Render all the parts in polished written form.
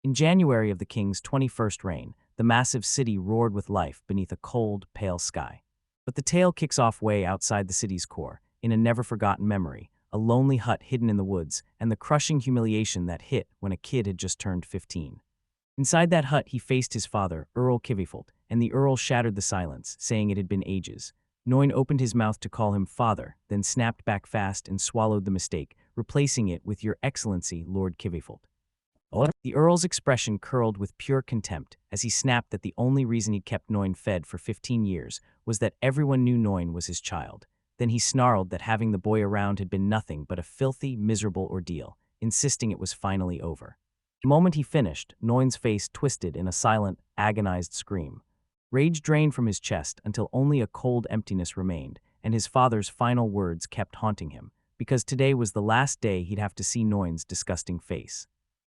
In January of the king's 21st reign, the massive city roared with life beneath a cold, pale sky. But the tale kicks off way outside the city's core, in a never-forgotten memory, a lonely hut hidden in the woods, and the crushing humiliation that hit when a kid had just turned 15. Inside that hut, he faced his father, Earl Kivifold, and the Earl shattered the silence, saying it had been ages. Noin opened his mouth to call him father, then snapped back fast and swallowed the mistake, replacing it with Your Excellency, Lord Kivifold. The Earl's expression curled with pure contempt as he snapped that the only reason he'd kept Noin fed for 15 years was that everyone knew Noin was his child. Then he snarled that having the boy around had been nothing but a filthy, miserable ordeal, insisting it was finally over. The moment he finished, Noin's face twisted in a silent, agonized scream. Rage drained from his chest until only a cold emptiness remained, and his father's final words kept haunting him, because today was the last day he'd have to see Noin's disgusting face.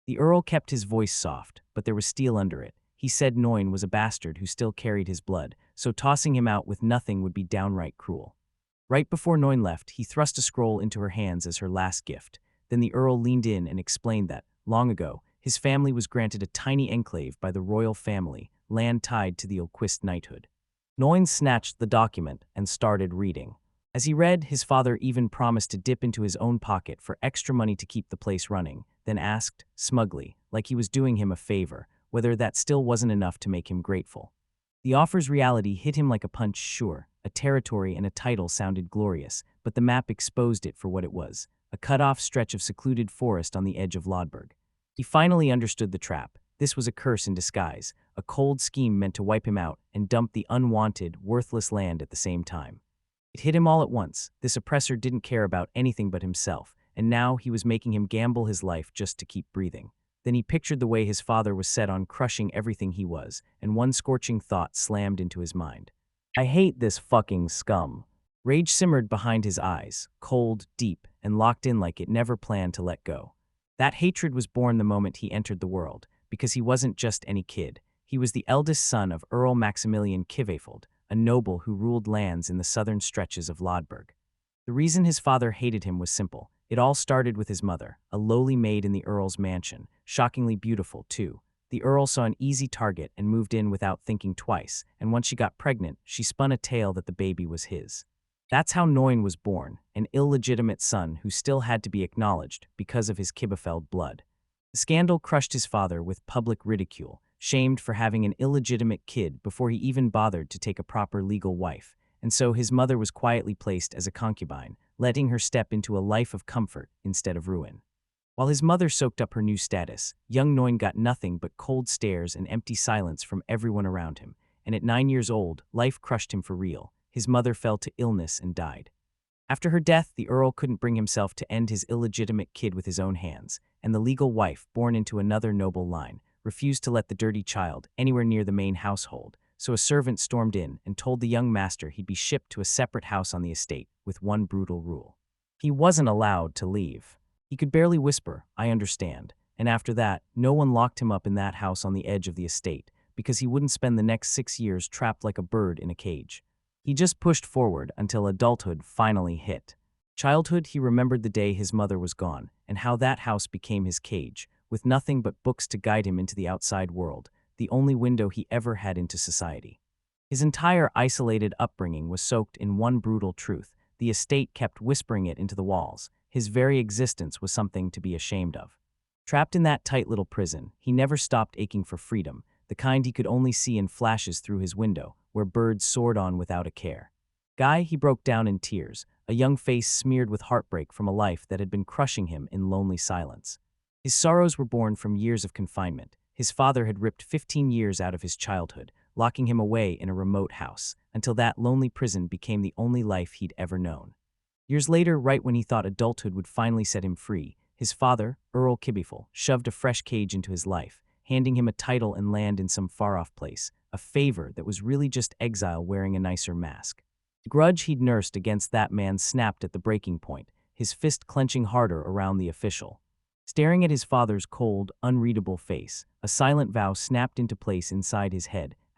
The Earl kept his voice soft, but there was steel under it. He said Noin was a bastard who still carried his blood, so tossing him out with nothing would be downright cruel. Right before Noin left, he thrust a scroll into her hands as her last gift. Then the Earl leaned in and explained that, long ago, his family was granted a tiny enclave by the royal family, land tied to the Ilquist knighthood. Noin snatched the document and started reading. As he read, his father even promised to dip into his own pocket for extra money to keep the place running, then asked, smugly, like he was doing him a favor, whether that still wasn't enough to make him grateful. The offer's reality hit him like a punch. Sure, a territory and a title sounded glorious, but the map exposed it for what it was, a cut-off stretch of secluded forest on the edge of Lodberg. He finally understood the trap. This was a curse in disguise, a cold scheme meant to wipe him out and dump the unwanted, worthless land at the same time. It hit him all at once. This oppressor didn't care about anything but himself, and now he was making him gamble his life just to keep breathing. Then he pictured the way his father was set on crushing everything he was, and one scorching thought slammed into his mind. I hate this fucking scum. Rage simmered behind his eyes, cold, deep, and locked in like it never planned to let go. That hatred was born the moment he entered the world, because he wasn't just any kid. He was the eldest son of Earl Maximilian Kivefold, a noble who ruled lands in the southern stretches of Lodberg. The reason his father hated him was simple. It all started with his mother, a lowly maid in the Earl's mansion, shockingly beautiful, too. The Earl saw an easy target and moved in without thinking twice, and once she got pregnant, she spun a tale that the baby was his. That's how Noin was born, an illegitimate son who still had to be acknowledged because of his Kibefeld blood. The scandal crushed his father with public ridicule, shamed for having an illegitimate kid before he even bothered to take a proper legal wife, and so his mother was quietly placed as a concubine, letting her step into a life of comfort instead of ruin. While his mother soaked up her new status, young Noin got nothing but cold stares and empty silence from everyone around him, and at 9 years old, life crushed him for real. His mother fell to illness and died. After her death, the Earl couldn't bring himself to end his illegitimate kid with his own hands, and the legal wife, born into another noble line, refused to let the dirty child anywhere near the main household, so a servant stormed in and told the young master he'd be shipped to a separate house on the estate with one brutal rule. He wasn't allowed to leave. He could barely whisper, "I understand," and after that, no one locked him up in that house on the edge of the estate, because he wouldn't spend the next 6 years trapped like a bird in a cage. He just pushed forward until adulthood finally hit. Childhood, he remembered the day his mother was gone, and how that house became his cage, with nothing but books to guide him into the outside world, the only window he ever had into society. His entire isolated upbringing was soaked in one brutal truth. The estate kept whispering it into the walls. His very existence was something to be ashamed of. Trapped in that tight little prison, he never stopped aching for freedom, the kind he could only see in flashes through his window, where birds soared on without a care. Guy, he broke down in tears, a young face smeared with heartbreak from a life that had been crushing him in lonely silence. His sorrows were born from years of confinement. His father had ripped 15 years out of his childhood, locking him away in a remote house, until that lonely prison became the only life he'd ever known. Years later, right when he thought adulthood would finally set him free, his father, Earl Kibeful, shoved a fresh cage into his life, handing him a title and land in some far-off place, a favor that was really just exile wearing a nicer mask. The grudge he'd nursed against that man snapped at the breaking point, his fist clenching harder around the official. Staring at his father's cold, unreadable face, a silent vow snapped into place inside his head, ***,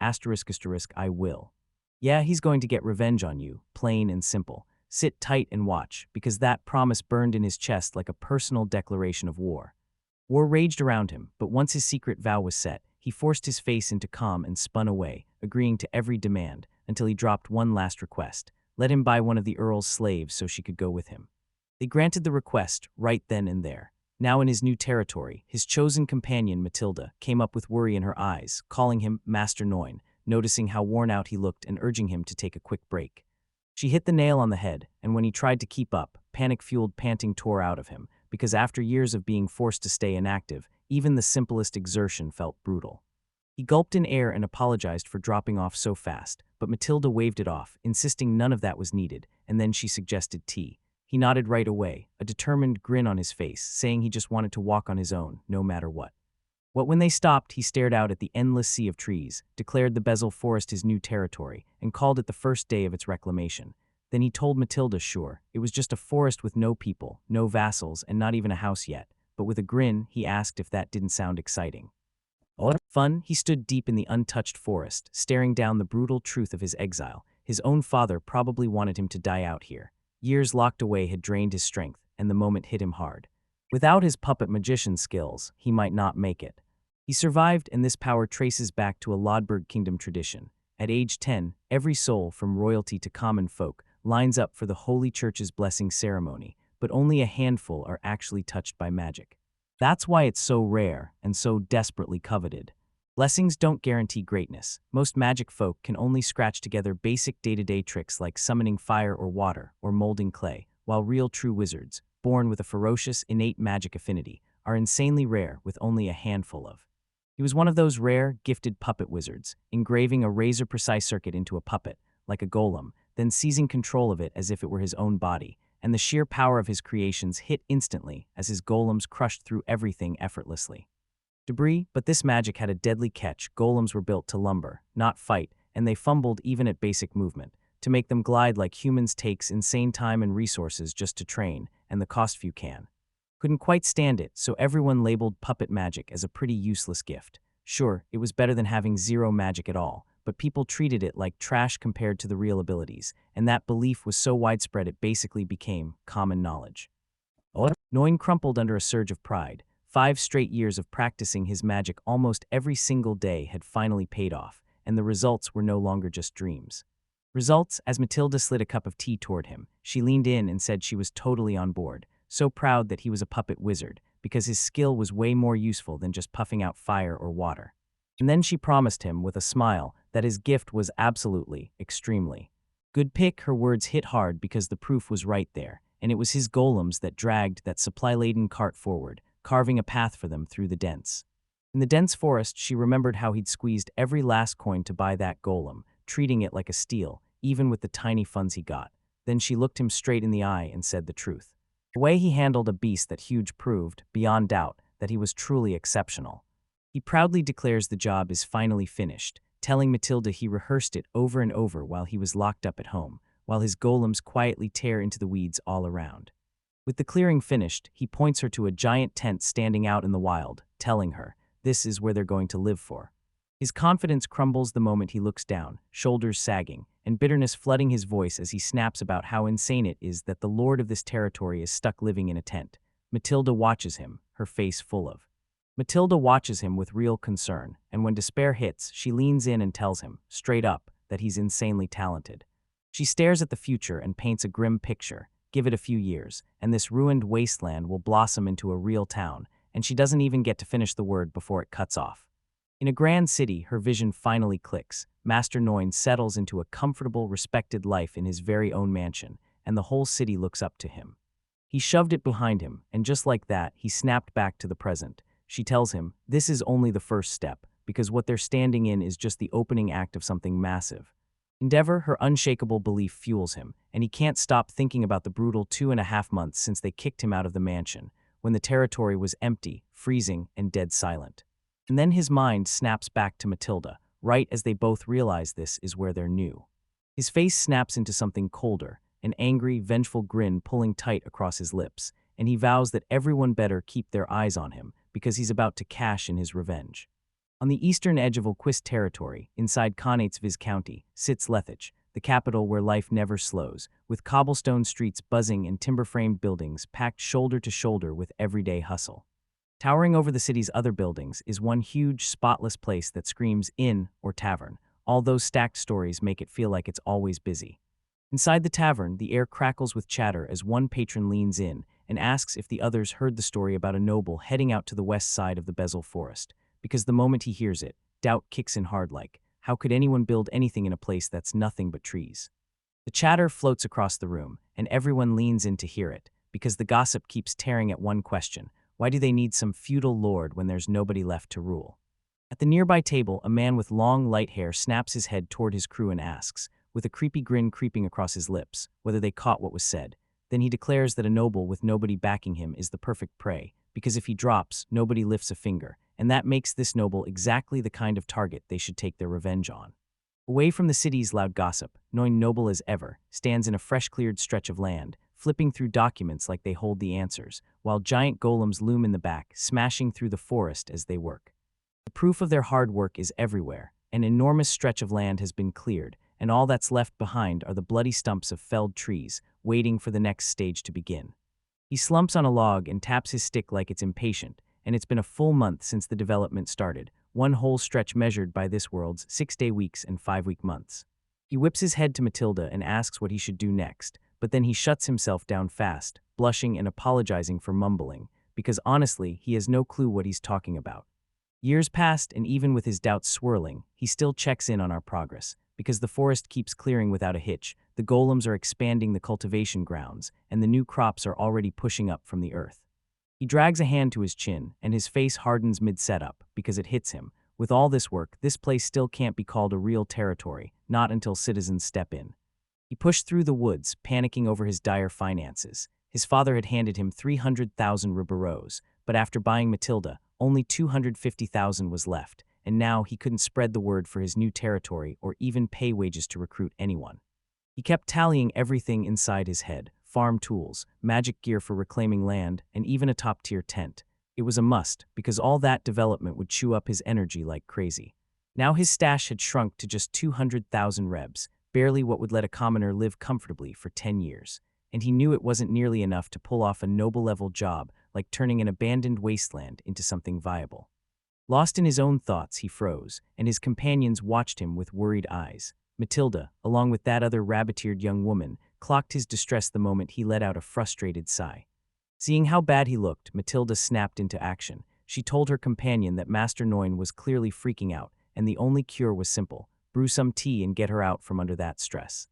I will. Yeah, he's going to get revenge on you, plain and simple. Sit tight and watch, because that promise burned in his chest like a personal declaration of war. War raged around him, but once his secret vow was set, he forced his face into calm and spun away, agreeing to every demand, until he dropped one last request: let him buy one of the Earl's slaves so she could go with him. They granted the request right then and there. Now in his new territory, his chosen companion, Matilda, came up with worry in her eyes, calling him Master Noin, noticing how worn out he looked and urging him to take a quick break. She hit the nail on the head, and when he tried to keep up, panic-fueled panting tore out of him, because after years of being forced to stay inactive, even the simplest exertion felt brutal. He gulped in air and apologized for dropping off so fast, but Matilda waved it off, insisting none of that was needed, and then she suggested tea. He nodded right away, a determined grin on his face, saying he just wanted to walk on his own, no matter what. When they stopped, he stared out at the endless sea of trees, declared the Bezel Forest his new territory, and called it the first day of its reclamation. Then he told Matilda sure, it was just a forest with no people, no vassals, and not even a house yet, but with a grin, he asked if that didn't sound exciting. Fun, he stood deep in the untouched forest, staring down the brutal truth of his exile. His own father probably wanted him to die out here. Years locked away had drained his strength, and the moment hit him hard. Without his puppet magician skills, he might not make it. He survived, and this power traces back to a Lodberg kingdom tradition. At age 10, every soul, from royalty to common folk, lines up for the Holy Church's blessing ceremony, but only a handful are actually touched by magic. That's why it's so rare and so desperately coveted. Blessings don't guarantee greatness. Most magic folk can only scratch together basic day-to-day tricks like summoning fire or water or molding clay, while real true wizards, born with a ferocious, innate magic affinity, are insanely rare with only a handful of. He was one of those rare, gifted puppet wizards, engraving a razor-precise circuit into a puppet, like a golem, then seizing control of it as if it were his own body, and the sheer power of his creations hit instantly as his golems crushed through everything effortlessly. Debris, but this magic had a deadly catch. Golems were built to lumber, not fight, and they fumbled even at basic movement. To make them glide like humans takes insane time and resources just to train, and the cost few can. Couldn't quite stand it, so everyone labeled puppet magic as a pretty useless gift. Sure, it was better than having zero magic at all, but people treated it like trash compared to the real abilities, and that belief was so widespread it basically became common knowledge. Noin crumpled under a surge of pride. 5 straight years of practicing his magic almost every single day had finally paid off, and the results were no longer just dreams. Results, as Matilda slid a cup of tea toward him, she leaned in and said she was totally on board, so proud that he was a puppet wizard, because his skill was way more useful than just puffing out fire or water. And then she promised him, with a smile, that his gift was absolutely, extremely good pick. Her words hit hard because the proof was right there, and it was his golems that dragged that supply-laden cart forward, carving a path for them through the dense. In the dense forest, she remembered how he'd squeezed every last coin to buy that golem, treating it like a steal, even with the tiny funds he got. Then she looked him straight in the eye and said the truth. The way he handled a beast that huge proved, beyond doubt, that he was truly exceptional. He proudly declares the job is finally finished, telling Matilda he rehearsed it over and over while he was locked up at home, while his golems quietly tear into the weeds all around. With the clearing finished, he points her to a giant tent standing out in the wild, telling her, this is where they're going to live for. His confidence crumbles the moment he looks down, shoulders sagging, and bitterness flooding his voice as he snaps about how insane it is that the lord of this territory is stuck living in a tent. Matilda watches him, her face full of. Matilda watches him with real concern, and when despair hits, she leans in and tells him, straight up, that he's insanely talented. She stares at the future and paints a grim picture. Give it a few years, and this ruined wasteland will blossom into a real town, and she doesn't even get to finish the word before it cuts off. In a grand city, her vision finally clicks. Master Noin settles into a comfortable, respected life in his very own mansion, and the whole city looks up to him. He shoved it behind him, and just like that, he snapped back to the present. She tells him, this is only the first step, because what they're standing in is just the opening act of something massive. Endeavor, her unshakable belief fuels him, and he can't stop thinking about the brutal 2.5 months since they kicked him out of the mansion, when the territory was empty, freezing, and dead silent. And then his mind snaps back to Matilda, right as they both realize this is where they're new. His face snaps into something colder, an angry, vengeful grin pulling tight across his lips, and he vows that everyone better keep their eyes on him, because he's about to cash in his revenge. On the eastern edge of Olquist territory, inside Connaight's Viz County, sits Lethich, the capital where life never slows, with cobblestone streets buzzing and timber-framed buildings packed shoulder to shoulder with everyday hustle. Towering over the city's other buildings is one huge, spotless place that screams inn or tavern. All those stacked stories make it feel like it's always busy. Inside the tavern, the air crackles with chatter as one patron leans in and asks if the others heard the story about a noble heading out to the west side of the Bezel Forest. Because the moment he hears it, doubt kicks in hard like, how could anyone build anything in a place that's nothing but trees? The chatter floats across the room, and everyone leans in to hear it, because the gossip keeps tearing at one question: why do they need some feudal lord when there's nobody left to rule? At the nearby table, a man with long, light hair snaps his head toward his crew and asks, with a creepy grin creeping across his lips, whether they caught what was said. Then he declares that a noble with nobody backing him is the perfect prey, because if he drops, nobody lifts a finger, and that makes this noble exactly the kind of target they should take their revenge on. Away from the city's loud gossip, knowing noble as ever, stands in a fresh-cleared stretch of land, flipping through documents like they hold the answers, while giant golems loom in the back, smashing through the forest as they work. The proof of their hard work is everywhere. An enormous stretch of land has been cleared, and all that's left behind are the bloody stumps of felled trees, waiting for the next stage to begin. He slumps on a log and taps his stick like it's impatient, and it's been a full month since the development started, one whole stretch measured by this world's 6-day weeks and 5-week months. He whips his head to Matilda and asks what he should do next, but then he shuts himself down fast, blushing and apologizing for mumbling, because honestly, he has no clue what he's talking about. Years passed, and even with his doubts swirling, he still checks in on our progress, because the forest keeps clearing without a hitch, the golems are expanding the cultivation grounds, and the new crops are already pushing up from the earth. He drags a hand to his chin, and his face hardens mid-setup, because it hits him. With all this work, this place still can't be called a real territory, not until citizens step in. He pushed through the woods, panicking over his dire finances. His father had handed him 300,000 ruberows, but after buying Matilda, only 250,000 was left, and now he couldn't spread the word for his new territory or even pay wages to recruit anyone. He kept tallying everything inside his head: farm tools, magic gear for reclaiming land, and even a top-tier tent. It was a must, because all that development would chew up his energy like crazy. Now his stash had shrunk to just 200,000 rebs, barely what would let a commoner live comfortably for 10 years. And he knew it wasn't nearly enough to pull off a noble-level job like turning an abandoned wasteland into something viable. Lost in his own thoughts, he froze, and his companions watched him with worried eyes. Matilda, along with that other rabbit-eared young woman, clocked his distress the moment he let out a frustrated sigh. Seeing how bad he looked, Matilda snapped into action. She told her companion that Master Noin was clearly freaking out, and the only cure was simple: brew some tea and get her out from under that stress.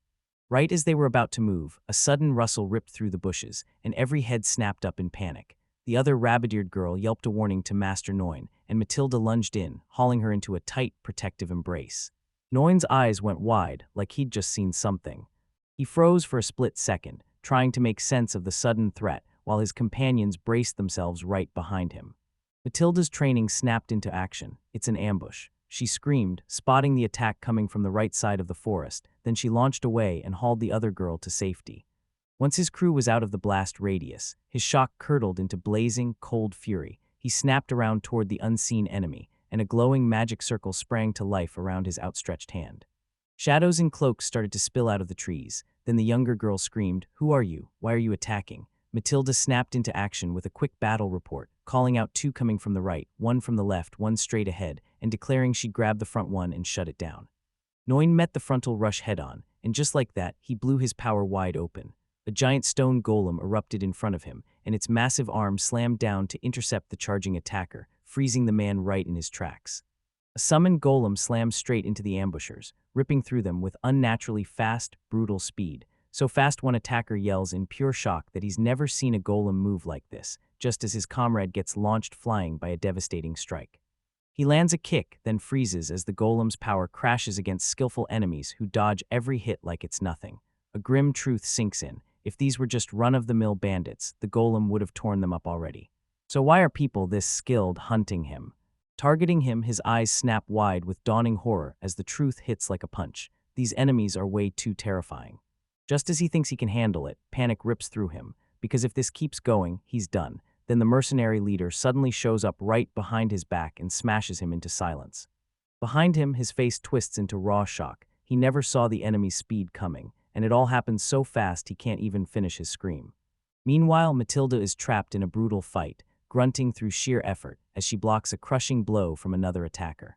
Right as they were about to move, a sudden rustle ripped through the bushes, and every head snapped up in panic. The other rabbit-eared girl yelped a warning to Master Noin, and Matilda lunged in, hauling her into a tight, protective embrace. Noin's eyes went wide, like he'd just seen something. He froze for a split second, trying to make sense of the sudden threat, while his companions braced themselves right behind him. Matilda's training snapped into action. It's an ambush. She screamed, spotting the attack coming from the right side of the forest, then she launched away and hauled the other girl to safety. Once his crew was out of the blast radius, his shock curdled into blazing, cold fury. He snapped around toward the unseen enemy, and a glowing magic circle sprang to life around his outstretched hand. Shadows and cloaks started to spill out of the trees. Then the younger girl screamed, "Who are you? Why are you attacking?" Matilda snapped into action with a quick battle report, calling out two coming from the right, one from the left, one straight ahead, and declaring she'd grab the front one and shut it down. Noin met the frontal rush head-on, and just like that, he blew his power wide open. A giant stone golem erupted in front of him, and its massive arm slammed down to intercept the charging attacker, freezing the man right in his tracks. A summoned golem slammed straight into the ambushers, ripping through them with unnaturally fast, brutal speed. So fast one attacker yells in pure shock that he's never seen a golem move like this, just as his comrade gets launched flying by a devastating strike. He lands a kick, then freezes as the golem's power crashes against skillful enemies who dodge every hit like it's nothing. A grim truth sinks in. If these were just run-of-the-mill bandits, the golem would have torn them up already. So why are people this skilled hunting him? Targeting him, his eyes snap wide with dawning horror as the truth hits like a punch. These enemies are way too terrifying. Just as he thinks he can handle it, panic rips through him, because if this keeps going, he's done. Then the mercenary leader suddenly shows up right behind his back and smashes him into silence. Behind him, his face twists into raw shock. He never saw the enemy's speed coming, and it all happens so fast he can't even finish his scream. Meanwhile, Matilda is trapped in a brutal fight. grunting through sheer effort as she blocks a crushing blow from another attacker.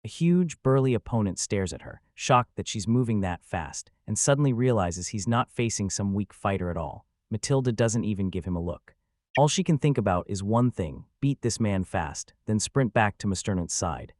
A huge, burly opponent stares at her, shocked that she's moving that fast, and suddenly realizes he's not facing some weak fighter at all. Matilda doesn't even give him a look. All she can think about is one thing: beat this man fast, then sprint back to Masternot's side.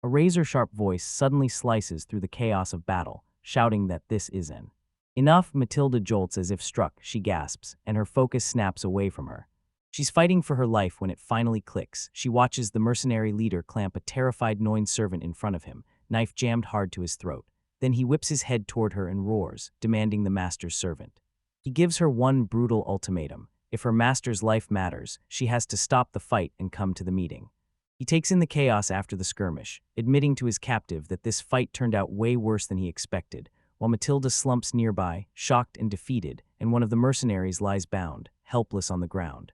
A razor-sharp voice suddenly slices through the chaos of battle, shouting that this is an enough. Matilda jolts as if struck, she gasps, and her focus snaps away from her. She's fighting for her life when it finally clicks. She watches the mercenary leader clamp a terrified Noin servant in front of him, knife jammed hard to his throat. Then he whips his head toward her and roars, demanding the master's servant. He gives her one brutal ultimatum: if her master's life matters, she has to stop the fight and come to the meeting. He takes in the chaos after the skirmish, admitting to his captive that this fight turned out way worse than he expected, while Matilda slumps nearby, shocked and defeated, and one of the mercenaries lies bound, helpless on the ground.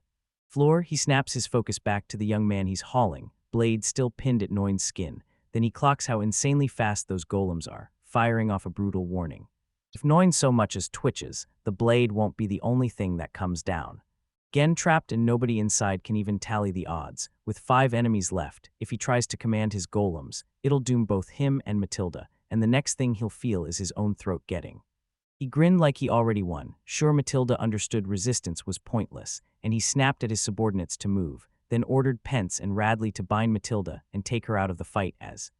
He snaps his focus back to the young man he's hauling, blade still pinned at Noin's skin. Then he clocks how insanely fast those golems are, firing off a brutal warning. If Noin so much as twitches, the blade won't be the only thing that comes down. Gen trapped and nobody inside can even tally the odds. With 5 enemies left, if he tries to command his golems, it'll doom both him and Matilda, and the next thing he'll feel is his own throat getting. He grinned like he already won, sure Matilda understood resistance was pointless, and he snapped at his subordinates to move, then ordered Pence and Radley to bind Matilda and take her out of the fight as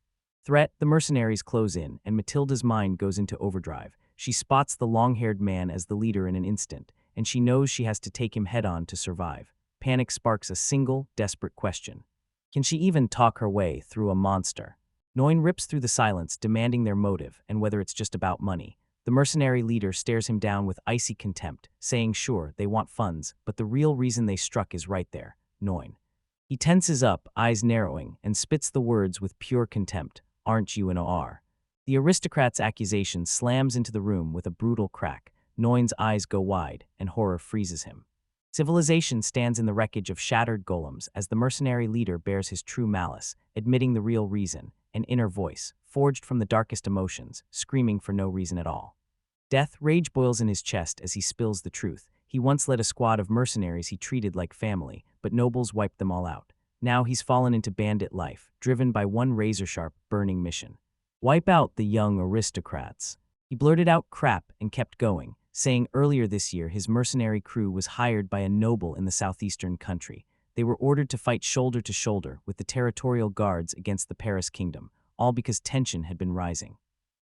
threat. The mercenaries close in, and Matilda's mind goes into overdrive. She spots the long-haired man as the leader in an instant, and she knows she has to take him head-on to survive. Panic sparks a single, desperate question. Can she even talk her way through a monster? Noin rips through the silence, demanding their motive and whether it's just about money. The mercenary leader stares him down with icy contempt, saying sure, they want funds, but the real reason they struck is right there, Noin. He tenses up, eyes narrowing, and spits the words with pure contempt: aren't you an OR? The aristocrat's accusation slams into the room with a brutal crack. Noin's eyes go wide, and horror freezes him. Civilization stands in the wreckage of shattered golems as the mercenary leader bears his true malice, admitting the real reason: an inner voice, forged from the darkest emotions, screaming for no reason at all. Rage boils in his chest as he spills the truth. He once led a squad of mercenaries he treated like family, but nobles wiped them all out. Now he's fallen into bandit life, driven by one razor-sharp, burning mission: wipe out the young aristocrats. He blurted out crap and kept going, saying earlier this year his mercenary crew was hired by a noble in the southeastern country. They were ordered to fight shoulder to shoulder with the territorial guards against the Paris kingdom, all because tension had been rising.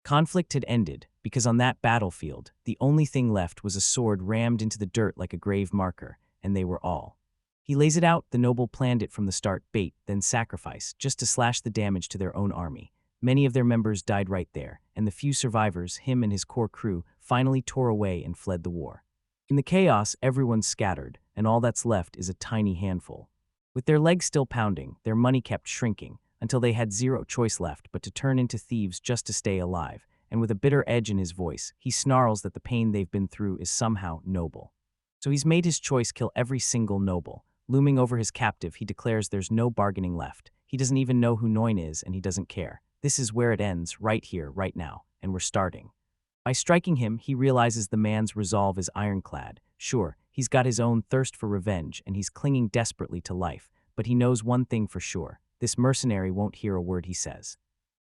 Conflict had ended, because on that battlefield, the only thing left was a sword rammed into the dirt like a grave marker, and they were all. He lays it out. The noble planned it from the start: bait, then sacrifice, just to slash the damage to their own army. Many of their members died right there, and the few survivors, him and his core crew, finally tore away and fled the war. In the chaos, everyone's scattered, and all that's left is a tiny handful. With their legs still pounding, their money kept shrinking, until they had zero choice left but to turn into thieves just to stay alive, and with a bitter edge in his voice, he snarls that the pain they've been through is somehow noble. So he's made his choice: kill every single noble. Looming over his captive, he declares there's no bargaining left. He doesn't even know who Noin is, and he doesn't care. This is where it ends, right here, right now, and we're starting. By striking him, he realizes the man's resolve is ironclad. Sure, he's got his own thirst for revenge, and he's clinging desperately to life, but he knows one thing for sure: this mercenary won't hear a word he says.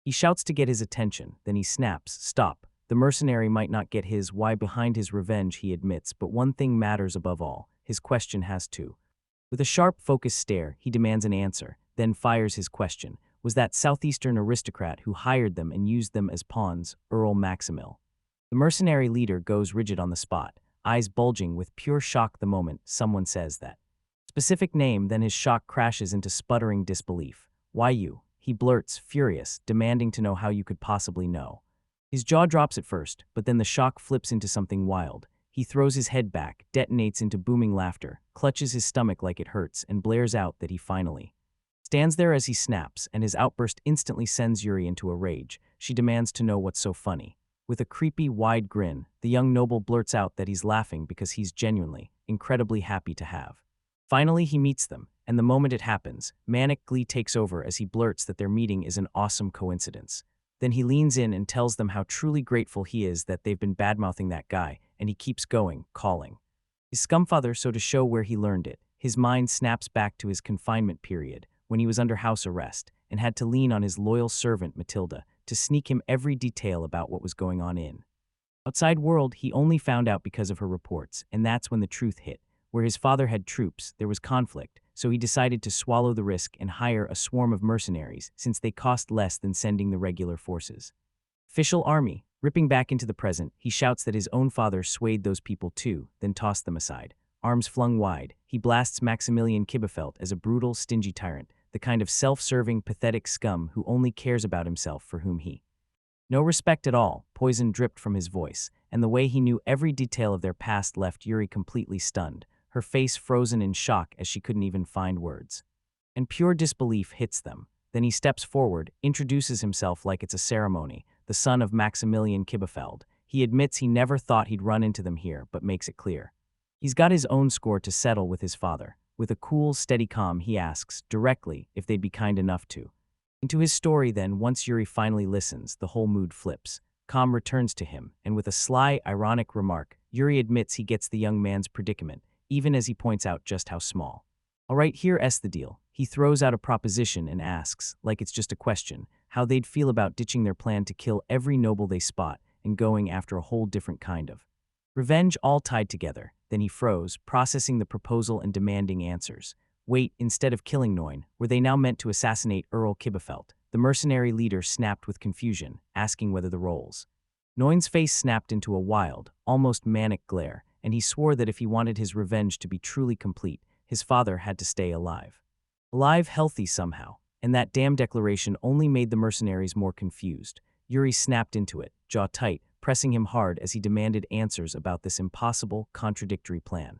He shouts to get his attention, then he snaps: stop. The mercenary might not get his why behind his revenge, he admits, but one thing matters above all: his question has to. With a sharp, focused stare, he demands an answer, then fires his question: was that southeastern aristocrat who hired them and used them as pawns Earl Maximil? The mercenary leader goes rigid on the spot, eyes bulging with pure shock the moment someone says that specific name. Then his shock crashes into sputtering disbelief. Why you? He blurts, furious, demanding to know how you could possibly know. His jaw drops at first, but then the shock flips into something wild. He throws his head back, detonates into booming laughter, clutches his stomach like it hurts, and blares out that he finally stands there as he snaps, and his outburst instantly sends Yuri into a rage. She demands to know what's so funny. With a creepy, wide grin, the young noble blurts out that he's laughing because he's genuinely, incredibly happy to have. Finally, he meets them, and the moment it happens, manic glee takes over as he blurts that their meeting is an awesome coincidence. Then he leans in and tells them how truly grateful he is that they've been badmouthing that guy, and he keeps going, calling his scumfather. So to show where he learned it, his mind snaps back to his confinement period, when he was under house arrest, and had to lean on his loyal servant Matilda to sneak him every detail about what was going on in. Outside world, he only found out because of her reports, and that's when the truth hit. Where his father had troops, there was conflict, so he decided to swallow the risk and hire a swarm of mercenaries, since they cost less than sending the regular forces. Official army. Ripping back into the present, he shouts that his own father swayed those people too, then tossed them aside. Arms flung wide, he blasts Maximilian Kibefeld as a brutal, stingy tyrant, the kind of self-serving, pathetic scum who only cares about himself for whom he. No respect at all, poison dripped from his voice, and the way he knew every detail of their past left Yuri completely stunned, her face frozen in shock as she couldn't even find words. And pure disbelief hits them. Then he steps forward, introduces himself like it's a ceremony, the son of Maximilian Kibefeld. He admits he never thought he'd run into them here, but makes it clear. He's got his own score to settle with his father. With a cool, steady calm, he asks, directly, if they'd be kind enough to. Into his story then, once Yuri finally listens, the whole mood flips. Calm returns to him, and with a sly, ironic remark, Yuri admits he gets the young man's predicament, even as he points out just how small. All right, here's the deal. He throws out a proposition and asks, like it's just a question, how they'd feel about ditching their plan to kill every noble they spot and going after a whole different kind of revenge, all tied together. Then he froze, processing the proposal and demanding answers. Wait, instead of killing Noin, were they now meant to assassinate Earl Kibefeld? The mercenary leader snapped with confusion, asking whether the roles. Noin's face snapped into a wild, almost manic glare, and he swore that if he wanted his revenge to be truly complete, his father had to stay alive. Alive, healthy somehow, and that damn declaration only made the mercenaries more confused. Yuri snapped into it, jaw tight, pressing him hard as he demanded answers about this impossible, contradictory plan.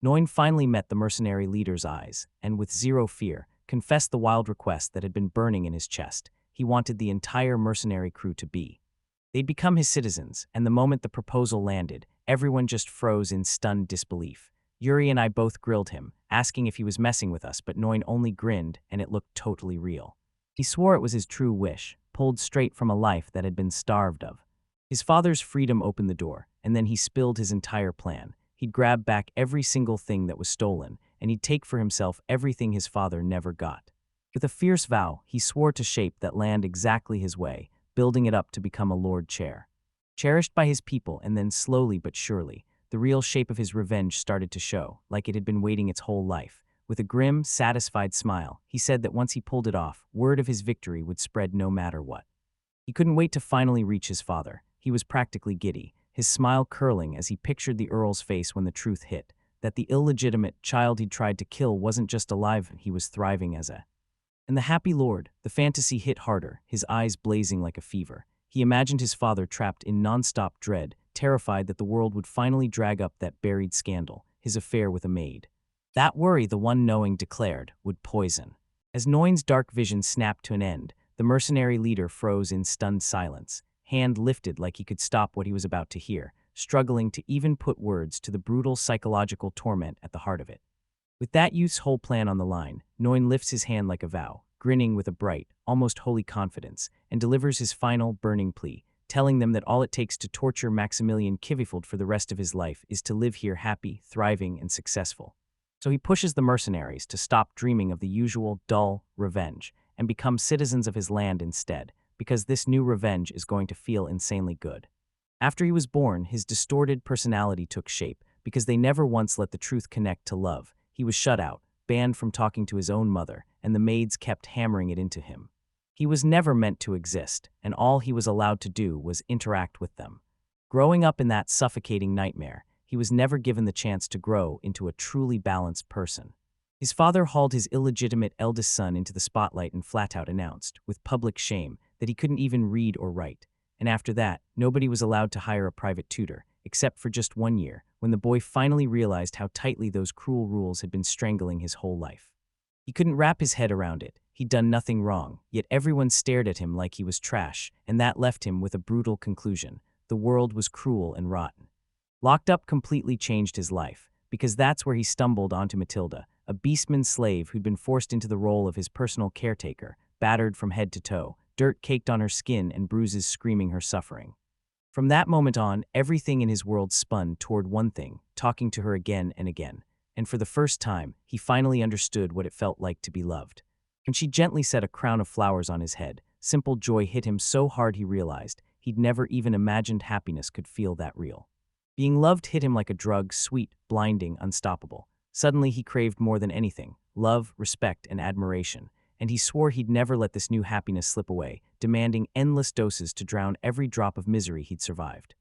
Noin finally met the mercenary leader's eyes, and with zero fear, confessed the wild request that had been burning in his chest. He wanted the entire mercenary crew to be. They'd become his citizens, and the moment the proposal landed, everyone just froze in stunned disbelief. Yuri and I both grilled him, asking if he was messing with us, but Noin only grinned, and it looked totally real. He swore it was his true wish, pulled straight from a life that had been starved of. His father's freedom opened the door, and then he spilled his entire plan. He'd grab back every single thing that was stolen, and he'd take for himself everything his father never got. With a fierce vow, he swore to shape that land exactly his way, building it up to become a lord chair. Cherished by his people, and then slowly but surely, the real shape of his revenge started to show, like it had been waiting its whole life. With a grim, satisfied smile, he said that once he pulled it off, word of his victory would spread no matter what. He couldn't wait to finally reach his father. He was practically giddy, his smile curling as he pictured the Earl's face when the truth hit, that the illegitimate child he'd tried to kill wasn't just alive, he was thriving as a. And the happy lord, the fantasy hit harder, his eyes blazing like a fever. He imagined his father trapped in non-stop dread, terrified that the world would finally drag up that buried scandal, his affair with a maid. That worry, the one knowing declared, would poison. As Noin's dark vision snapped to an end, the mercenary leader froze in stunned silence, hand lifted like he could stop what he was about to hear, struggling to even put words to the brutal psychological torment at the heart of it. With that youth's whole plan on the line, Noin lifts his hand like a vow, grinning with a bright, almost holy confidence, and delivers his final, burning plea, telling them that all it takes to torture Maximilian Kivifeld for the rest of his life is to live here happy, thriving, and successful. So he pushes the mercenaries to stop dreaming of the usual, dull, revenge, and become citizens of his land instead, because this new revenge is going to feel insanely good. After he was born, his distorted personality took shape, because they never once let the truth connect to love. He was shut out, banned from talking to his own mother, and the maids kept hammering it into him. He was never meant to exist, and all he was allowed to do was interact with them. Growing up in that suffocating nightmare, he was never given the chance to grow into a truly balanced person. His father hauled his illegitimate eldest son into the spotlight and flat-out announced, with public shame, that he couldn't even read or write. And after that, nobody was allowed to hire a private tutor, except for just 1 year, when the boy finally realized how tightly those cruel rules had been strangling his whole life. He couldn't wrap his head around it. He'd done nothing wrong, yet everyone stared at him like he was trash, and that left him with a brutal conclusion. The world was cruel and rotten. Locked up completely changed his life, because that's where he stumbled onto Matilda, a beastman slave who'd been forced into the role of his personal caretaker, battered from head to toe, dirt caked on her skin and bruises screaming her suffering. From that moment on, everything in his world spun toward one thing, talking to her again and again. and for the first time, he finally understood what it felt like to be loved. When she gently set a crown of flowers on his head, simple joy hit him so hard he realized he'd never even imagined happiness could feel that real. Being loved hit him like a drug, sweet, blinding, unstoppable. Suddenly he craved more than anything: love, respect, and admiration, and he swore he'd never let this new happiness slip away, demanding endless doses to drown every drop of misery he'd survived.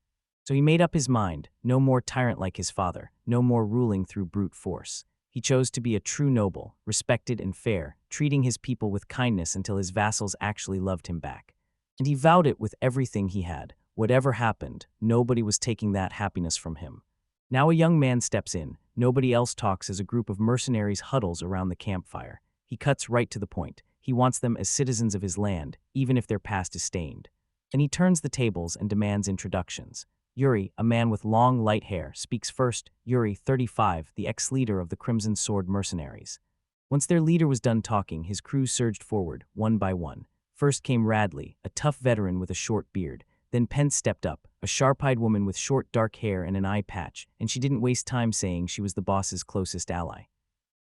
So he made up his mind: no more tyrant like his father, no more ruling through brute force. He chose to be a true noble, respected and fair, treating his people with kindness until his vassals actually loved him back. And he vowed it with everything he had. Whatever happened, nobody was taking that happiness from him. Now a young man steps in. Nobody else talks as a group of mercenaries huddles around the campfire. He cuts right to the point. He wants them as citizens of his land, even if their past is stained. Then he turns the tables and demands introductions. Yuri, a man with long, light hair, speaks first. Yuri, 35, the ex-leader of the Crimson Sword mercenaries. Once their leader was done talking, his crew surged forward, one by one. First came Radley, a tough veteran with a short beard. Then Pence stepped up, a sharp-eyed woman with short dark hair and an eye patch, and she didn't waste time saying she was the boss's closest ally.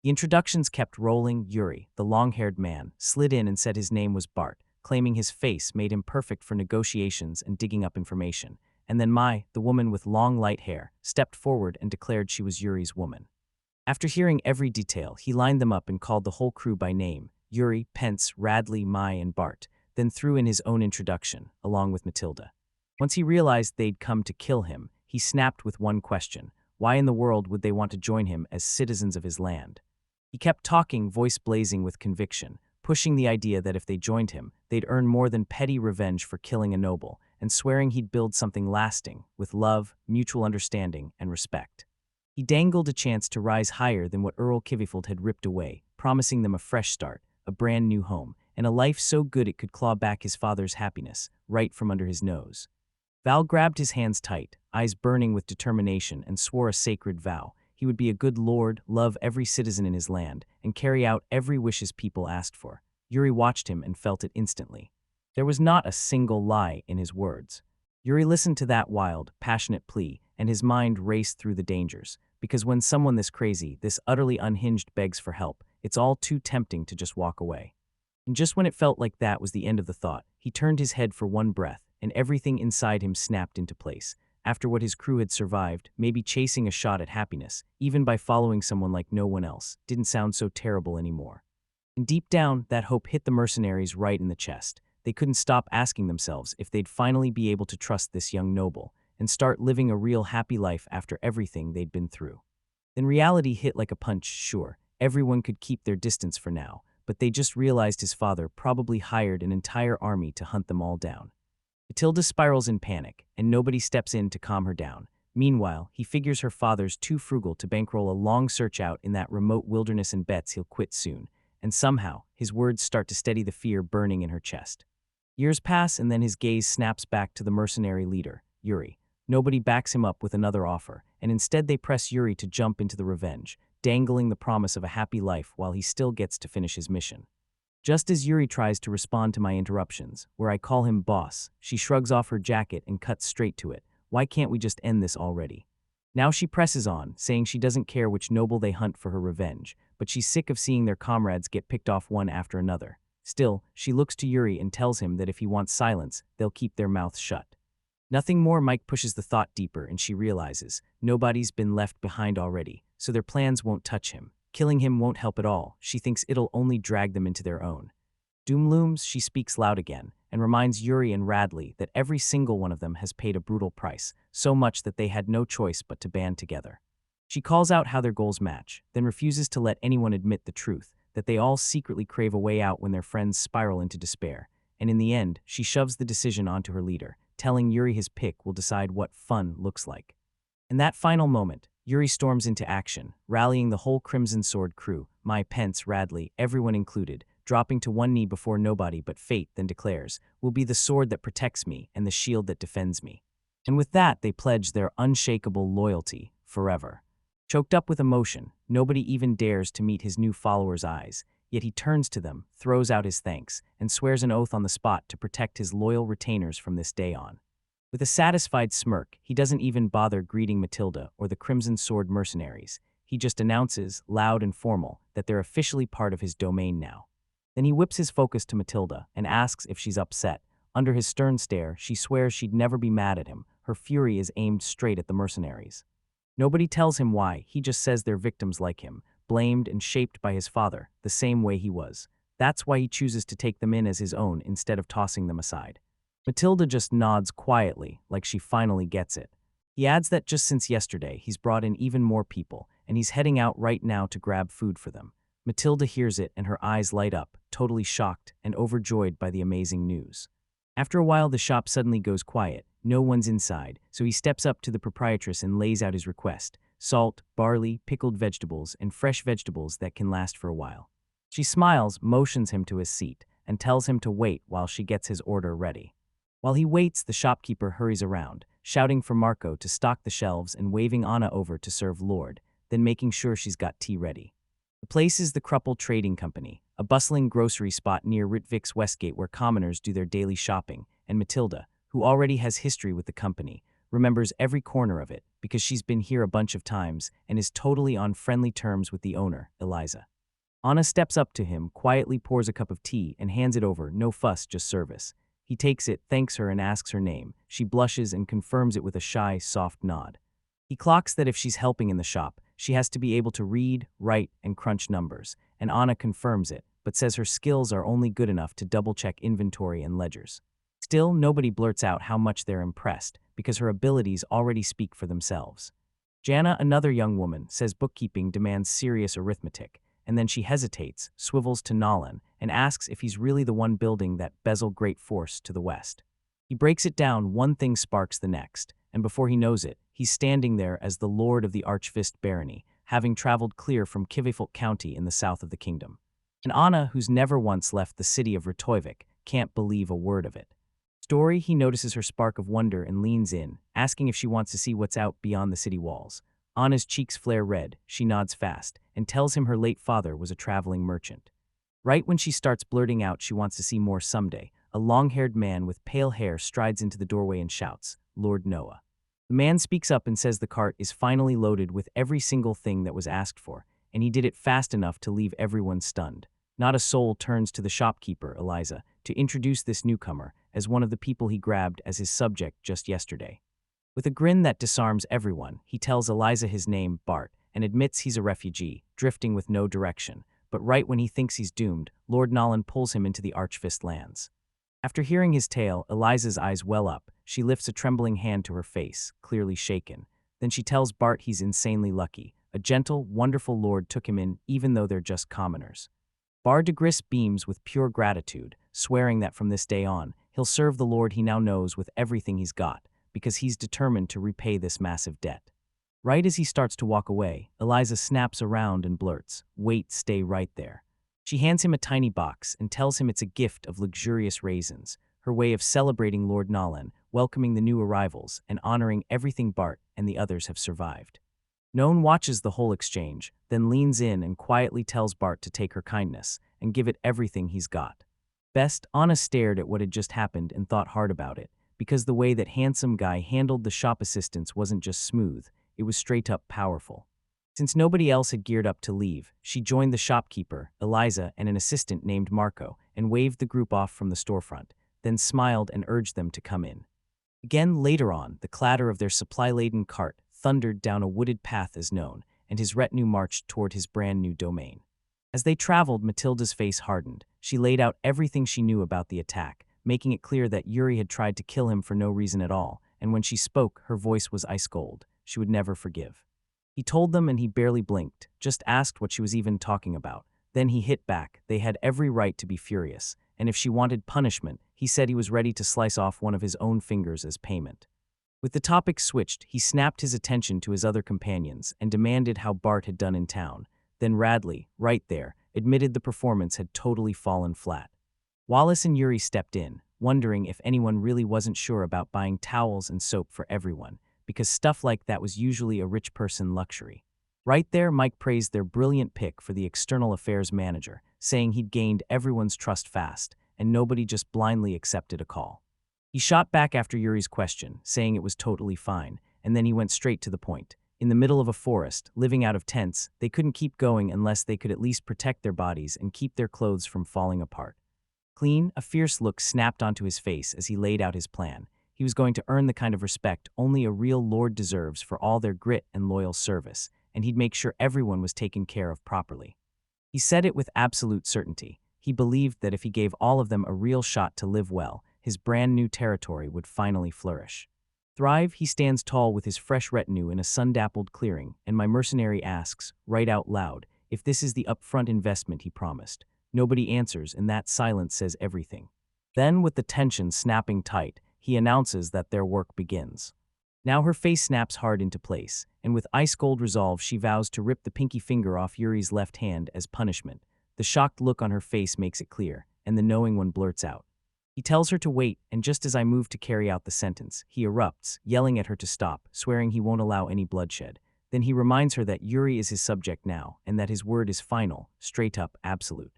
The introductions kept rolling. Yuri, the long-haired man, slid in and said his name was Bart, claiming his face made him perfect for negotiations and digging up information. And then Mai, the woman with long light hair, stepped forward and declared she was Yuri's woman. After hearing every detail, he lined them up and called the whole crew by name: Yuri, Pence, Radley, Mai, and Bart, then threw in his own introduction, along with Matilda. Once he realized they'd come to kill him, he snapped with one question: why in the world would they want to join him as citizens of his land? He kept talking, voice blazing with conviction, pushing the idea that if they joined him, they'd earn more than petty revenge for killing a noble, and swearing he'd build something lasting, with love, mutual understanding, and respect. He dangled a chance to rise higher than what Earl Kivifold had ripped away, promising them a fresh start, a brand new home, and a life so good it could claw back his father's happiness, right from under his nose. Val grabbed his hands tight, eyes burning with determination, and swore a sacred vow. He would be a good lord, love every citizen in his land, and carry out every wish his people asked for. Yuri watched him and felt it instantly. There was not a single lie in his words. Yuri listened to that wild, passionate plea, and his mind raced through the dangers, because when someone this crazy, this utterly unhinged begs for help, it's all too tempting to just walk away. And just when it felt like that was the end of the thought, he turned his head for one breath, and everything inside him snapped into place. After what his crew had survived, maybe chasing a shot at happiness, even by following someone like no one else, didn't sound so terrible anymore. And deep down, that hope hit the mercenaries right in the chest. They couldn't stop asking themselves if they'd finally be able to trust this young noble and start living a real happy life after everything they'd been through. Then reality hit like a punch. Sure, everyone could keep their distance for now, but they just realized his father probably hired an entire army to hunt them all down. Matilda spirals in panic, and nobody steps in to calm her down. Meanwhile, he figures her father's too frugal to bankroll a long search out in that remote wilderness and bets he'll quit soon, and somehow, his words start to steady the fear burning in her chest. Years pass, and then his gaze snaps back to the mercenary leader, Yuri. Nobody backs him up with another offer, and instead they press Yuri to jump into the revenge, dangling the promise of a happy life while he still gets to finish his mission. Just as Yuri tries to respond to my interruptions, where I call him boss, she shrugs off her jacket and cuts straight to it. Why can't we just end this already? Now she presses on, saying she doesn't care which noble they hunt for her revenge, but she's sick of seeing their comrades get picked off one after another. Still, she looks to Yuri and tells him that if he wants silence, they'll keep their mouths shut. Nothing more. Mike pushes the thought deeper, and she realizes nobody's been left behind already, so their plans won't touch him. Killing him won't help at all. She thinks it'll only drag them into their own. Doom looms. She speaks loud again and reminds Yuri and Radley that every single one of them has paid a brutal price, so much that they had no choice but to band together. She calls out how their goals match, then refuses to let anyone admit the truth, that they all secretly crave a way out when their friends spiral into despair. And in the end, she shoves the decision onto her leader, telling Yuri his pick will decide what fun looks like. In that final moment, Yuri storms into action, rallying the whole Crimson Sword crew, Mai, Pence, Radley, everyone included, dropping to one knee before nobody but fate, then declares, "Will be the sword that protects me and the shield that defends me." And with that, they pledge their unshakable loyalty forever. Choked up with emotion, nobody even dares to meet his new followers' eyes, yet he turns to them, throws out his thanks, and swears an oath on the spot to protect his loyal retainers from this day on. With a satisfied smirk, he doesn't even bother greeting Matilda or the Crimson Sword mercenaries. he just announces, loud and formal, that they're officially part of his domain now. Then he whips his focus to Matilda and asks if she's upset. Under his stern stare, she swears she'd never be mad at him. Her fury is aimed straight at the mercenaries. Nobody tells him why, he just says they're victims like him, blamed and shaped by his father, the same way he was. That's why he chooses to take them in as his own instead of tossing them aside. Matilda just nods quietly, like she finally gets it. He adds that just since yesterday, he's brought in even more people, and he's heading out right now to grab food for them. Matilda hears it and her eyes light up, totally shocked and overjoyed by the amazing news. After a while, the shop suddenly goes quiet. No one's inside, so he steps up to the proprietress and lays out his request: salt, barley, pickled vegetables, and fresh vegetables that can last for a while. She smiles, motions him to his seat, and tells him to wait while she gets his order ready. While he waits, the shopkeeper hurries around, shouting for Marco to stock the shelves and waving Anna over to serve Lord, then making sure she's got tea ready. The place is the Krupple Trading Company, a bustling grocery spot near Ritvik's Westgate where commoners do their daily shopping, and Matilda, who already has history with the company, remembers every corner of it because she's been here a bunch of times and is totally on friendly terms with the owner, Eliza. Anna steps up to him, quietly pours a cup of tea, and hands it over, no fuss, just service. He takes it, thanks her, and asks her name. She blushes and confirms it with a shy, soft nod. He clocks that if she's helping in the shop, she has to be able to read, write, and crunch numbers, and Anna confirms it, but says her skills are only good enough to double-check inventory and ledgers. Still, nobody blurts out how much they're impressed, because her abilities already speak for themselves. Jana, another young woman, says bookkeeping demands serious arithmetic, and then she hesitates, swivels to Nolan, and asks if he's really the one building that Bezel Great Force to the west. He breaks it down, one thing sparks the next, and before he knows it, he's standing there as the Lord of the Archfist Barony, having traveled clear from Kivifolk County in the south of the kingdom. And Anna, who's never once left the city of Rtojvik, can't believe a word of it. Story, he notices her spark of wonder and leans in, asking if she wants to see what's out beyond the city walls. Anna's cheeks flare red, she nods fast, and tells him her late father was a traveling merchant. Right when she starts blurting out she wants to see more someday, a long-haired man with pale hair strides into the doorway and shouts, "Lord Noah." The man speaks up and says the cart is finally loaded with every single thing that was asked for, and he did it fast enough to leave everyone stunned. Not a soul turns to the shopkeeper, Eliza, to introduce this newcomer as one of the people he grabbed as his subject just yesterday. With a grin that disarms everyone, he tells Eliza his name, Bart, and admits he's a refugee, drifting with no direction. But right when he thinks he's doomed, Lord Nolan pulls him into the Archfist lands. After hearing his tale, Eliza's eyes well up. She lifts a trembling hand to her face, clearly shaken. Then she tells Bart he's insanely lucky. A gentle, wonderful lord took him in, even though they're just commoners. Bar de Gris beams with pure gratitude, swearing that from this day on, he'll serve the lord he now knows with everything he's got, because he's determined to repay this massive debt. Right as he starts to walk away, Eliza snaps around and blurts, "Wait, stay right there." She hands him a tiny box and tells him it's a gift of luxurious raisins, her way of celebrating Lord Nolan, welcoming the new arrivals, and honoring everything Bart and the others have survived. Noan watches the whole exchange, then leans in and quietly tells Bart to take her kindness and give it everything he's got. Best, Anna stared at what had just happened and thought hard about it, because the way that handsome guy handled the shop assistants wasn't just smooth, it was straight-up powerful. Since nobody else had geared up to leave, she joined the shopkeeper, Eliza, and an assistant named Marco, and waved the group off from the storefront, then smiled and urged them to come in. Again later on, the clatter of their supply-laden cart thundered down a wooded path as known, and his retinue marched toward his brand-new domain. As they traveled, Matilda's face hardened. She laid out everything she knew about the attack, making it clear that Yuri had tried to kill him for no reason at all, and when she spoke, her voice was ice cold. She would never forgive. He told them and he barely blinked, just asked what she was even talking about. Then he hit back. They had every right to be furious, and if she wanted punishment, he said he was ready to slice off one of his own fingers as payment. With the topic switched, he snapped his attention to his other companions and demanded how Bart had done in town. Then Radley, right there, admitted the performance had totally fallen flat. Wallace and Yuri stepped in, wondering if anyone really wasn't sure about buying towels and soap for everyone, because stuff like that was usually a rich person luxury. Right there, Mike praised their brilliant pick for the external affairs manager, saying he'd gained everyone's trust fast, and nobody just blindly accepted a call. He shot back after Yuri's question, saying it was totally fine, and then he went straight to the point. In the middle of a forest, living out of tents, they couldn't keep going unless they could at least protect their bodies and keep their clothes from falling apart. Clean, a fierce look snapped onto his face as he laid out his plan. He was going to earn the kind of respect only a real lord deserves for all their grit and loyal service, and he'd make sure everyone was taken care of properly. He said it with absolute certainty. He believed that if he gave all of them a real shot to live well, his brand new territory would finally flourish. Thrive, he stands tall with his fresh retinue in a sun-dappled clearing, and my mercenary asks, right out loud, if this is the upfront investment he promised. Nobody answers, and that silence says everything. Then, with the tension snapping tight, he announces that their work begins. Now her face snaps hard into place, and with ice-cold resolve she vows to rip the pinky finger off Yuri's left hand as punishment. The shocked look on her face makes it clear, and the knowing one blurts out. He tells her to wait, and just as I move to carry out the sentence, he erupts, yelling at her to stop, swearing he won't allow any bloodshed. Then he reminds her that Yuri is his subject now, and that his word is final, straight up absolute.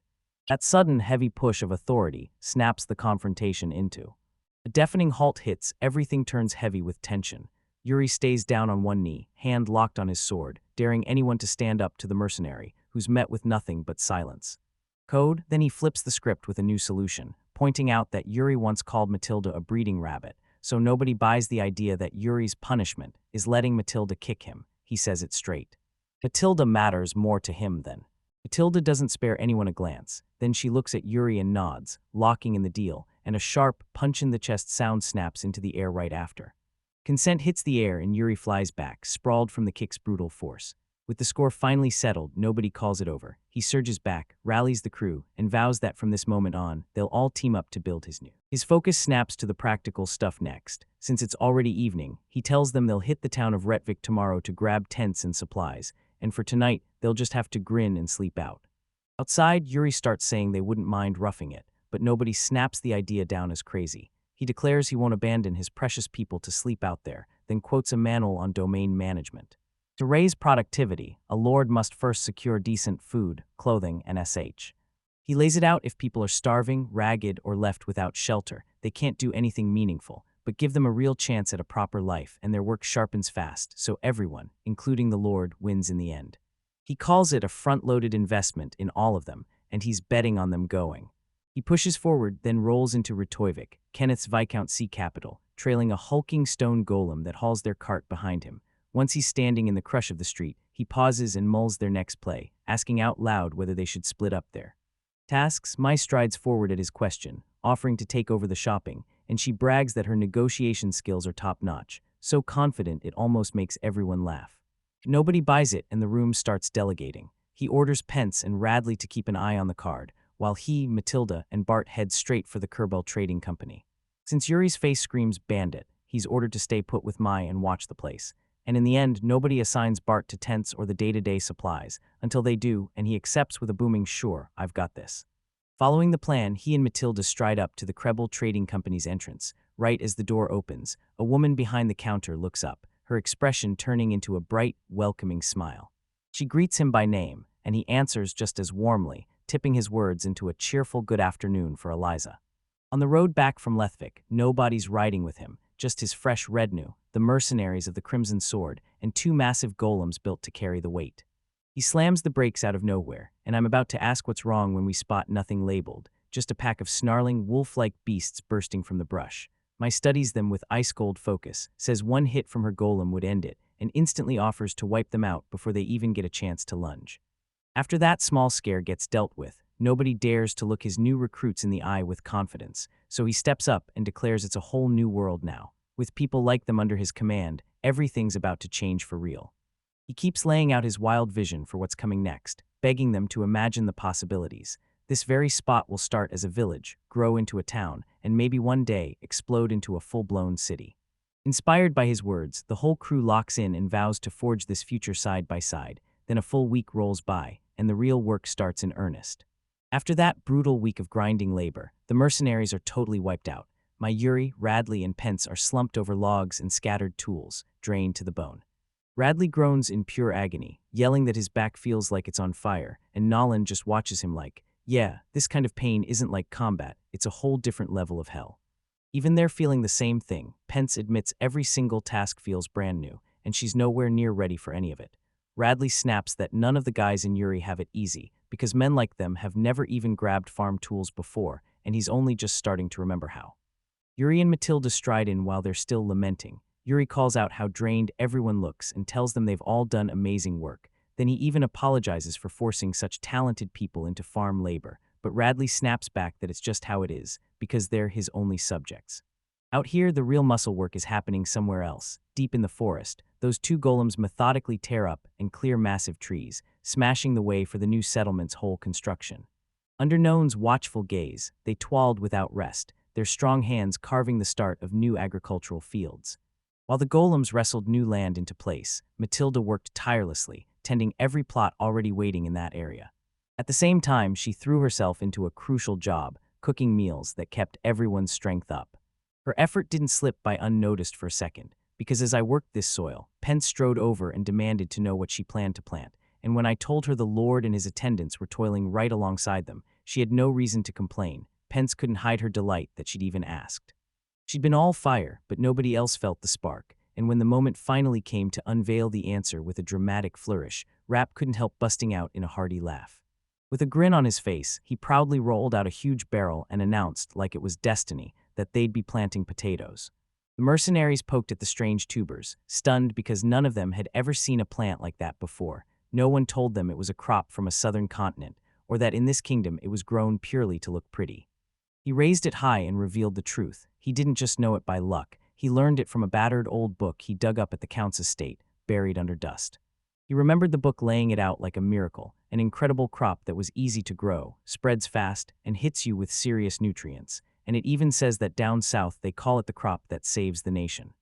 That sudden, heavy push of authority snaps the confrontation into. A deafening halt hits, everything turns heavy with tension. Yuri stays down on one knee, hand locked on his sword, daring anyone to stand up to the mercenary, who's met with nothing but silence. Code, then he flips the script with a new solution, pointing out that Yuri once called Matilda a breeding rabbit, so nobody buys the idea that Yuri's punishment is letting Matilda kick him. He says it straight. Matilda matters more to him than. Matilda doesn't spare anyone a glance. Then she looks at Yuri and nods, locking in the deal, and a sharp, punch-in-the-chest sound snaps into the air right after. Consent hits the air and Yuri flies back, sprawled from the kick's brutal force. With the score finally settled, nobody calls it over. He surges back, rallies the crew, and vows that from this moment on, they'll all team up to build his new. His focus snaps to the practical stuff next. Since it's already evening, he tells them they'll hit the town of Retvik tomorrow to grab tents and supplies, and for tonight, they'll just have to grin and sleep out. Outside, Yuri starts saying they wouldn't mind roughing it, but nobody snaps the idea down as crazy. He declares he won't abandon his precious people to sleep out there, then quotes a manual on domain management. To raise productivity, a lord must first secure decent food, clothing, and sh. He lays it out if people are starving, ragged, or left without shelter. They can't do anything meaningful, but give them a real chance at a proper life, and their work sharpens fast, so everyone, including the lord, wins in the end. He calls it a front-loaded investment in all of them, and he's betting on them going. He pushes forward, then rolls into Retovik, Kenneth's Viscount sea capital, trailing a hulking stone golem that hauls their cart behind him. Once he's standing in the crush of the street, he pauses and mulls their next play, asking out loud whether they should split up their tasks. Mai strides forward at his question, offering to take over the shopping, and she brags that her negotiation skills are top-notch, so confident it almost makes everyone laugh. Nobody buys it, and the room starts delegating. He orders Pence and Radley to keep an eye on the card, while he, Matilda, and Bart head straight for the Kerbel Trading Company. Since Yuri's face screams bandit, he's ordered to stay put with Mai and watch the place. And in the end, nobody assigns Bart to tents or the day-to-day supplies, until they do, and he accepts with a booming sure, I've got this. Following the plan, he and Matilda stride up to the Kerbel Trading Company's entrance. Right as the door opens, a woman behind the counter looks up, her expression turning into a bright, welcoming smile. She greets him by name, and he answers just as warmly, tipping his words into a cheerful good afternoon for Eliza. On the road back from Lethvik, nobody's riding with him, just his fresh retinue, the mercenaries of the Crimson Sword, and two massive golems built to carry the weight. He slams the brakes out of nowhere, and I'm about to ask what's wrong when we spot nothing labeled, just a pack of snarling, wolf-like beasts bursting from the brush. Mai studies them with ice-cold focus, says one hit from her golem would end it, and instantly offers to wipe them out before they even get a chance to lunge. After that small scare gets dealt with, nobody dares to look his new recruits in the eye with confidence, so he steps up and declares it's a whole new world now. With people like them under his command, everything's about to change for real. He keeps laying out his wild vision for what's coming next, begging them to imagine the possibilities. This very spot will start as a village, grow into a town, and maybe one day explode into a full-blown city. Inspired by his words, the whole crew locks in and vows to forge this future side by side. Then a full week rolls by, and the real work starts in earnest. After that brutal week of grinding labor, the mercenaries are totally wiped out. My Yuri, Radley, and Pence are slumped over logs and scattered tools, drained to the bone. Radley groans in pure agony, yelling that his back feels like it's on fire, and Nolan just watches him like, yeah, this kind of pain isn't like combat, it's a whole different level of hell. Even they're feeling the same thing. Pence admits every single task feels brand new, and she's nowhere near ready for any of it. Radley snaps that none of the guys in Yuri have it easy, because men like them have never even grabbed farm tools before, and he's only just starting to remember how. Yuri and Matilda stride in while they're still lamenting. Yuri calls out how drained everyone looks and tells them they've all done amazing work. Then he even apologizes for forcing such talented people into farm labor, but Radley snaps back that it's just how it is, because they're his only subjects. Out here, the real muscle work is happening somewhere else, deep in the forest. Those two golems methodically tear up and clear massive trees, smashing the way for the new settlement's whole construction. Under None's watchful gaze, they toiled without rest, their strong hands carving the start of new agricultural fields. While the golems wrestled new land into place, Matilda worked tirelessly, tending every plot already waiting in that area. At the same time, she threw herself into a crucial job, cooking meals that kept everyone's strength up. Her effort didn't slip by unnoticed for a second, because as I worked this soil, Pence strode over and demanded to know what she planned to plant, and when I told her the Lord and his attendants were toiling right alongside them, she had no reason to complain. Pence couldn't hide her delight that she'd even asked. She'd been all fire, but nobody else felt the spark, and when the moment finally came to unveil the answer with a dramatic flourish, Rapp couldn't help busting out in a hearty laugh. With a grin on his face, he proudly rolled out a huge barrel and announced, like it was destiny, that they'd be planting potatoes. The mercenaries poked at the strange tubers, stunned because none of them had ever seen a plant like that before. No one told them it was a crop from a southern continent, or that in this kingdom it was grown purely to look pretty. He raised it high and revealed the truth. He didn't just know it by luck. He learned it from a battered old book he dug up at the Count's estate, buried under dust. He remembered the book laying it out like a miracle, an incredible crop that was easy to grow, spreads fast, and hits you with serious nutrients. And it even says that down south they call it the crop that saves the nation.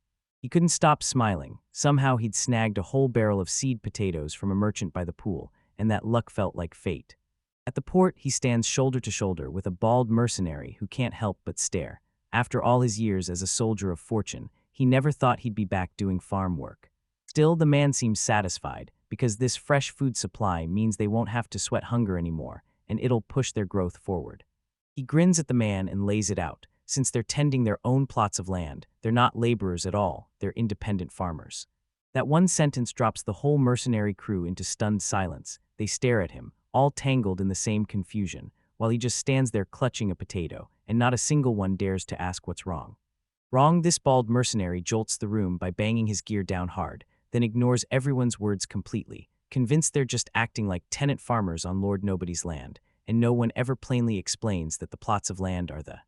He couldn't stop smiling. Somehow he'd snagged a whole barrel of seed potatoes from a merchant by the pool, and that luck felt like fate. At the port, he stands shoulder to shoulder with a bald mercenary who can't help but stare. After all his years as a soldier of fortune, he never thought he'd be back doing farm work. Still, the man seems satisfied, because this fresh food supply means they won't have to sweat hunger anymore, and it'll push their growth forward. He grins at the man and lays it out. Since they're tending their own plots of land, they're not laborers at all, they're independent farmers. That one sentence drops the whole mercenary crew into stunned silence. They stare at him, all tangled in the same confusion, while he just stands there clutching a potato, and not a single one dares to ask what's wrong. Wrong, this bald mercenary jolts the room by banging his gear down hard, then ignores everyone's words completely, convinced they're just acting like tenant farmers on Lord Nobody's land, and no one ever plainly explains that the plots of land are the.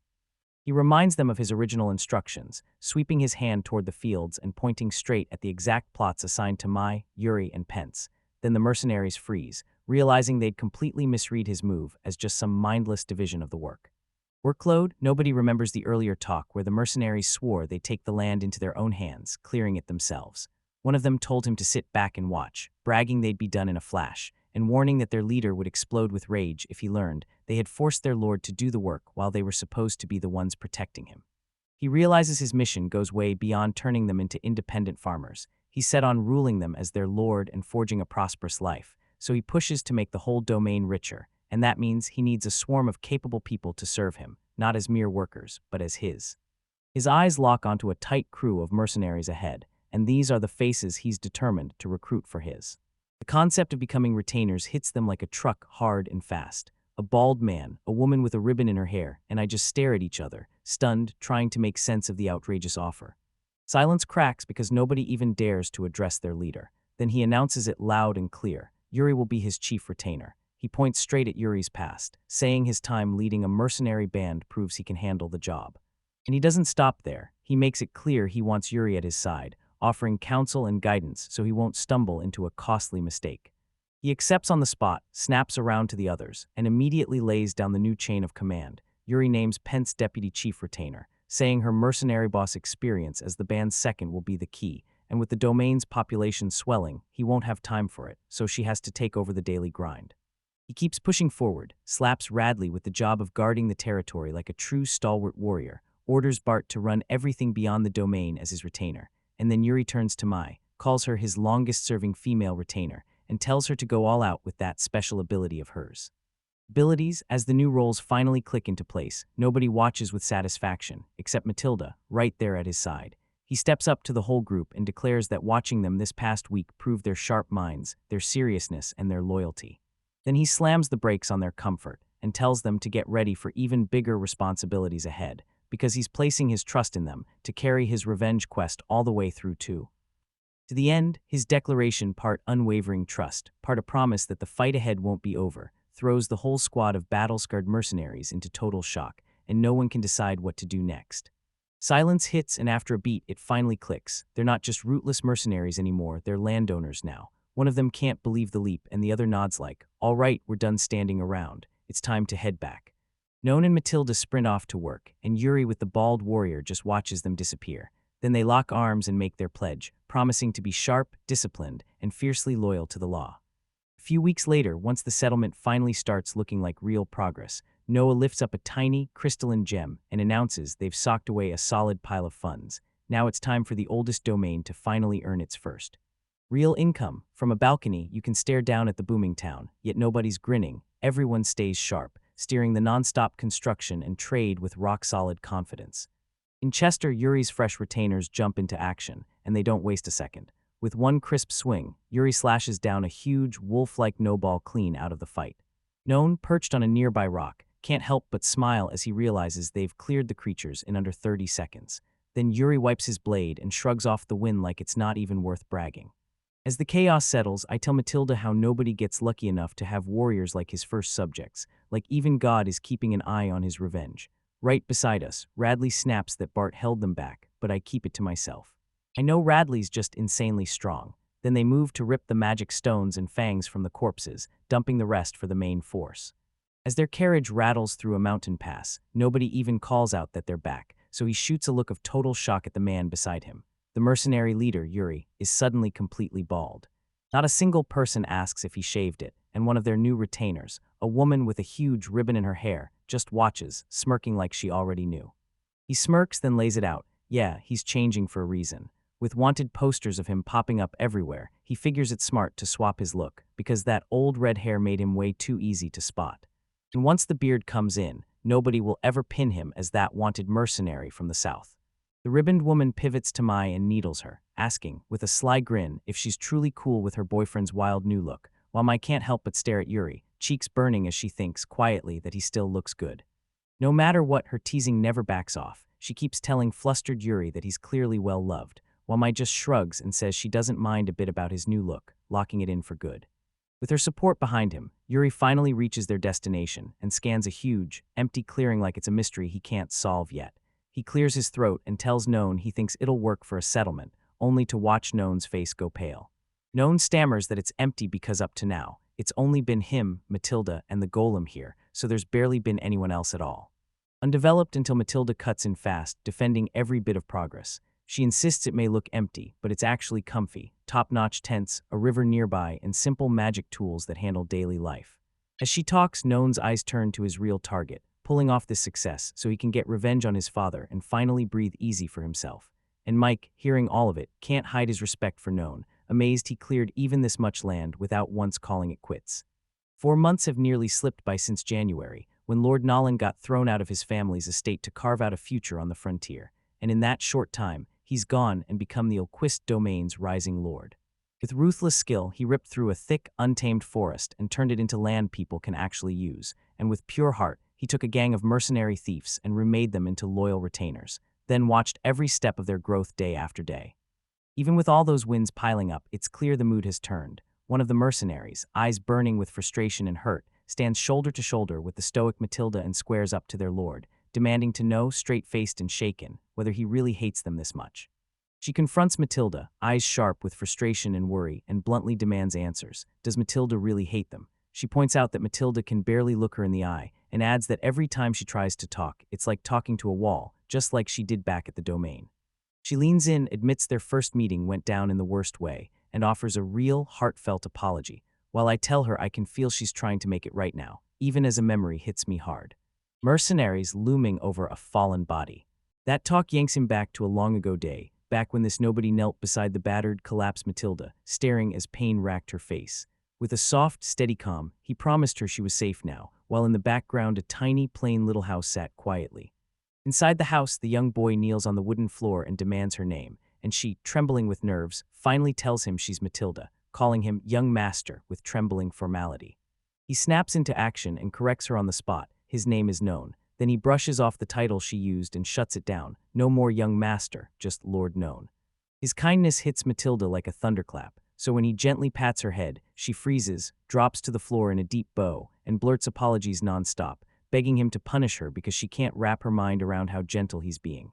He reminds them of his original instructions, sweeping his hand toward the fields and pointing straight at the exact plots assigned to Mai, Yuri, and Pence. Then the mercenaries freeze, realizing they'd completely misread his move as just some mindless division of the work. Workload? Nobody remembers the earlier talk where the mercenaries swore they'd take the land into their own hands, clearing it themselves. One of them told him to sit back and watch, bragging they'd be done in a flash, and warning that their leader would explode with rage if he learned they had forced their lord to do the work while they were supposed to be the ones protecting him. He realizes his mission goes way beyond turning them into independent farmers. He's set on ruling them as their lord and forging a prosperous life, so he pushes to make the whole domain richer, and that means he needs a swarm of capable people to serve him, not as mere workers, but as his. His eyes lock onto a tight crew of mercenaries ahead, and these are the faces he's determined to recruit for his. The concept of becoming retainers hits them like a truck, hard and fast. A bald man, a woman with a ribbon in her hair, and I just stare at each other, stunned, trying to make sense of the outrageous offer. Silence cracks because nobody even dares to address their leader. Then he announces it loud and clear. Yuri will be his chief retainer. He points straight at Yuri's past, saying his time leading a mercenary band proves he can handle the job. And he doesn't stop there. He makes it clear he wants Yuri at his side, offering counsel and guidance so he won't stumble into a costly mistake. He accepts on the spot, snaps around to the others, and immediately lays down the new chain of command. Yuri names Pence deputy chief retainer, saying her mercenary boss experience as the band's second will be the key, and with the domain's population swelling, he won't have time for it, so she has to take over the daily grind. He keeps pushing forward, slaps Radley with the job of guarding the territory like a true stalwart warrior, orders Bart to run everything beyond the domain as his retainer, and then Yuri turns to Mai, calls her his longest-serving female retainer, and tells her to go all out with that special ability of hers. Abilities, as the new roles finally click into place, nobody watches with satisfaction, except Matilda, right there at his side. He steps up to the whole group and declares that watching them this past week proved their sharp minds, their seriousness, and their loyalty. Then he slams the brakes on their comfort and tells them to get ready for even bigger responsibilities ahead, because he's placing his trust in them to carry his revenge quest all the way through too. To the end, his declaration, part unwavering trust, part a promise that the fight ahead won't be over, throws the whole squad of battle-scarred mercenaries into total shock, and no one can decide what to do next. Silence hits, and after a beat, it finally clicks. They're not just rootless mercenaries anymore, they're landowners now. One of them can't believe the leap, and the other nods like, "All right, we're done standing around. It's time to head back." Non and Matilda sprint off to work, and Yuri with the bald warrior just watches them disappear. Then they lock arms and make their pledge, promising to be sharp, disciplined, and fiercely loyal to the law. A few weeks later, once the settlement finally starts looking like real progress, Noah lifts up a tiny, crystalline gem and announces they've socked away a solid pile of funds. Now it's time for the oldest domain to finally earn its first real income. From a balcony, you can stare down at the booming town, yet nobody's grinning. Everyone stays sharp, steering the non-stop construction and trade with rock-solid confidence. In Chester, Yuri's fresh retainers jump into action, and they don't waste a second. With one crisp swing, Yuri slashes down a huge, wolf-like no-ball clean out of the fight. Non, perched on a nearby rock, can't help but smile as he realizes they've cleared the creatures in under 30 seconds. Then Yuri wipes his blade and shrugs off the win like it's not even worth bragging. As the chaos settles, I tell Matilda how nobody gets lucky enough to have warriors like his first subjects, like even God is keeping an eye on his revenge. Right beside us, Radley snaps that Bart held them back, but I keep it to myself. I know Radley's just insanely strong. Then they move to rip the magic stones and fangs from the corpses, dumping the rest for the main force. As their carriage rattles through a mountain pass, nobody even calls out that they're back, so he shoots a look of total shock at the man beside him. The mercenary leader, Yuri, is suddenly completely bald. Not a single person asks if he shaved it, and one of their new retainers, a woman with a huge ribbon in her hair, just watches, smirking like she already knew. He smirks, then lays it out. Yeah, he's changing for a reason. With wanted posters of him popping up everywhere, he figures it smart to swap his look, because that old red hair made him way too easy to spot. And once the beard comes in, nobody will ever pin him as that wanted mercenary from the south. The ribboned woman pivots to Mai and needles her, asking, with a sly grin, if she's truly cool with her boyfriend's wild new look, while Mai can't help but stare at Yuri, cheeks burning as she thinks, quietly, that he still looks good. No matter what, her teasing never backs off. She keeps telling flustered Yuri that he's clearly well loved, while Mai just shrugs and says she doesn't mind a bit about his new look, locking it in for good. With her support behind him, Yuri finally reaches their destination and scans a huge, empty clearing like it's a mystery he can't solve yet. He clears his throat and tells Non he thinks it'll work for a settlement, only to watch Non's face go pale. Non stammers that it's empty because up to now, it's only been him, Matilda, and the golem here, so there's barely been anyone else at all. Undeveloped until Matilda cuts in fast, defending every bit of progress. She insists it may look empty, but it's actually comfy, top-notch tents, a river nearby, and simple magic tools that handle daily life. As she talks, Non's eyes turn to his real target, pulling off this success so he can get revenge on his father and finally breathe easy for himself. And Mike, hearing all of it, can't hide his respect for Non, amazed he cleared even this much land without once calling it quits. 4 months have nearly slipped by since January, when Lord Nolan got thrown out of his family's estate to carve out a future on the frontier, and in that short time, he's gone and become the Ilquist domain's rising lord. With ruthless skill, he ripped through a thick, untamed forest and turned it into land people can actually use, and with pure heart, he took a gang of mercenary thieves and remade them into loyal retainers, then watched every step of their growth day after day. Even with all those wins piling up, it's clear the mood has turned. One of the mercenaries, eyes burning with frustration and hurt, stands shoulder to shoulder with the stoic Matilda and squares up to their lord, demanding to know, straight-faced and shaken, whether he really hates them this much. She confronts Matilda, eyes sharp with frustration and worry, and bluntly demands answers. Does Matilda really hate them? She points out that Matilda can barely look her in the eye, and adds that every time she tries to talk, it's like talking to a wall, just like she did back at the domain. She leans in, admits their first meeting went down in the worst way, and offers a real, heartfelt apology, while I tell her I can feel she's trying to make it right now, even as a memory hits me hard. Mercenaries looming over a fallen body. That talk yanks him back to a long-ago day, back when this nobody knelt beside the battered, collapsed Matilda, staring as pain racked her face. With a soft, steady calm, he promised her she was safe now, while in the background a tiny, plain little house sat quietly. Inside the house, the young boy kneels on the wooden floor and demands her name, and she, trembling with nerves, finally tells him she's Matilda, calling him young master with trembling formality. He snaps into action and corrects her on the spot. His name is known. Then he brushes off the title she used and shuts it down. No more young master, just Lord Known. His kindness hits Matilda like a thunderclap, so when he gently pats her head, she freezes, drops to the floor in a deep bow, and blurts apologies nonstop, begging him to punish her because she can't wrap her mind around how gentle he's being.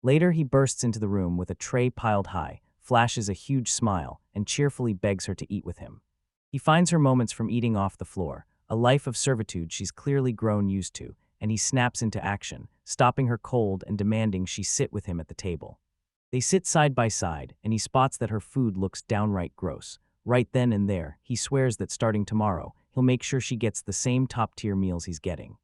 Later, he bursts into the room with a tray piled high, flashes a huge smile, and cheerfully begs her to eat with him. He finds her moments from eating off the floor, a life of servitude she's clearly grown used to, and he snaps into action, stopping her cold and demanding she sit with him at the table. They sit side by side, and he spots that her food looks downright gross. Right then and there, he swears that starting tomorrow, he'll make sure she gets the same top-tier meals he's getting.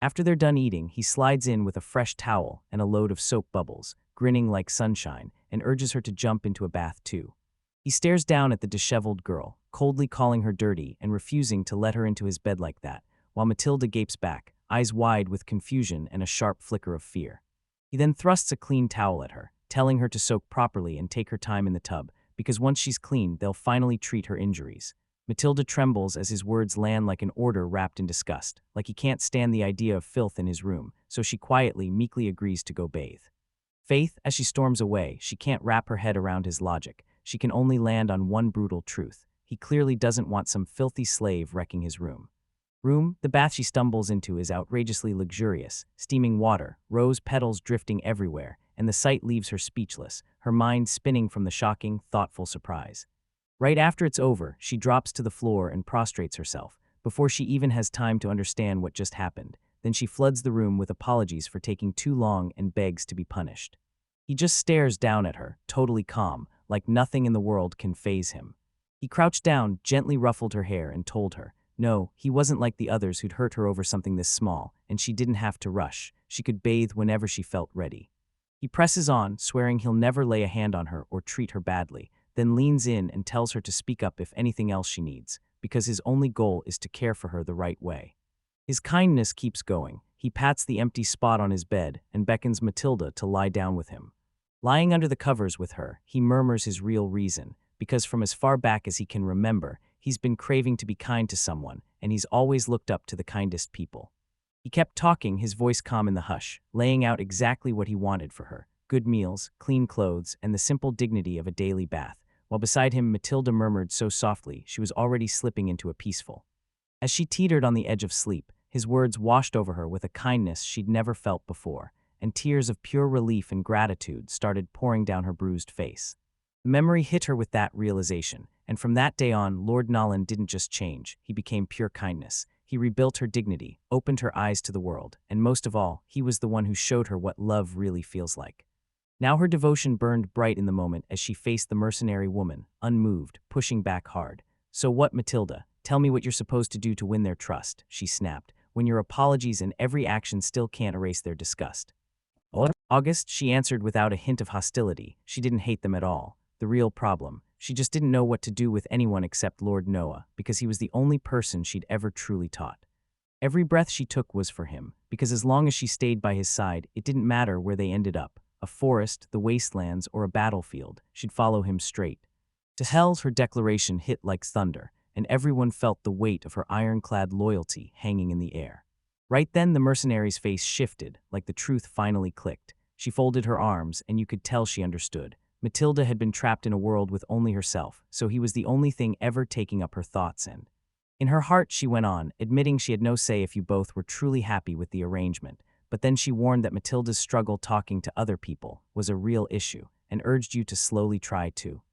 After they're done eating, he slides in with a fresh towel and a load of soap bubbles, grinning like sunshine, and urges her to jump into a bath too. He stares down at the disheveled girl, coldly calling her dirty and refusing to let her into his bed like that, while Matilda gapes back, eyes wide with confusion and a sharp flicker of fear. He then thrusts a clean towel at her, telling her to soak properly and take her time in the tub, because once she's clean, they'll finally treat her injuries. Matilda trembles as his words land like an order wrapped in disgust, like he can't stand the idea of filth in his room, so she quietly, meekly agrees to go bathe. Faith, as she storms away, she can't wrap her head around his logic. She can only land on one brutal truth. He clearly doesn't want some filthy slave wrecking his room. The bath she stumbles into is outrageously luxurious, steaming water, rose petals drifting everywhere, and the sight leaves her speechless, her mind spinning from the shocking, thoughtful surprise. Right after it's over, she drops to the floor and prostrates herself, before she even has time to understand what just happened. Then she floods the room with apologies for taking too long and begs to be punished. He just stares down at her, totally calm, like nothing in the world can faze him. He crouched down, gently ruffled her hair, and told her, no, he wasn't like the others who'd hurt her over something this small, and she didn't have to rush. She could bathe whenever she felt ready. He presses on, swearing he'll never lay a hand on her or treat her badly, then leans in and tells her to speak up if anything else she needs, because his only goal is to care for her the right way. His kindness keeps going. He pats the empty spot on his bed and beckons Matilda to lie down with him. Lying under the covers with her, he murmurs his real reason, because from as far back as he can remember, he's been craving to be kind to someone, and he's always looked up to the kindest people. He kept talking, his voice calm in the hush, laying out exactly what he wanted for her: good meals, clean clothes, and the simple dignity of a daily bath, while beside him Matilda murmured so softly she was already slipping into a peaceful. As she teetered on the edge of sleep, his words washed over her with a kindness she'd never felt before, and tears of pure relief and gratitude started pouring down her bruised face. The memory hit her with that realization, and from that day on, Lord Nolan didn't just change, he became pure kindness. He rebuilt her dignity, opened her eyes to the world, and most of all, he was the one who showed her what love really feels like. Now her devotion burned bright in the moment as she faced the mercenary woman, unmoved, pushing back hard. So what, Matilda? Tell me what you're supposed to do to win their trust, she snapped, when your apologies and every action still can't erase their disgust. August, she answered without a hint of hostility. She didn't hate them at all. The real problem, she just didn't know what to do with anyone except Lord Noah, because he was the only person she'd ever truly taught. Every breath she took was for him, because as long as she stayed by his side, it didn't matter where they ended up, a forest, the wastelands, or a battlefield, she'd follow him straight. To hell, her declaration hit like thunder, and everyone felt the weight of her ironclad loyalty hanging in the air. Right then, the mercenary's face shifted, like the truth finally clicked. She folded her arms, and you could tell she understood. Matilda had been trapped in a world with only herself, so he was the only thing ever taking up her thoughts and. In her heart, she went on, admitting she had no say if you both were truly happy with the arrangement, but then she warned that Matilda's struggle talking to other people was a real issue, and urged you to slowly try to.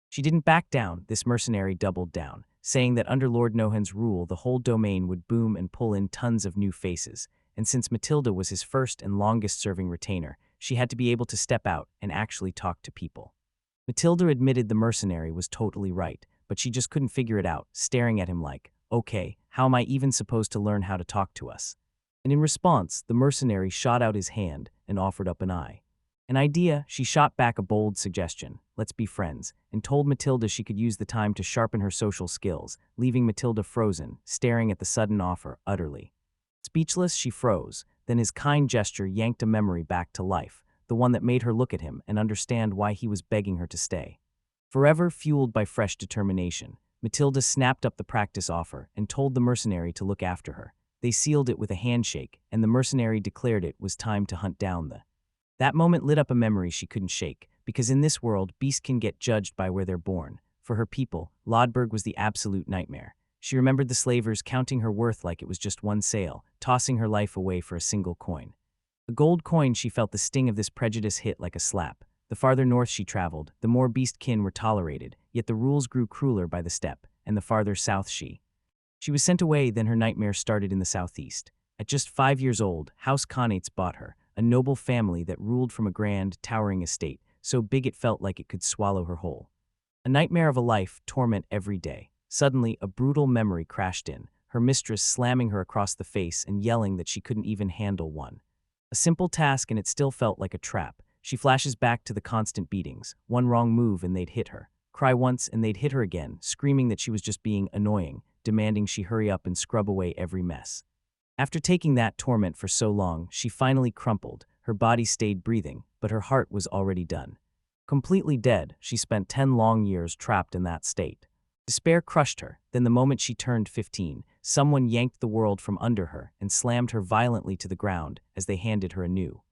She didn't back down. This mercenary doubled down, saying that under Lord Nohan's rule the whole domain would boom and pull in tons of new faces, and since Matilda was his first and longest-serving retainer, she had to be able to step out and actually talk to people. Matilda admitted the mercenary was totally right, but she just couldn't figure it out, staring at him like, okay, how am I even supposed to learn how to talk to us? And in response, the mercenary shot out his hand and offered up an eye. An idea, she shot back a bold suggestion, let's be friends, and told Matilda she could use the time to sharpen her social skills, leaving Matilda frozen, staring at the sudden offer utterly. Speechless, she froze, then his kind gesture yanked a memory back to life, the one that made her look at him and understand why he was begging her to stay. Forever fueled by fresh determination, Matilda snapped up the practice offer and told the mercenary to look after her. They sealed it with a handshake, and the mercenary declared it was time to hunt down the. That moment lit up a memory she couldn't shake, because in this world, beasts can get judged by where they're born. For her people, Lodberg was the absolute nightmare. She remembered the slavers counting her worth like it was just one sale, tossing her life away for a single coin. A gold coin, she felt the sting of this prejudice hit like a slap. The farther north she traveled, the more beast-kin were tolerated, yet the rules grew crueler by the step, and the farther south she was sent away. Then her nightmare started in the southeast. At just 5 years old, House Connates bought her, a noble family that ruled from a grand, towering estate, so big it felt like it could swallow her whole. A nightmare of a life, torment every day. Suddenly, a brutal memory crashed in, her mistress slamming her across the face and yelling that she couldn't even handle one. A simple task, and it still felt like a trap. She flashes back to the constant beatings. One wrong move and they'd hit her. Cry once and they'd hit her again, screaming that she was just being annoying, demanding she hurry up and scrub away every mess. After taking that torment for so long, she finally crumpled. Her body stayed breathing, but her heart was already done. Completely dead, she spent 10 long years trapped in that state. Despair crushed her. Then the moment she turned 15, someone yanked the world from under her and slammed her violently to the ground as they handed her a new.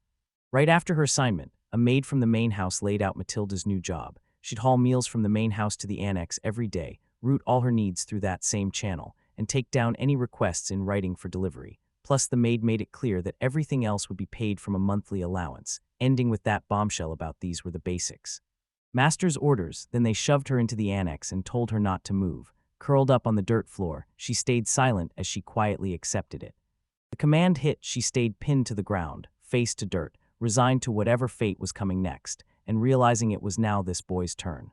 Right after her assignment, a maid from the main house laid out Matilda's new job. She'd haul meals from the main house to the annex every day, route all her needs through that same channel, and take down any requests in writing for delivery. Plus, the maid made it clear that everything else would be paid from a monthly allowance, ending with that bombshell about these were the basics. Master's orders, then they shoved her into the annex and told her not to move. Curled up on the dirt floor, she stayed silent as she quietly accepted it. The command hit, she stayed pinned to the ground, face to dirt, resigned to whatever fate was coming next, and realizing it was now this boy's turn.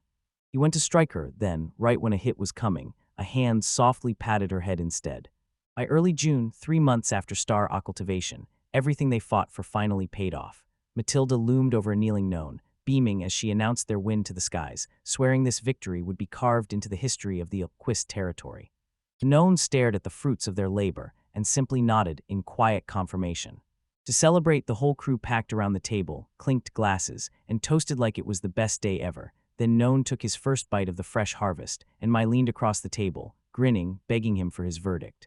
He went to strike her, then, right when a hit was coming, a hand softly patted her head instead. By early June, 3 months after star occultivation, everything they fought for finally paid off. Matilda loomed over a kneeling gnome, beaming as she announced their win to the skies, swearing this victory would be carved into the history of the Quist territory. The gnome stared at the fruits of their labor and simply nodded in quiet confirmation. To celebrate, the whole crew packed around the table, clinked glasses, and toasted like it was the best day ever. Then None took his first bite of the fresh harvest, and Mai leaned across the table, grinning, begging him for his verdict.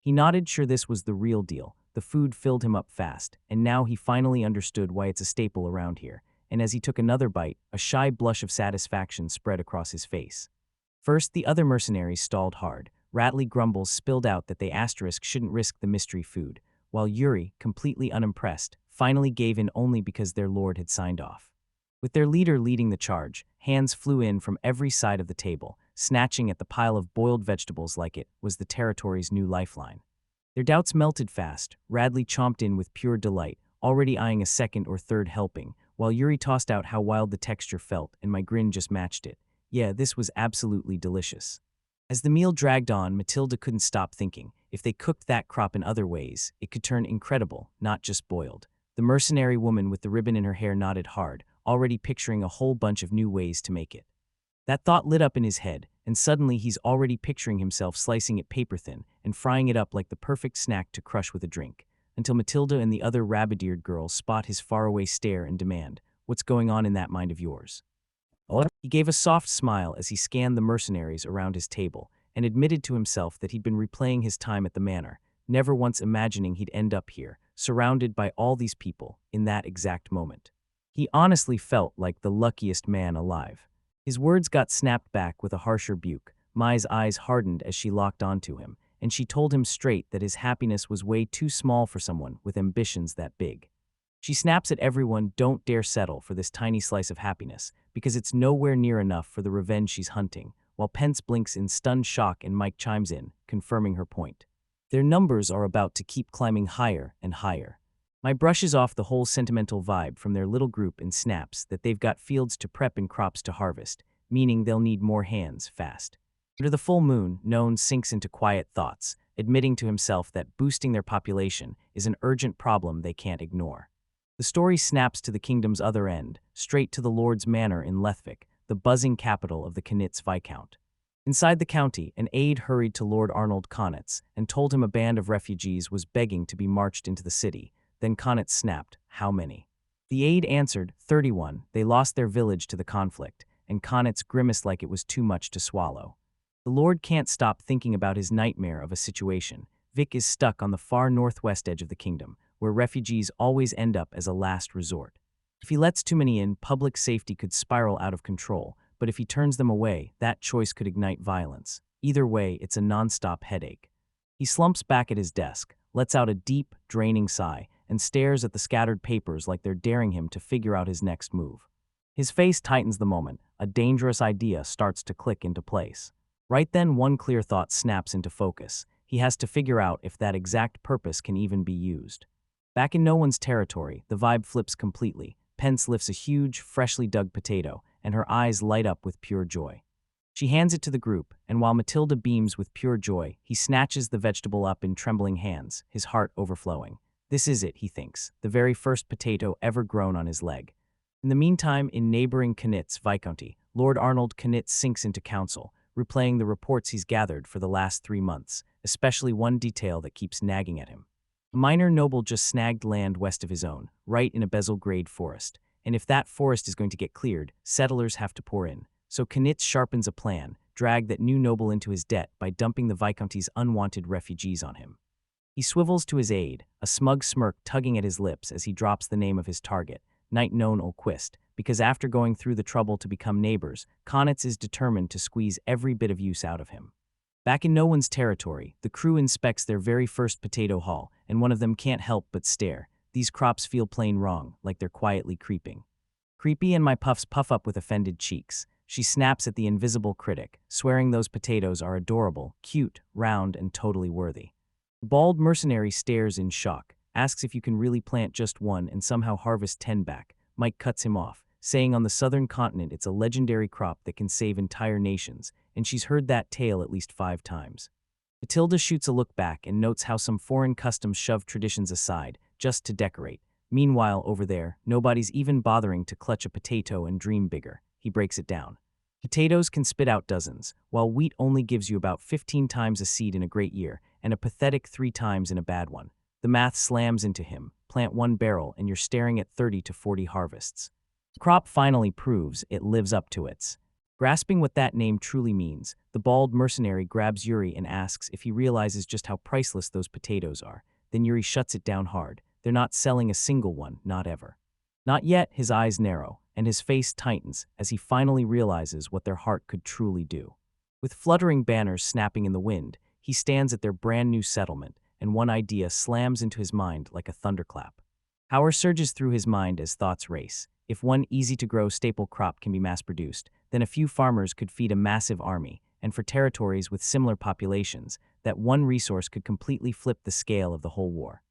He nodded, sure this was the real deal. The food filled him up fast, and now he finally understood why it's a staple around here. And as he took another bite, a shy blush of satisfaction spread across his face. First, the other mercenaries stalled hard. Rattly grumbles spilled out that they shouldn't risk the mystery food, while Yuri, completely unimpressed, finally gave in only because their lord had signed off. With their leader leading the charge, hands flew in from every side of the table, snatching at the pile of boiled vegetables like it was the territory's new lifeline. Their doubts melted fast. Radley chomped in with pure delight, already eyeing a second or third helping, while Yuri tossed out how wild the texture felt, and my grin just matched it. Yeah, this was absolutely delicious. As the meal dragged on, Matilda couldn't stop thinking, if they cooked that crop in other ways, it could turn incredible, not just boiled. The mercenary woman with the ribbon in her hair nodded hard, already picturing a whole bunch of new ways to make it. That thought lit up in his head, and suddenly he's already picturing himself slicing it paper-thin and frying it up like the perfect snack to crush with a drink, until Matilda and the other rabbit-eared girls spot his faraway stare and demand, "What's going on in that mind of yours?" He gave a soft smile as he scanned the mercenaries around his table and admitted to himself that he'd been replaying his time at the manor, never once imagining he'd end up here, surrounded by all these people, in that exact moment. He honestly felt like the luckiest man alive. His words got snapped back with a harsher rebuke. Mai's eyes hardened as she locked onto him, and she told him straight that his happiness was way too small for someone with ambitions that big. She snaps at everyone, don't dare settle for this tiny slice of happiness, because it's nowhere near enough for the revenge she's hunting, while Pence blinks in stunned shock and Mike chimes in, confirming her point. Their numbers are about to keep climbing higher and higher. My brushes off the whole sentimental vibe from their little group and snaps that they've got fields to prep and crops to harvest, meaning they'll need more hands fast. Under the full moon, None sinks into quiet thoughts, admitting to himself that boosting their population is an urgent problem they can't ignore. The story snaps to the kingdom's other end, straight to the Lord's Manor in Lethvik, the buzzing capital of the Knitz Viscount. Inside the county, an aide hurried to Lord Arnold Konitz and told him a band of refugees was begging to be marched into the city. Then Konitz snapped, "How many?" The aide answered, 31. They lost their village to the conflict, and Konitz grimaced like it was too much to swallow. The Lord can't stop thinking about his nightmare of a situation. Vic is stuck on the far northwest edge of the kingdom, where refugees always end up as a last resort. If he lets too many in, public safety could spiral out of control, but if he turns them away, that choice could ignite violence. Either way, it's a nonstop headache. He slumps back at his desk, lets out a deep, draining sigh, and stares at the scattered papers like they're daring him to figure out his next move. His face tightens the moment a dangerous idea starts to click into place. Right then, one clear thought snaps into focus. He has to figure out if that exact purpose can even be used. Back in no one's territory, the vibe flips completely. Pence lifts a huge, freshly dug potato, and her eyes light up with pure joy. She hands it to the group, and while Matilda beams with pure joy, he snatches the vegetable up in trembling hands, his heart overflowing. This is it, he thinks, the very first potato ever grown on his leg. In the meantime, in neighboring Knitz Viscounty, Lord Arnold Knitz sinks into council, replaying the reports he's gathered for the last 3 months, especially one detail that keeps nagging at him. A minor noble just snagged land west of his own, right in a bezel-grade forest, and if that forest is going to get cleared, settlers have to pour in. So Knitz sharpens a plan, drag that new noble into his debt by dumping the Viscounty's unwanted refugees on him. He swivels to his aide, a smug smirk tugging at his lips as he drops the name of his target, Knight known Olquist, because after going through the trouble to become neighbors, Konitz is determined to squeeze every bit of use out of him. Back in no one's territory, the crew inspects their very first potato haul, and one of them can't help but stare. These crops feel plain wrong, like they're quietly creeping. Creepy, and my puffs puff up with offended cheeks. She snaps at the invisible critic, swearing those potatoes are adorable, cute, round, and totally worthy. The bald mercenary stares in shock, asks if you can really plant just one and somehow harvest 10 back. Mike cuts him off, saying on the southern continent it's a legendary crop that can save entire nations, and she's heard that tale at least 5 times. Matilda shoots a look back and notes how some foreign customs shove traditions aside, just to decorate. Meanwhile, over there, nobody's even bothering to clutch a potato and dream bigger. He breaks it down. Potatoes can spit out dozens, while wheat only gives you about 15 times a seed in a great year, and a pathetic 3 times in a bad one. The math slams into him. Plant 1 barrel and you're staring at 30 to 40 harvests. The crop finally proves it lives up to its. Grasping what that name truly means, the bald mercenary grabs Yuri and asks if he realizes just how priceless those potatoes are. Then Yuri shuts it down hard. They're not selling a single one, not ever. Not yet. His eyes narrow, and his face tightens as he finally realizes what their heart could truly do. With fluttering banners snapping in the wind, he stands at their brand new settlement, and one idea slams into his mind like a thunderclap. Power surges through his mind as thoughts race. If one easy-to-grow staple crop can be mass-produced, then a few farmers could feed a massive army, and for territories with similar populations, that one resource could completely flip the scale of the whole war.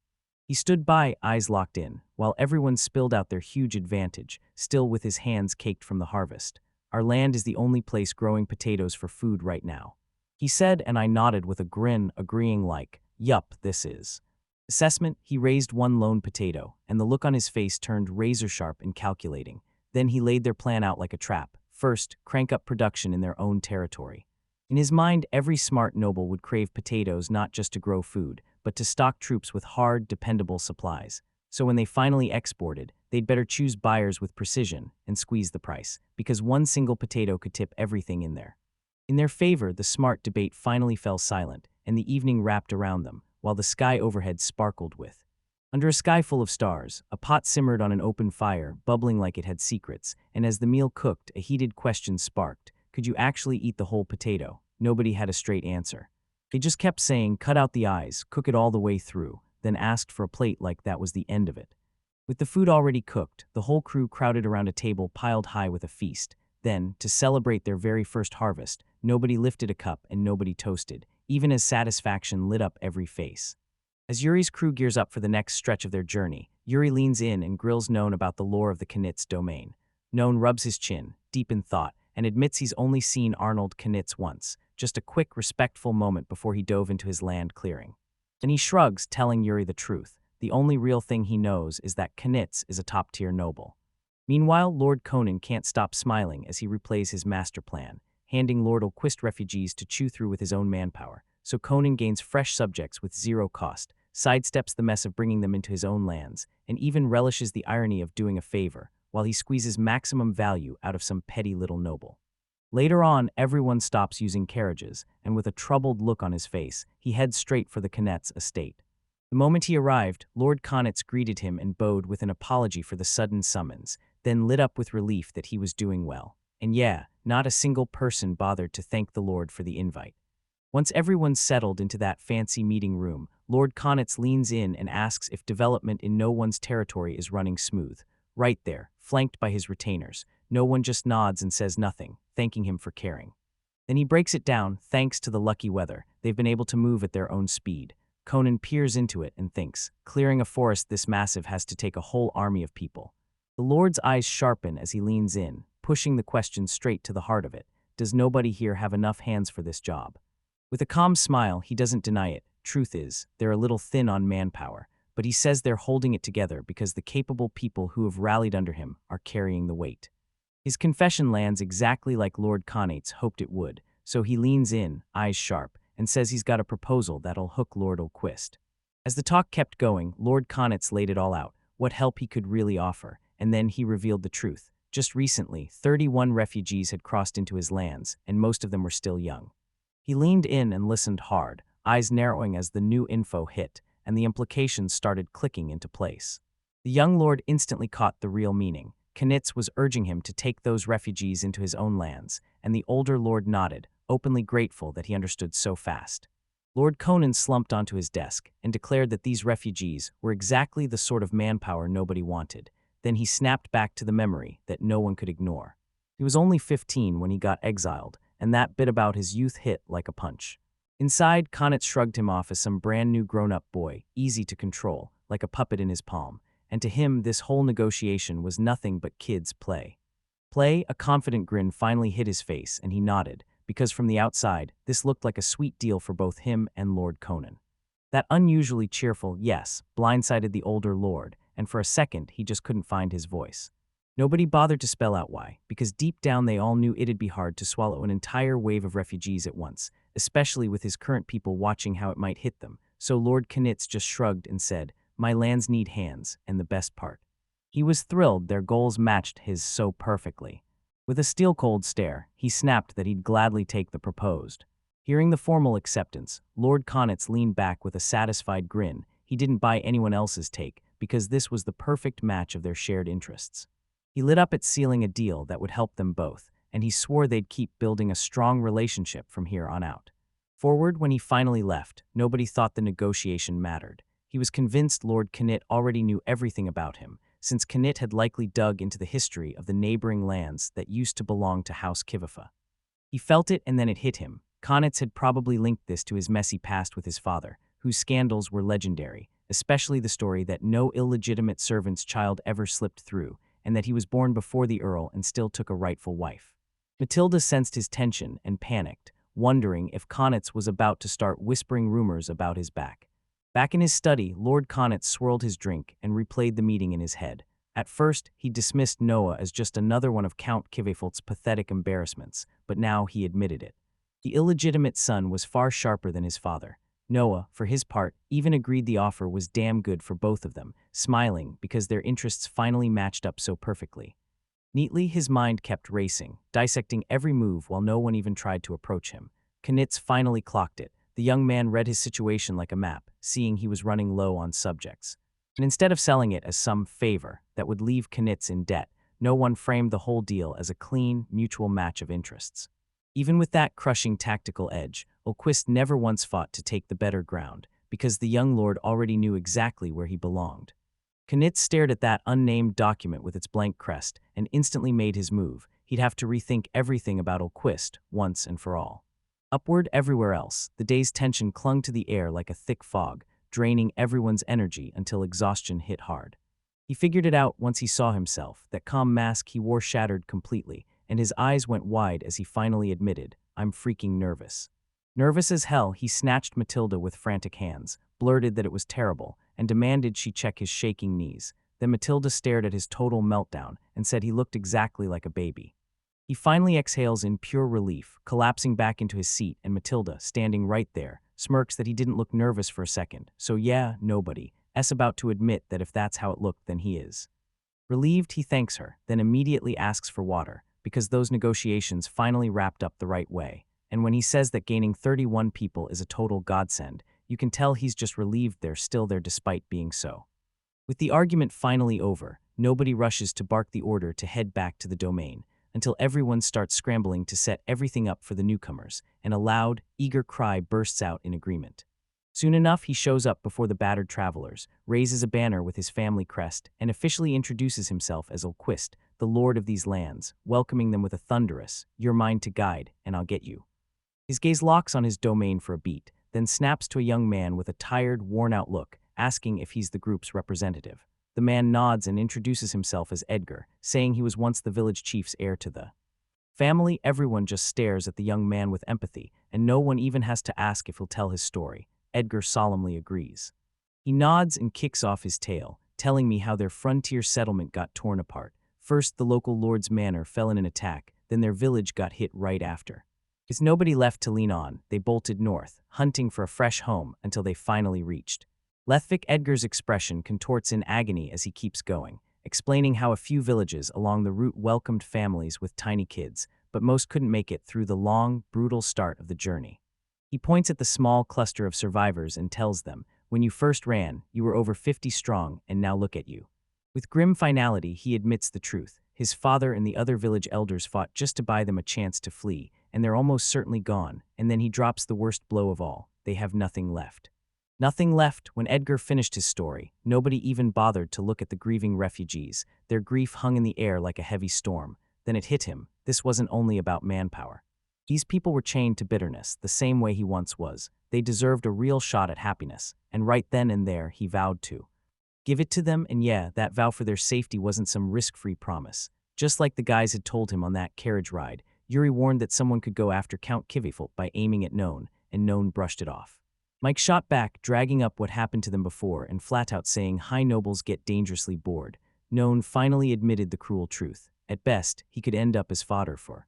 He stood by, eyes locked in, while everyone spilled out their huge advantage, still with his hands caked from the harvest. Our land is the only place growing potatoes for food right now, he said, and I nodded with a grin, agreeing like, yup, this is. Assessment, he raised one lone potato, and the look on his face turned razor-sharp and calculating. Then he laid their plan out like a trap. First, crank up production in their own territory. In his mind, every smart noble would crave potatoes not just to grow food, but to stock troops with hard, dependable supplies. So when they finally exported, they'd better choose buyers with precision and squeeze the price, because one single potato could tip everything in there. In their favor, the smart debate finally fell silent, and the evening wrapped around them, while the sky overhead sparkled with. Under a sky full of stars, a pot simmered on an open fire, bubbling like it had secrets, and as the meal cooked, a heated question sparked. Could you actually eat the whole potato? Nobody had a straight answer. They just kept saying, cut out the eyes, cook it all the way through, then asked for a plate like that was the end of it. With the food already cooked, the whole crew crowded around a table piled high with a feast. Then, to celebrate their very first harvest, nobody lifted a cup and nobody toasted, even as satisfaction lit up every face. As Yuri's crew gears up for the next stretch of their journey, Yuri leans in and grills None about the lore of the Knitz domain. None rubs his chin, deep in thought, and admits he's only seen Arnold Knitz once, just a quick, respectful moment before he dove into his land clearing. Then he shrugs, telling Yuri the truth. The only real thing he knows is that Knitz is a top-tier noble. Meanwhile, Lord Conan can't stop smiling as he replays his master plan, handing Lord Olquist refugees to chew through with his own manpower, so Conan gains fresh subjects with zero cost, sidesteps the mess of bringing them into his own lands, and even relishes the irony of doing a favor, while he squeezes maximum value out of some petty little noble. Later on, everyone stops using carriages, and with a troubled look on his face, he heads straight for the Knet's estate. The moment he arrived, Lord Konitz greeted him and bowed with an apology for the sudden summons, then lit up with relief that he was doing well. And yeah, not a single person bothered to thank the Lord for the invite. Once everyone's settled into that fancy meeting room, Lord Konitz leans in and asks if development in no one's territory is running smooth. Right there, flanked by his retainers, no one just nods and says nothing, thanking him for caring. Then he breaks it down. Thanks to the lucky weather, they've been able to move at their own speed. Conan peers into it and thinks, clearing a forest this massive has to take a whole army of people. The Lord's eyes sharpen as he leans in, pushing the question straight to the heart of it. Does nobody here have enough hands for this job? With a calm smile, he doesn't deny it. Truth is, they're a little thin on manpower, but he says they're holding it together because the capable people who have rallied under him are carrying the weight. His confession lands exactly like Lord Konitz hoped it would, so he leans in, eyes sharp, and says he's got a proposal that'll hook Lord Ulquist. As the talk kept going, Lord Konitz laid it all out, what help he could really offer, and then he revealed the truth. Just recently, 31 refugees had crossed into his lands, and most of them were still young. He leaned in and listened hard, eyes narrowing as the new info hit, and the implications started clicking into place. The young lord instantly caught the real meaning. Knitz was urging him to take those refugees into his own lands, and the older lord nodded, openly grateful that he understood so fast. Lord Conan slumped onto his desk and declared that these refugees were exactly the sort of manpower nobody wanted. Then he snapped back to the memory that no one could ignore. He was only 15 when he got exiled, and that bit about his youth hit like a punch. Inside, Konitz shrugged him off as some brand new grown-up boy, easy to control, like a puppet in his palm, and to him this whole negotiation was nothing but kids' play. A confident grin finally hit his face, and he nodded, because from the outside, this looked like a sweet deal for both him and Lord Conan. That unusually cheerful yes blindsided the older lord, and for a second he just couldn't find his voice. Nobody bothered to spell out why, because deep down they all knew it'd be hard to swallow an entire wave of refugees at once, especially with his current people watching how it might hit them. So Lord Knitz just shrugged and said, "My lands need hands, and the best part." He was thrilled their goals matched his so perfectly. With a steel-cold stare, he snapped that he'd gladly take the proposed. Hearing the formal acceptance, Lord Konitz leaned back with a satisfied grin. He didn't buy anyone else's take, because this was the perfect match of their shared interests. He lit up at sealing a deal that would help them both, and he swore they'd keep building a strong relationship from here on out. Forward, when he finally left, nobody thought the negotiation mattered. He was convinced Lord Knit already knew everything about him, since Knit had likely dug into the history of the neighboring lands that used to belong to House Kivifa. He felt it, and then it hit him. Konitz had probably linked this to his messy past with his father, whose scandals were legendary, especially the story that no illegitimate servant's child ever slipped through, and that he was born before the Earl and still took a rightful wife. Matilda sensed his tension and panicked, wondering if Konitz was about to start whispering rumors about his back. Back in his study, Lord Konitz swirled his drink and replayed the meeting in his head. At first, he dismissed Noah as just another one of Count Kivefolt's pathetic embarrassments, but now he admitted it. The illegitimate son was far sharper than his father. Noah, for his part, even agreed the offer was damn good for both of them, smiling because their interests finally matched up so perfectly. Neatly, his mind kept racing, dissecting every move while no one even tried to approach him. Knitz finally clocked it. The young man read his situation like a map, seeing he was running low on subjects. And instead of selling it as some favor that would leave Knitz in debt, no one framed the whole deal as a clean, mutual match of interests. Even with that crushing tactical edge, Ulquist never once fought to take the better ground, because the young lord already knew exactly where he belonged. Knitz stared at that unnamed document with its blank crest and instantly made his move. He'd have to rethink everything about Ulquist once and for all. Upward everywhere else, the day's tension clung to the air like a thick fog, draining everyone's energy until exhaustion hit hard. He figured it out once he saw himself. That calm mask he wore shattered completely, and his eyes went wide as he finally admitted, "I'm freaking nervous." Nervous as hell, he snatched Matilda with frantic hands, blurted that it was terrible, and demanded she check his shaking knees. Then Matilda stared at his total meltdown and said he looked exactly like a baby. He finally exhales in pure relief, collapsing back into his seat, and Matilda, standing right there, smirks that he didn't look nervous for a second. So yeah, nobody. About to admit that if that's how it looked, then he is. Relieved, he thanks her, then immediately asks for water, because those negotiations finally wrapped up the right way. And when he says that gaining 31 people is a total godsend, you can tell he's just relieved they're still there despite being so. With the argument finally over, nobody rushes to bark the order to head back to the domain, until everyone starts scrambling to set everything up for the newcomers, and a loud, eager cry bursts out in agreement. Soon enough, he shows up before the battered travelers, raises a banner with his family crest, and officially introduces himself as Ulquist, the lord of these lands, welcoming them with a thunderous, "You're mine to guide, and I'll get you." His gaze locks on his domain for a beat, then snaps to a young man with a tired, worn-out look, asking if he's the group's representative. The man nods and introduces himself as Edgar, saying he was once the village chief's heir to the family. Everyone just stares at the young man with empathy, and no one even has to ask if he'll tell his story. Edgar solemnly agrees. He nods and kicks off his tale, telling me how their frontier settlement got torn apart. First, the local lord's manor fell in an attack, then their village got hit right after. With nobody left to lean on, they bolted north, hunting for a fresh home until they finally reached. Lethvik. Edgar's expression contorts in agony as he keeps going, explaining how a few villages along the route welcomed families with tiny kids, but most couldn't make it through the long, brutal start of the journey. He points at the small cluster of survivors and tells them, "When you first ran, you were over 50 strong, and now look at you." With grim finality, he admits the truth. His father and the other village elders fought just to buy them a chance to flee, and they're almost certainly gone, and then he drops the worst blow of all. They have nothing left. Nothing left. When Edgar finished his story, nobody even bothered to look at the grieving refugees. Their grief hung in the air like a heavy storm. Then it hit him. This wasn't only about manpower. These people were chained to bitterness, the same way he once was. They deserved a real shot at happiness, and right then and there, he vowed to give it to them. And yeah, that vow for their safety wasn't some risk-free promise. Just like the guys had told him on that carriage ride, Yuri warned that someone could go after Count Kivifelt by aiming at None, and None brushed it off. Mike shot back, dragging up what happened to them before and flat out saying high nobles get dangerously bored. None finally admitted the cruel truth. At best, he could end up as fodder for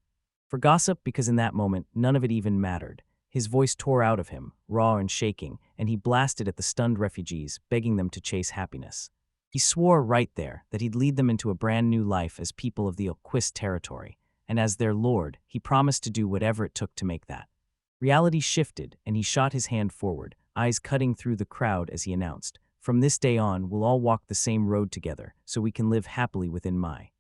gossip, because in that moment, none of it even mattered. His voice tore out of him, raw and shaking, and he blasted at the stunned refugees, begging them to chase happiness. He swore right there that he'd lead them into a brand new life as people of the Ulquist territory, and as their lord, he promised to do whatever it took to make that. Reality shifted, and he shot his hand forward, eyes cutting through the crowd as he announced, "From this day on, we'll all walk the same road together, so we can live happily within my."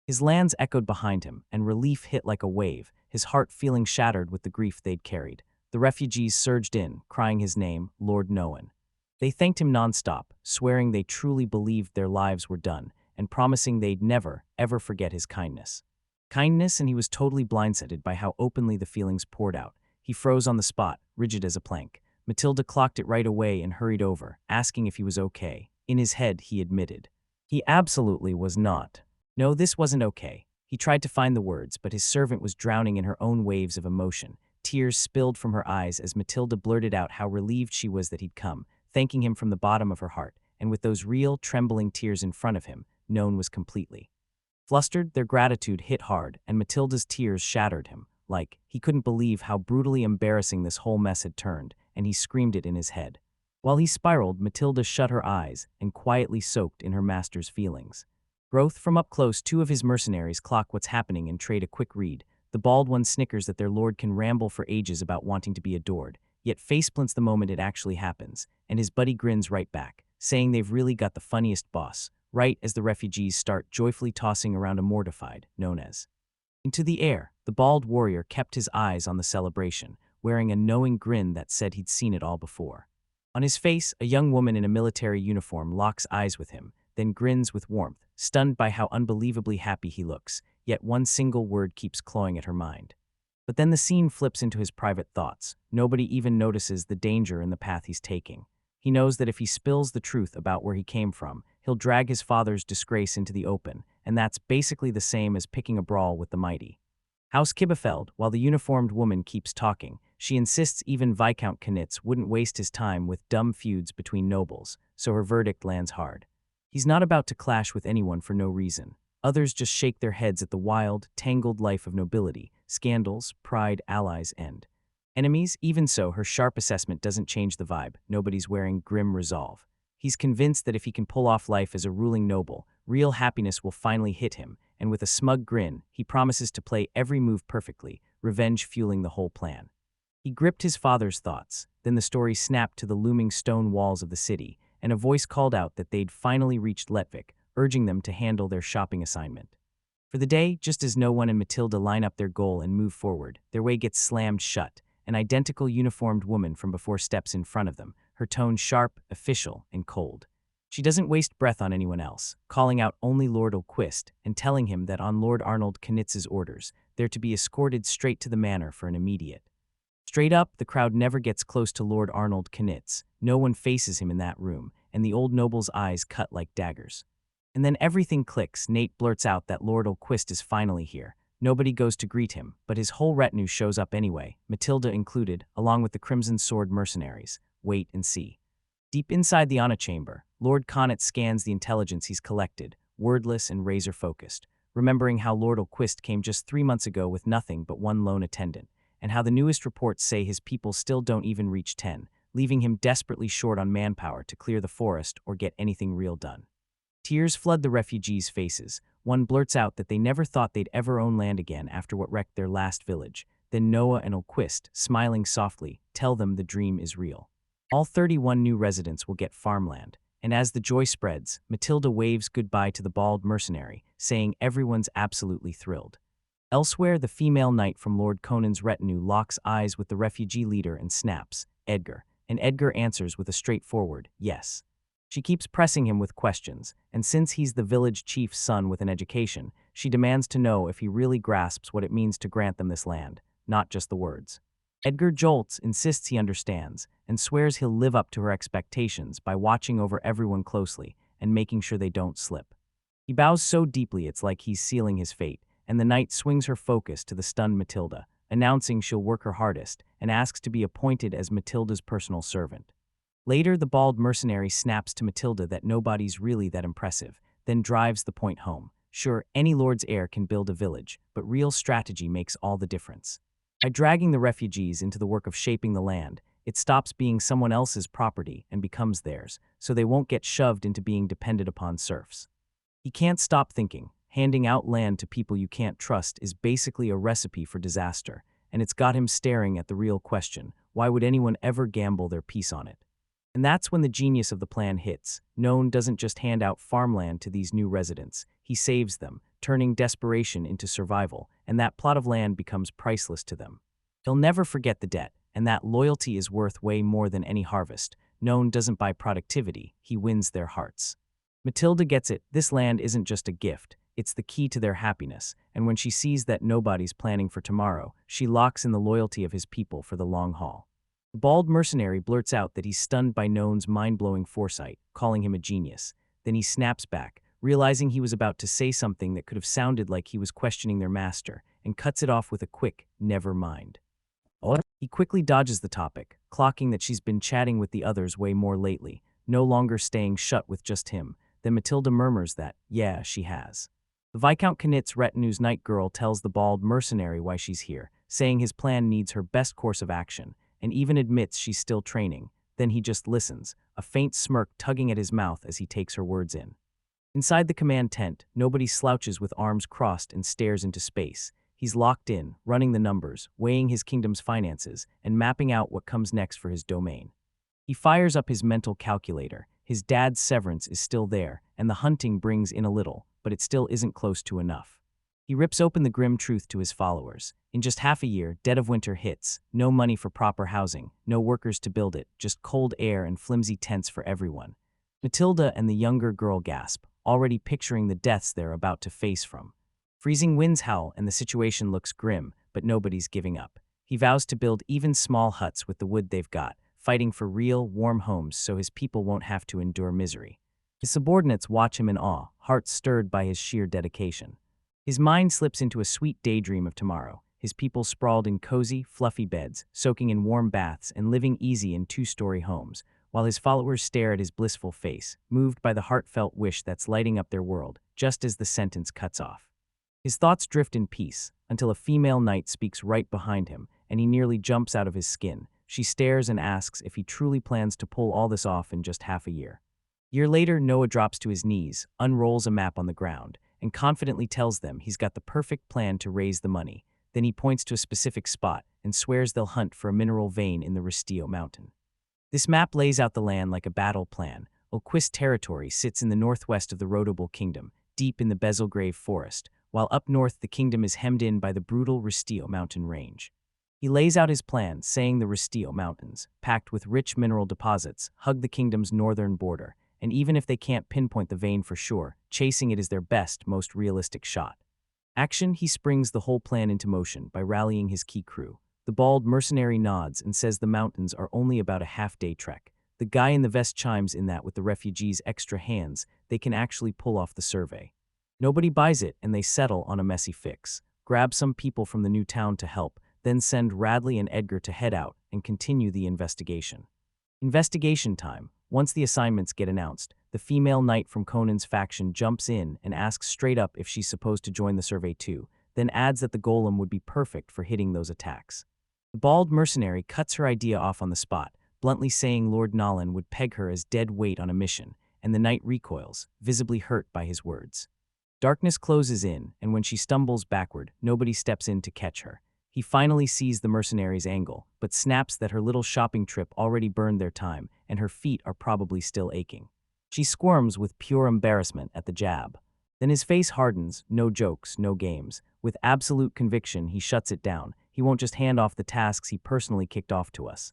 His lands echoed behind him, and relief hit like a wave, his heart feeling shattered with the grief they'd carried. The refugees surged in, crying his name, Lord Noan. They thanked him nonstop, swearing they truly believed their lives were done, and promising they'd never, ever forget his kindness. And he was totally blindsided by how openly the feelings poured out. He froze on the spot, rigid as a plank. Matilda clocked it right away and hurried over, asking if he was okay. In his head, he admitted he absolutely was not. No, this wasn't okay. He tried to find the words, but his servant was drowning in her own waves of emotion. Tears spilled from her eyes as Matilda blurted out how relieved she was that he'd come, thanking him from the bottom of her heart, and with those real, trembling tears in front of him, None was completely flustered. Their gratitude hit hard, and Matilda's tears shattered him. Like, he couldn't believe how brutally embarrassing this whole mess had turned, and he screamed it in his head. While he spiraled, Matilda shut her eyes and quietly soaked in her master's feelings. Growth. From up close, two of his mercenaries clock what's happening and trade a quick read. The bald one snickers that their lord can ramble for ages about wanting to be adored, yet faceplants the moment it actually happens, and his buddy grins right back, saying they've really got the funniest boss, right as the refugees start joyfully tossing around a mortified, known as into the air. The bald warrior kept his eyes on the celebration, wearing a knowing grin that said he'd seen it all before. On his face, a young woman in a military uniform locks eyes with him, then grins with warmth, stunned by how unbelievably happy he looks, yet one single word keeps clawing at her mind. But then the scene flips into his private thoughts. Nobody even notices the danger in the path he's taking. He knows that if he spills the truth about where he came from, he'll drag his father's disgrace into the open, and that's basically the same as picking a brawl with the mighty House Kibefeld. While the uniformed woman keeps talking, she insists even Viscount Knitz wouldn't waste his time with dumb feuds between nobles, so her verdict lands hard. He's not about to clash with anyone for no reason. Others just shake their heads at the wild, tangled life of nobility, scandals, pride, allies, and Enemies? Even so, her sharp assessment doesn't change the vibe. Nobody's wearing grim resolve. He's convinced that if he can pull off life as a ruling noble, real happiness will finally hit him, and with a smug grin, he promises to play every move perfectly, revenge fueling the whole plan. He gripped his father's thoughts, then the story snapped to the looming stone walls of the city, and a voice called out that they'd finally reached Letvik, urging them to handle their shopping assignment. For the day, just as no one and Matilda line up their goal and move forward, their way gets slammed shut. An identical uniformed woman from before steps in front of them, her tone sharp, official, and cold. She doesn't waste breath on anyone else, calling out only Lord Olquist and telling him that on Lord Arnold Knitz's orders, they're to be escorted straight to the manor for an immediate. Straight up, the crowd never gets close to Lord Arnold Knitz. No one faces him in that room, and the old noble's eyes cut like daggers. And then everything clicks. Nate blurts out that Lord Olquist is finally here. Nobody goes to greet him, but his whole retinue shows up anyway, Matilda included, along with the Crimson Sword mercenaries. Wait and see. Deep inside the Ana chamber, Lord Connaught scans the intelligence he's collected, wordless and razor-focused, remembering how Lord Olquist came just 3 months ago with nothing but one lone attendant, and how the newest reports say his people still don't even reach 10, leaving him desperately short on manpower to clear the forest or get anything real done. Tears flood the refugees' faces. One blurts out that they never thought they'd ever own land again after what wrecked their last village. Then Noah and Olquist, smiling softly, tell them the dream is real. All 31 new residents will get farmland, and as the joy spreads, Matilda waves goodbye to the bald mercenary, saying everyone's absolutely thrilled. Elsewhere, the female knight from Lord Conan's retinue locks eyes with the refugee leader and snaps, Edgar, and Edgar answers with a straightforward, yes. She keeps pressing him with questions, and since he's the village chief's son with an education, she demands to know if he really grasps what it means to grant them this land, not just the words. Edgar jolts, insists he understands, and swears he'll live up to her expectations by watching over everyone closely and making sure they don't slip. He bows so deeply it's like he's sealing his fate, and the knight swings her focus to the stunned Matilda, announcing she'll work her hardest, and asks to be appointed as Matilda's personal servant. Later, the bald mercenary snaps to Matilda that nobody's really that impressive, then drives the point home. Sure, any lord's heir can build a village, but real strategy makes all the difference. By dragging the refugees into the work of shaping the land, it stops being someone else's property and becomes theirs, so they won't get shoved into being dependent upon serfs. He can't stop thinking. Handing out land to people you can't trust is basically a recipe for disaster, and it's got him staring at the real question, why would anyone ever gamble their peace on it? And that's when the genius of the plan hits. Noan doesn't just hand out farmland to these new residents, he saves them, turning desperation into survival, and that plot of land becomes priceless to them. They'll never forget the debt, and that loyalty is worth way more than any harvest. Noan doesn't buy productivity, he wins their hearts. Matilda gets it, this land isn't just a gift, it's the key to their happiness, and when she sees that nobody's planning for tomorrow, she locks in the loyalty of his people for the long haul. The bald mercenary blurts out that he's stunned by Noan's mind-blowing foresight, calling him a genius. Then he snaps back, realizing he was about to say something that could have sounded like he was questioning their master, and cuts it off with a quick, never mind. He quickly dodges the topic, clocking that she's been chatting with the others way more lately, no longer staying shut with just him. Then Matilda murmurs that, yeah, she has. The Viscount Knitt's retinue's night girl tells the bald mercenary why she's here, saying his plan needs her best course of action, and even admits she's still training. Then he just listens, a faint smirk tugging at his mouth as he takes her words in. Inside the command tent, nobody slouches with arms crossed and stares into space. He's locked in, running the numbers, weighing his kingdom's finances, and mapping out what comes next for his domain. He fires up his mental calculator. His dad's severance is still there, and the hunting brings in a little, but it still isn't close to enough. He rips open the grim truth to his followers. In just half a year, dead of winter hits, no money for proper housing, no workers to build it, just cold air and flimsy tents for everyone. Matilda and the younger girl gasp, already picturing the deaths they're about to face from. Freezing winds howl and the situation looks grim, but nobody's giving up. He vows to build even small huts with the wood they've got, fighting for real, warm homes so his people won't have to endure misery. His subordinates watch him in awe, hearts stirred by his sheer dedication. His mind slips into a sweet daydream of tomorrow, his people sprawled in cozy, fluffy beds, soaking in warm baths and living easy in 2-story homes, while his followers stare at his blissful face, moved by the heartfelt wish that's lighting up their world, just as the sentence cuts off. His thoughts drift in peace, until a female knight speaks right behind him, and he nearly jumps out of his skin. She stares and asks if he truly plans to pull all this off in just half a year. Year later, Noah drops to his knees, unrolls a map on the ground, and confidently tells them he's got the perfect plan to raise the money. Then he points to a specific spot and swears they'll hunt for a mineral vein in the Restio mountain. This map lays out the land like a battle plan. Olquist territory sits in the northwest of the Rotable Kingdom, deep in the Bezelgrave forest, while up north the kingdom is hemmed in by the brutal Restio mountain range. He lays out his plan, saying the Restio mountains, packed with rich mineral deposits, hug the kingdom's northern border, and even if they can't pinpoint the vein for sure, chasing it is their best, most realistic shot. Action, he springs the whole plan into motion by rallying his key crew. The bald mercenary nods and says the mountains are only about a half-day trek. The guy in the vest chimes in that with the refugees' extra hands, they can actually pull off the survey. Nobody buys it, and they settle on a messy fix. Grab some people from the new town to help, then send Radley and Edgar to head out and continue the investigation. Investigation time. Once the assignments get announced, the female knight from Conan's faction jumps in and asks straight up if she's supposed to join the survey too, then adds that the golem would be perfect for hitting those attacks. The bald mercenary cuts her idea off on the spot, bluntly saying Lord Nolan would peg her as dead weight on a mission, and the knight recoils, visibly hurt by his words. Darkness closes in, and when she stumbles backward, nobody steps in to catch her. He finally sees the mercenary's angle, but snaps that her little shopping trip already burned their time, and her feet are probably still aching. She squirms with pure embarrassment at the jab. Then his face hardens, no jokes, no games. With absolute conviction, he shuts it down. He won't just hand off the tasks he personally kicked off to us.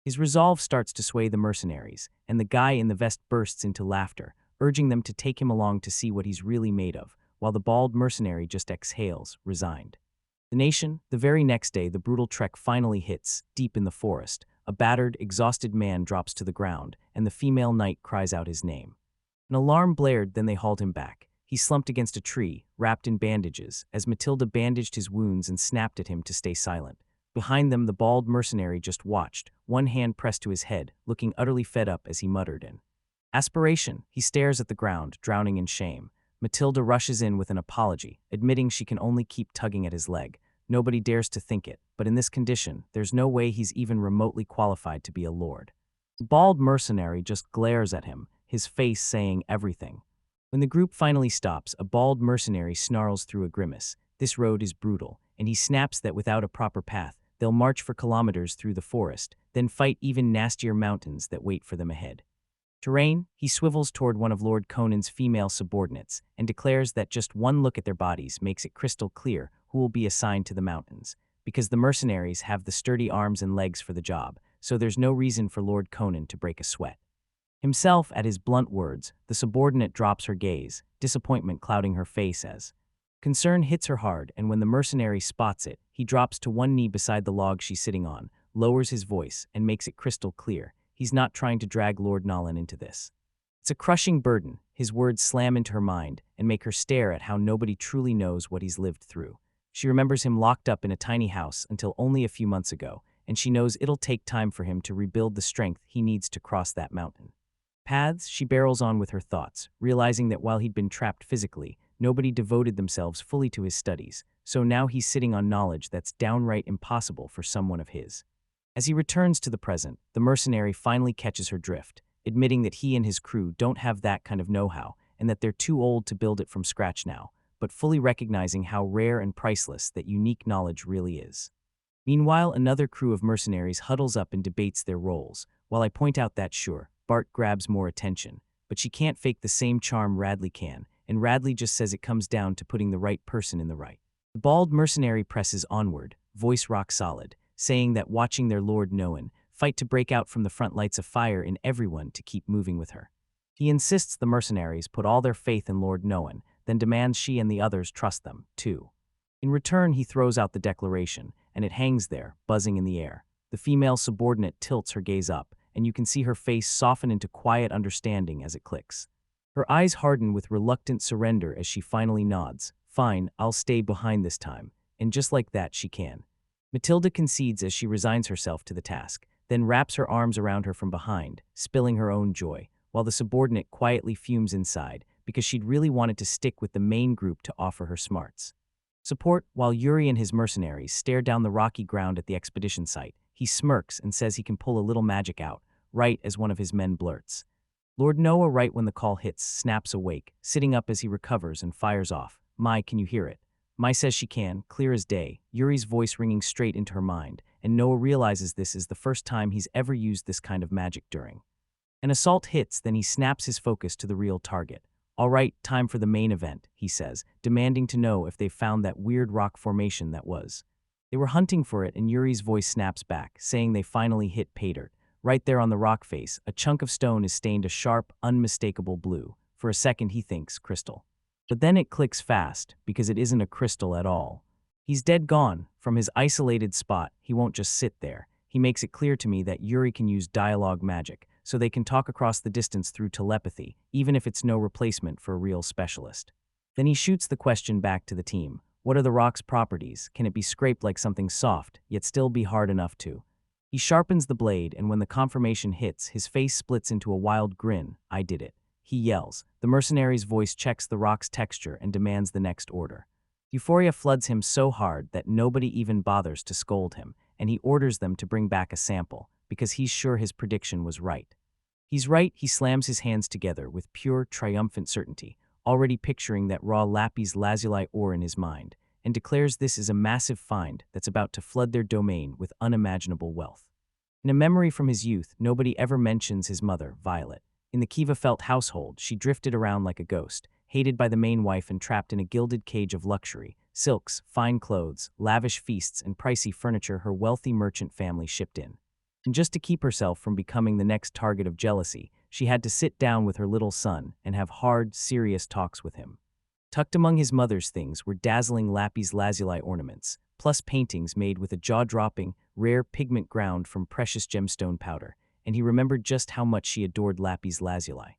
His resolve starts to sway the mercenaries, and the guy in the vest bursts into laughter, urging them to take him along to see what he's really made of, while the bald mercenary just exhales, resigned. The nation, the very next day, the brutal trek finally hits, deep in the forest. A battered, exhausted man drops to the ground, and the female knight cries out his name. An alarm blared, then they hauled him back. He slumped against a tree, wrapped in bandages, as Matilda bandaged his wounds and snapped at him to stay silent. Behind them, the bald mercenary just watched, one hand pressed to his head, looking utterly fed up as he muttered in aspiration. He stares at the ground, drowning in shame. Matilda rushes in with an apology, admitting she can only keep tugging at his leg. Nobody dares to think it, but in this condition, there's no way he's even remotely qualified to be a lord. The bald mercenary just glares at him, his face saying everything. When the group finally stops, a bald mercenary snarls through a grimace. This road is brutal, and he snaps that without a proper path, they'll march for kilometers through the forest, then fight even nastier mountains that wait for them ahead. Terrain, he swivels toward one of Lord Conan's female subordinates and declares that just one look at their bodies makes it crystal clear who will be assigned to the mountains, because the mercenaries have the sturdy arms and legs for the job, so there's no reason for Lord Conan to break a sweat. Himself, at his blunt words, the subordinate drops her gaze, disappointment clouding her face as concern hits her hard, and when the mercenary spots it, he drops to one knee beside the log she's sitting on, lowers his voice, and makes it crystal clear. He's not trying to drag Lord Nolan into this. It's a crushing burden. His words slam into her mind and make her stare at how nobody truly knows what he's lived through. She remembers him locked up in a tiny house until only a few months ago, and she knows it'll take time for him to rebuild the strength he needs to cross that mountain. Paths, she barrels on with her thoughts, realizing that while he'd been trapped physically, nobody devoted themselves fully to his studies, so now he's sitting on knowledge that's downright impossible for someone of his. As he returns to the present, the mercenary finally catches her drift, admitting that he and his crew don't have that kind of know-how and that they're too old to build it from scratch now, but fully recognizing how rare and priceless that unique knowledge really is. Meanwhile, another crew of mercenaries huddles up and debates their roles, while I point out that sure, Bart grabs more attention, but she can't fake the same charm Radley can, and Radley just says it comes down to putting the right person in the right. The bald mercenary presses onward, voice rock solid, saying that watching their Lord Noan fight to break out from the front lights a fire in everyone to keep moving with her. He insists the mercenaries put all their faith in Lord Noan, then demands she and the others trust them, too. In return, he throws out the declaration, and it hangs there, buzzing in the air. The female subordinate tilts her gaze up, and you can see her face soften into quiet understanding as it clicks. Her eyes harden with reluctant surrender as she finally nods. Fine, I'll stay behind this time. And just like that, she can. Matilda concedes as she resigns herself to the task, then wraps her arms around her from behind, spilling her own joy, while the subordinate quietly fumes inside because she'd really wanted to stick with the main group to offer her smarts. Support, while Yuri and his mercenaries stare down the rocky ground at the expedition site, he smirks and says he can pull a little magic out, right as one of his men blurts. Lord Noah, right when the call hits, snaps awake, sitting up as he recovers and fires off. Mai, can you hear it? Mai says she can, clear as day, Yuri's voice ringing straight into her mind, and Noah realizes this is the first time he's ever used this kind of magic during. An assault hits, then he snaps his focus to the real target. All right, time for the main event, he says, demanding to know if they found that weird rock formation that was. They were hunting for it, and Yuri's voice snaps back, saying they finally hit pay dirt. Right there on the rock face, a chunk of stone is stained a sharp, unmistakable blue. For a second he thinks crystal. But then it clicks fast, because it isn't a crystal at all. He's dead gone. From his isolated spot, he won't just sit there. He makes it clear to me that Yuri can use dialogue magic, so they can talk across the distance through telepathy, even if it's no replacement for a real specialist. Then he shoots the question back to the team. What are the rock's properties? Can it be scraped like something soft, yet still be hard enough to? He sharpens the blade, and when the confirmation hits, his face splits into a wild grin. I did it. He yells. The mercenary's voice checks the rock's texture and demands the next order. Euphoria floods him so hard that nobody even bothers to scold him, and he orders them to bring back a sample, because he's sure his prediction was right. He's right. He slams his hands together with pure, triumphant certainty, already picturing that raw lapis lazuli ore in his mind, and declares this is a massive find that's about to flood their domain with unimaginable wealth. In a memory from his youth, nobody ever mentions his mother, Violet. In the Kiva-Felt household, she drifted around like a ghost, hated by the main wife and trapped in a gilded cage of luxury, silks, fine clothes, lavish feasts, and pricey furniture her wealthy merchant family shipped in. And just to keep herself from becoming the next target of jealousy, she had to sit down with her little son and have hard, serious talks with him. Tucked among his mother's things were dazzling lapis lazuli ornaments, plus paintings made with a jaw-dropping, rare pigment ground from precious gemstone powder, and he remembered just how much she adored lapis lazuli.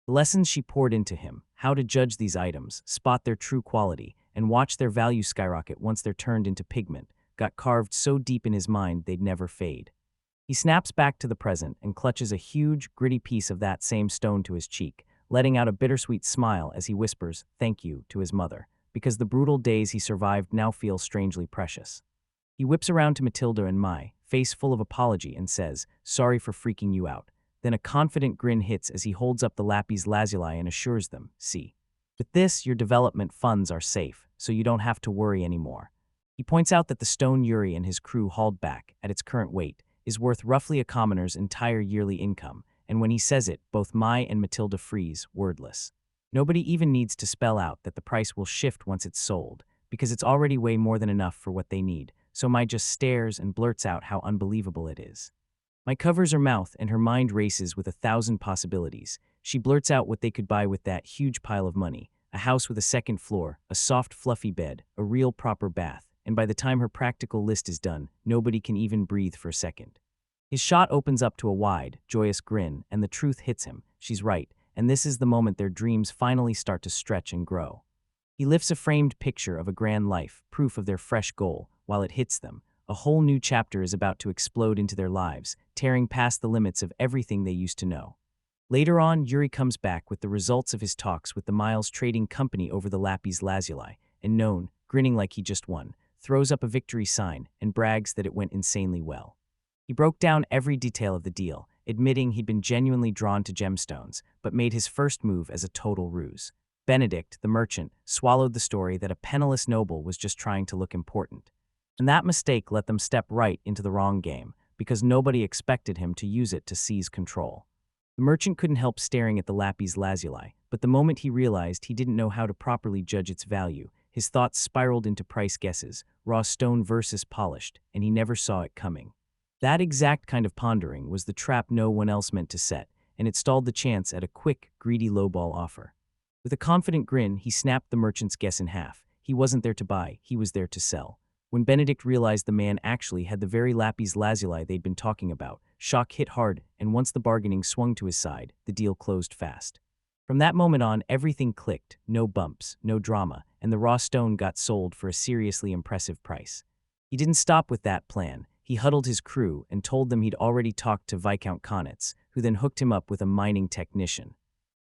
The lessons she poured into him, how to judge these items, spot their true quality, and watch their value skyrocket once they're turned into pigment, got carved so deep in his mind they'd never fade. He snaps back to the present and clutches a huge, gritty piece of that same stone to his cheek, letting out a bittersweet smile as he whispers, "Thank you," to his mother, because the brutal days he survived now feel strangely precious. He whips around to Matilda and Mai, face full of apology, and says, "Sorry for freaking you out." Then a confident grin hits as he holds up the lapis lazuli and assures them, "See. With this, your development funds are safe, so you don't have to worry anymore." He points out that the stone Yuri and his crew hauled back, at its current weight, is worth roughly a commoner's entire yearly income, and when he says it, both Mai and Matilda freeze, wordless. Nobody even needs to spell out that the price will shift once it's sold, because it's already way more than enough for what they need, so Mai just stares and blurts out how unbelievable it is. Mai covers her mouth and her mind races with 1,000 possibilities. She blurts out what they could buy with that huge pile of money: a house with a second floor, a soft, fluffy bed, a real proper bath, and by the time her practical list is done, nobody can even breathe for a second. His shot opens up to a wide, joyous grin, and the truth hits him. She's right, and this is the moment their dreams finally start to stretch and grow. He lifts a framed picture of a grand life, proof of their fresh goal, while it hits them. A whole new chapter is about to explode into their lives, tearing past the limits of everything they used to know. Later on, Yuri comes back with the results of his talks with the Miles Trading Company over the lapis lazuli, and None, grinning like he just won, throws up a victory sign and brags that it went insanely well. He broke down every detail of the deal, admitting he'd been genuinely drawn to gemstones, but made his first move as a total ruse. Benedict, the merchant, swallowed the story that a penniless noble was just trying to look important. And that mistake let them step right into the wrong game, because nobody expected him to use it to seize control. The merchant couldn't help staring at the lapis lazuli, but the moment he realized he didn't know how to properly judge its value, his thoughts spiraled into price guesses, raw stone versus polished, and he never saw it coming. That exact kind of pondering was the trap no one else meant to set, and it stalled the chance at a quick, greedy lowball offer. With a confident grin, he snapped the merchant's guess in half. He wasn't there to buy, he was there to sell. When Benedict realized the man actually had the very lapis lazuli they'd been talking about, shock hit hard, and once the bargaining swung to his side, the deal closed fast. From that moment on, everything clicked, no bumps, no drama, and the raw stone got sold for a seriously impressive price. He didn't stop with that plan. He huddled his crew and told them he'd already talked to Viscount Konitz, who then hooked him up with a mining technician.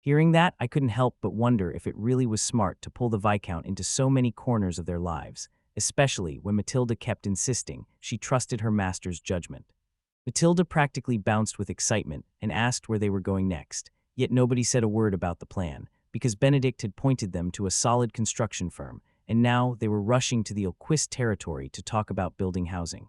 Hearing that, I couldn't help but wonder if it really was smart to pull the Viscount into so many corners of their lives, especially when Matilda kept insisting she trusted her master's judgment. Matilda practically bounced with excitement and asked where they were going next, yet nobody said a word about the plan, because Benedict had pointed them to a solid construction firm, and now they were rushing to the Ilquist territory to talk about building housing.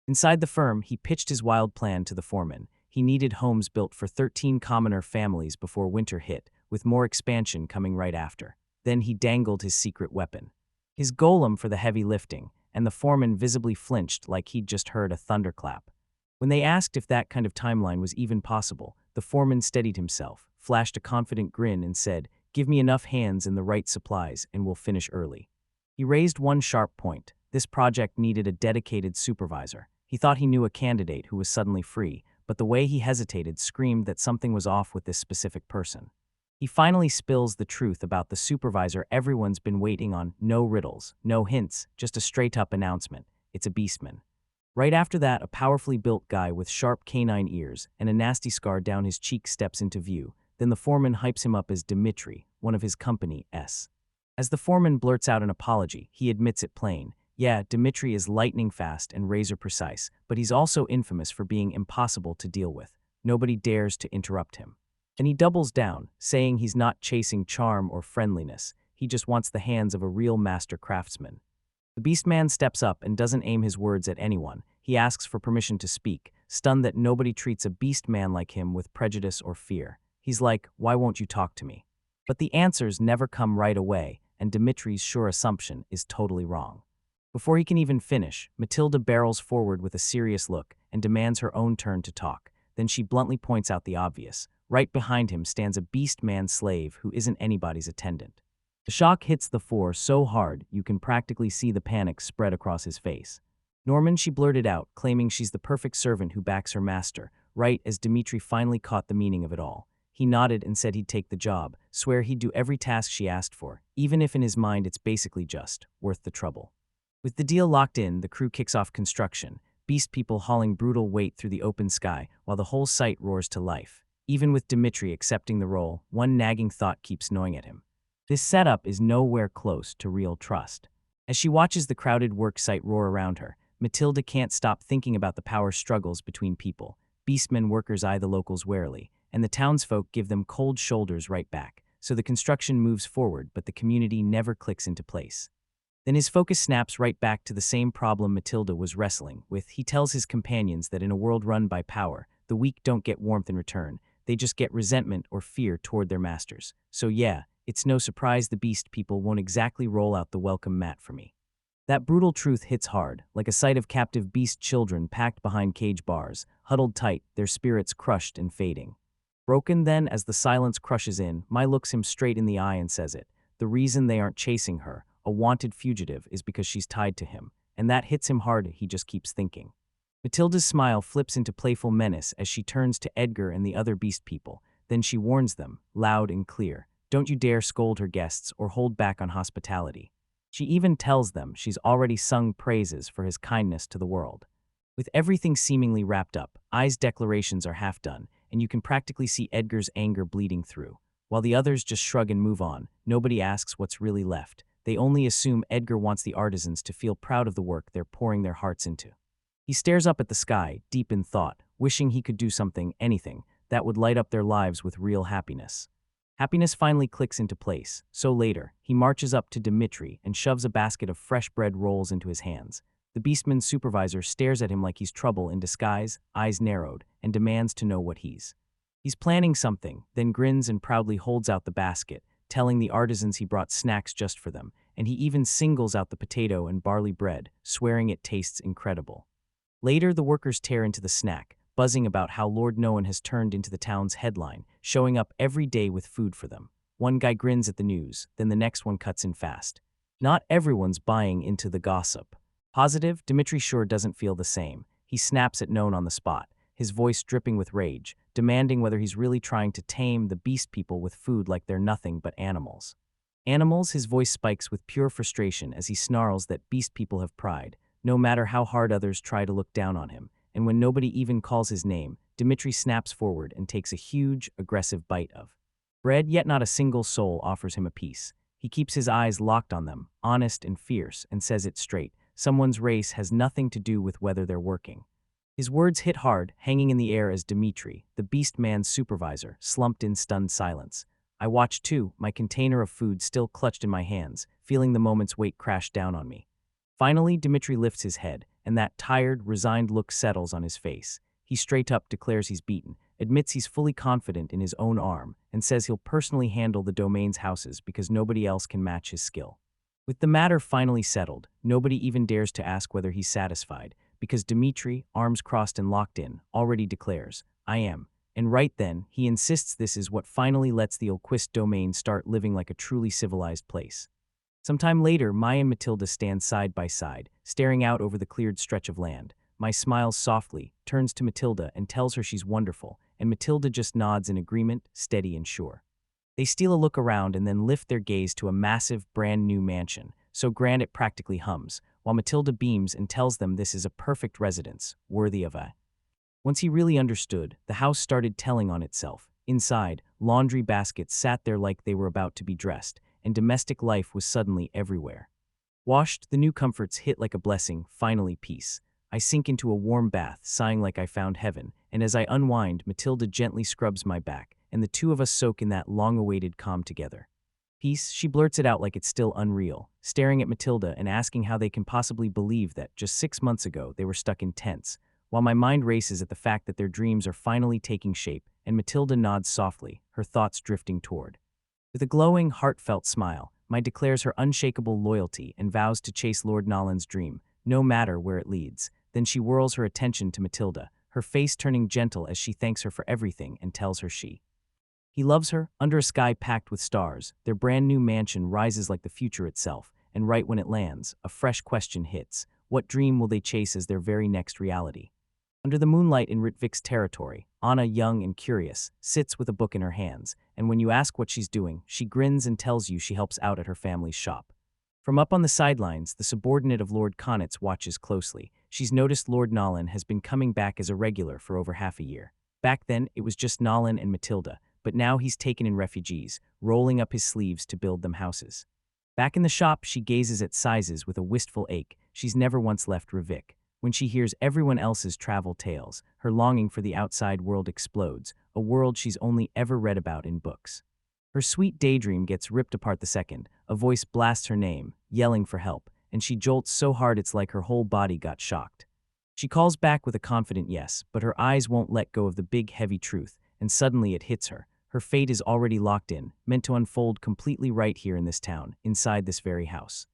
Inside the firm, he pitched his wild plan to the foreman. He needed homes built for 13 commoner families before winter hit, with more expansion coming right after. Then he dangled his secret weapon, his golem for the heavy lifting, and the foreman visibly flinched like he'd just heard a thunderclap. When they asked if that kind of timeline was even possible, the foreman steadied himself, flashed a confident grin, and said, "Give me enough hands and the right supplies, and we'll finish early." He raised one sharp point. This project needed a dedicated supervisor. He thought he knew a candidate who was suddenly free, but the way he hesitated screamed that something was off with this specific person. He finally spills the truth about the supervisor everyone's been waiting on. No riddles, no hints, just a straight-up announcement. It's a beastman. Right after that, a powerfully built guy with sharp canine ears and a nasty scar down his cheek steps into view. Then the foreman hypes him up as Dimitri, one of his company's. As the foreman blurts out an apology, he admits it plain. Yeah, Dimitri is lightning fast and razor precise, but he's also infamous for being impossible to deal with. Nobody dares to interrupt him. And he doubles down, saying he's not chasing charm or friendliness. He just wants the hands of a real master craftsman. The Beastman steps up and doesn't aim his words at anyone. He asks for permission to speak, stunned that nobody treats a Beastman like him with prejudice or fear. He's like, "Why won't you talk to me?" But the answers never come right away, and Dimitri's sure assumption is totally wrong. Before he can even finish, Matilda barrels forward with a serious look and demands her own turn to talk. Then she bluntly points out the obvious. Right behind him stands a Beastman slave who isn't anybody's attendant. The shock hits the four so hard you can practically see the panic spread across his face. "Norman," she blurted out, claiming she's the perfect servant who backs her master, right as Dimitri finally caught the meaning of it all. He nodded and said he'd take the job, swear he'd do every task she asked for, even if in his mind it's basically just worth the trouble. With the deal locked in, the crew kicks off construction, beast people hauling brutal weight through the open sky while the whole site roars to life. Even with Dimitri accepting the role, one nagging thought keeps gnawing at him. This setup is nowhere close to real trust. As she watches the crowded work site roar around her, Matilda can't stop thinking about the power struggles between people. Beastmen workers eye the locals warily, and the townsfolk give them cold shoulders right back. So the construction moves forward, but the community never clicks into place. Then his focus snaps right back to the same problem Matilda was wrestling with. He tells his companions that in a world run by power, the weak don't get warmth in return. They just get resentment or fear toward their masters. So yeah, it's no surprise the beast people won't exactly roll out the welcome mat for me. That brutal truth hits hard, like a sight of captive beast children packed behind cage bars, huddled tight, their spirits crushed and fading. Broken then, as the silence crushes in, Mai looks him straight in the eye and says it. The reason they aren't chasing her, a wanted fugitive, is because she's tied to him, and that hits him hard. He just keeps thinking. Matilda's smile flips into playful menace as she turns to Edgar and the other beast people. Then she warns them, loud and clear, don't you dare scold her guests or hold back on hospitality. She even tells them she's already sung praises for his kindness to the world. With everything seemingly wrapped up, Ai's declarations are half done, and you can practically see Edgar's anger bleeding through. While the others just shrug and move on, nobody asks what's really left. They only assume Edgar wants the artisans to feel proud of the work they're pouring their hearts into. He stares up at the sky, deep in thought, wishing he could do something, anything, that would light up their lives with real happiness. Happiness finally clicks into place, so later, he marches up to Dimitri and shoves a basket of fresh bread rolls into his hands. The Beastman's supervisor stares at him like he's trouble in disguise, eyes narrowed, and demands to know what he's planning something, then grins and proudly holds out the basket, telling the artisans he brought snacks just for them, and he even singles out the potato and barley bread, swearing it tastes incredible. Later, the workers tear into the snack, buzzing about how Lord Noan has turned into the town's headline, showing up every day with food for them. One guy grins at the news, then the next one cuts in fast. Not everyone's buying into the gossip. Positive, Dimitri sure doesn't feel the same. He snaps at Noan on the spot, his voice dripping with rage, demanding whether he's really trying to tame the beast people with food like they're nothing but animals. Animals, his voice spikes with pure frustration as he snarls that beast people have pride, no matter how hard others try to look down on him, and when nobody even calls his name, Dimitri snaps forward and takes a huge, aggressive bite of Bread, yet not a single soul offers him a piece. He keeps his eyes locked on them, honest and fierce, and says it straight. Someone's race has nothing to do with whether they're working. His words hit hard, hanging in the air as Dmitri, the beast man's supervisor, slumped in stunned silence. I watched too, my container of food still clutched in my hands, feeling the moment's weight crash down on me. Finally, Dmitri lifts his head, and that tired, resigned look settles on his face. He straight up declares he's beaten, admits he's fully confident in his own arm, and says he'll personally handle the domain's houses because nobody else can match his skill. With the matter finally settled, nobody even dares to ask whether he's satisfied, because Dmitri, arms crossed and locked in, already declares, I am. And right then, he insists this is what finally lets the Olquist domain start living like a truly civilized place. Sometime later, Maya and Matilda stand side by side, staring out over the cleared stretch of land. Mai smiles softly, turns to Matilda and tells her she's wonderful, and Matilda just nods in agreement, steady and sure. They steal a look around and then lift their gaze to a massive, brand-new mansion, so grand it practically hums, while Matilda beams and tells them this is a perfect residence, worthy of a. Once he really understood, the house started telling on itself. Inside, laundry baskets sat there like they were about to be dressed, and domestic life was suddenly everywhere. Washed, the new comforts hit like a blessing, finally peace. I sink into a warm bath, sighing like I found heaven, and as I unwind, Matilda gently scrubs my back, and the two of us soak in that long-awaited calm together. Peace, she blurts it out like it's still unreal, staring at Matilda and asking how they can possibly believe that just 6 months ago they were stuck in tents, while my mind races at the fact that their dreams are finally taking shape, and Matilda nods softly, her thoughts drifting toward. With a glowing, heartfelt smile, Mai declares her unshakable loyalty and vows to chase Lord Nolan's dream, no matter where it leads. Then she whirls her attention to Matilda, her face turning gentle as she thanks her for everything and tells her he loves her. Under a sky packed with stars, their brand new mansion rises like the future itself, and right when it lands, a fresh question hits. What dream will they chase as their very next reality? Under the moonlight in Ritvik's territory, Anna, young and curious, sits with a book in her hands, and when you ask what she's doing, she grins and tells you she helps out at her family's shop. From up on the sidelines, the subordinate of Lord Konitz watches closely. She's noticed Lord Nolan has been coming back as a regular for over half a year. Back then, it was just Nolan and Matilda, but now he's taken in refugees, rolling up his sleeves to build them houses. Back in the shop, she gazes at sizes with a wistful ache. She's never once left Ravik. When she hears everyone else's travel tales, her longing for the outside world explodes, a world she's only ever read about in books. Her sweet daydream gets ripped apart the second. A voice blasts her name, yelling for help, and she jolts so hard it's like her whole body got shocked. She calls back with a confident yes, but her eyes won't let go of the big, heavy truth, and suddenly it hits her. Her fate is already locked in, meant to unfold completely right here in this town, inside this very house.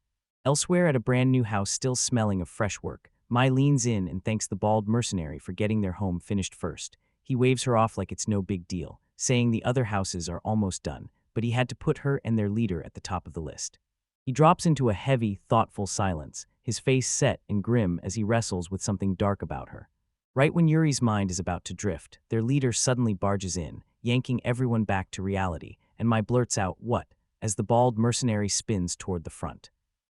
Elsewhere at a brand new house still smelling of fresh work, Mai leans in and thanks the bald mercenary for getting their home finished first. He waves her off like it's no big deal, saying the other houses are almost done, but he had to put her and their leader at the top of the list. He drops into a heavy, thoughtful silence, his face set and grim as he wrestles with something dark about her. Right when Yuri's mind is about to drift, their leader suddenly barges in, yanking everyone back to reality, and Mai blurts out, "What?" as the bald mercenary spins toward the front.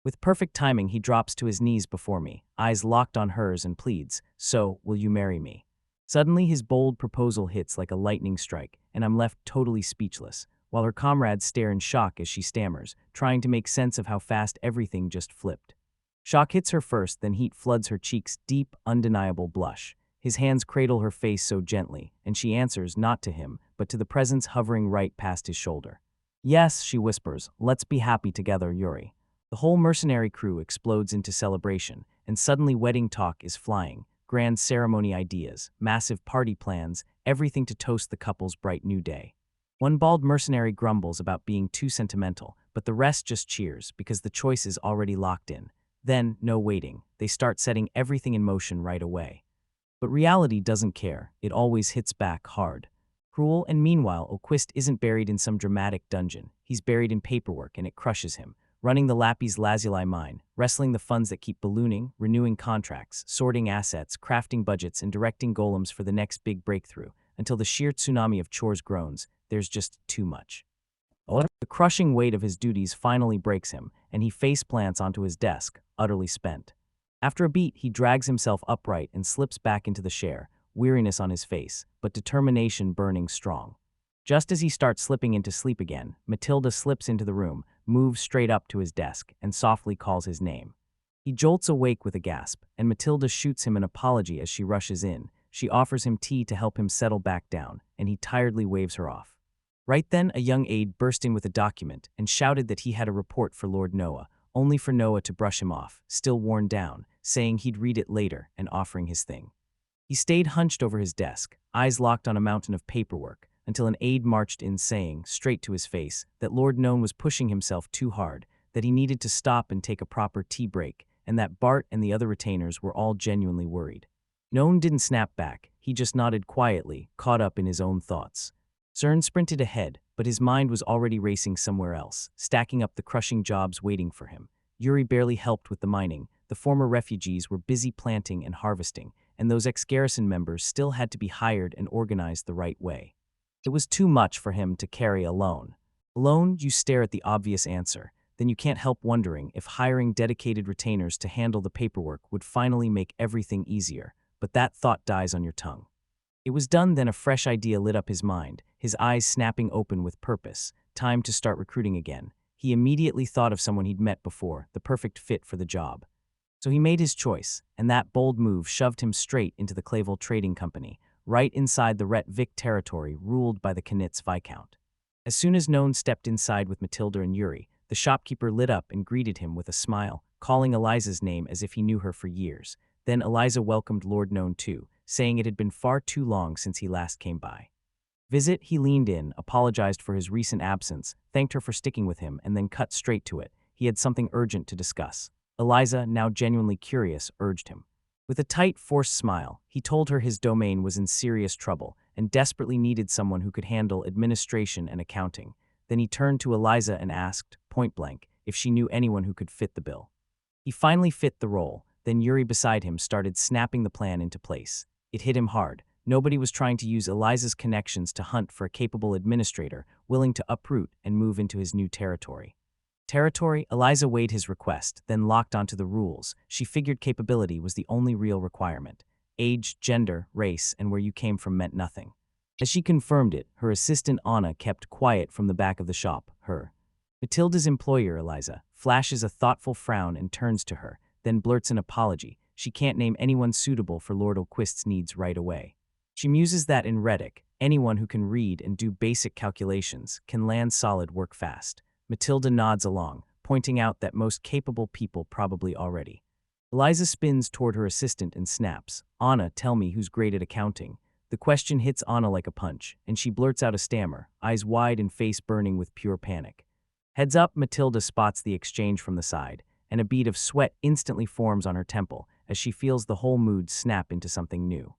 With perfect timing, he drops to his knees before me, eyes locked on hers, and pleads, "So, will you marry me?" Suddenly, his bold proposal hits like a lightning strike, and I'm left totally speechless, while her comrades stare in shock as she stammers, trying to make sense of how fast everything just flipped. Shock hits her first, then heat floods her cheeks, deep, undeniable blush. His hands cradle her face so gently, and she answers not to him, but to the presence hovering right past his shoulder. "Yes," she whispers, "let's be happy together, Yuri." The whole mercenary crew explodes into celebration, and suddenly wedding talk is flying, grand ceremony ideas, massive party plans, everything to toast the couple's bright new day. One bald mercenary grumbles about being too sentimental, but the rest just cheers because the choice is already locked in. Then, no waiting, they start setting everything in motion right away. But reality doesn't care, it always hits back hard. Cruel, and meanwhile, Olquist isn't buried in some dramatic dungeon. He's buried in paperwork, and it crushes him. Running the Lapis Lazuli mine, wrestling the funds that keep ballooning, renewing contracts, sorting assets, crafting budgets, and directing golems for the next big breakthrough, until the sheer tsunami of chores groans, there's just too much. The crushing weight of his duties finally breaks him, and he face plants onto his desk, utterly spent. After a beat, he drags himself upright and slips back into the chair, weariness on his face, but determination burning strong. Just as he starts slipping into sleep again, Matilda slips into the room, moves straight up to his desk, and softly calls his name. He jolts awake with a gasp, and Matilda shoots him an apology as she rushes in. She offers him tea to help him settle back down, and he tiredly waves her off. Right then, a young aide burst in with a document and shouted that he had a report for Lord Noah, only for Noah to brush him off, still worn down, saying he'd read it later and offering his thing. He stayed hunched over his desk, eyes locked on a mountain of paperwork, until an aide marched in saying, straight to his face, that Lord Noah was pushing himself too hard, that he needed to stop and take a proper tea break, and that Bart and the other retainers were all genuinely worried. Noah didn't snap back, he just nodded quietly, caught up in his own thoughts. Cern sprinted ahead, but his mind was already racing somewhere else, stacking up the crushing jobs waiting for him. Yuri barely helped with the mining, the former refugees were busy planting and harvesting, and those ex-garrison members still had to be hired and organized the right way. It was too much for him to carry alone. Alone, you stare at the obvious answer, then you can't help wondering if hiring dedicated retainers to handle the paperwork would finally make everything easier, but that thought dies on your tongue. It was done then a fresh idea lit up his mind, his eyes snapping open with purpose. Time to start recruiting again. He immediately thought of someone he'd met before, the perfect fit for the job. So he made his choice, and that bold move shoved him straight into the Clavel Trading Company, right inside the Ret Vic territory ruled by the Knitz Viscount. As soon as Noan stepped inside with Matilda and Yuri, the shopkeeper lit up and greeted him with a smile, calling Eliza's name as if he knew her for years. Then Eliza welcomed Lord Noan too, saying it had been far too long since he last came by. Visit, he leaned in, apologized for his recent absence, thanked her for sticking with him, and then cut straight to it. He had something urgent to discuss. Eliza, now genuinely curious, urged him. With a tight, forced smile, he told her his domain was in serious trouble and desperately needed someone who could handle administration and accounting. Then he turned to Eliza and asked, point-blank, if she knew anyone who could fit the bill. He finally fit the role, then Yuri beside him started snapping the plan into place. It hit him hard. Nobody was trying to use Eliza's connections to hunt for a capable administrator willing to uproot and move into his new territory. Eliza weighed his request, then locked onto the rules. She figured capability was the only real requirement. Age, gender, race, and where you came from meant nothing. As she confirmed it, her assistant Anna kept quiet from the back of the shop. Matilda's employer, Eliza, flashes a thoughtful frown and turns to her, then blurts an apology. She can't name anyone suitable for Lord Olquist's needs right away. She muses that in Rhetoric, anyone who can read and do basic calculations can land solid work fast. Matilda nods along, pointing out that most capable people probably already. Eliza spins toward her assistant and snaps, Anna, tell me who's great at accounting. The question hits Anna like a punch, and she blurts out a stammer, eyes wide and face burning with pure panic. Heads up, Matilda spots the exchange from the side, and a bead of sweat instantly forms on her temple as she feels the whole mood snap into something new.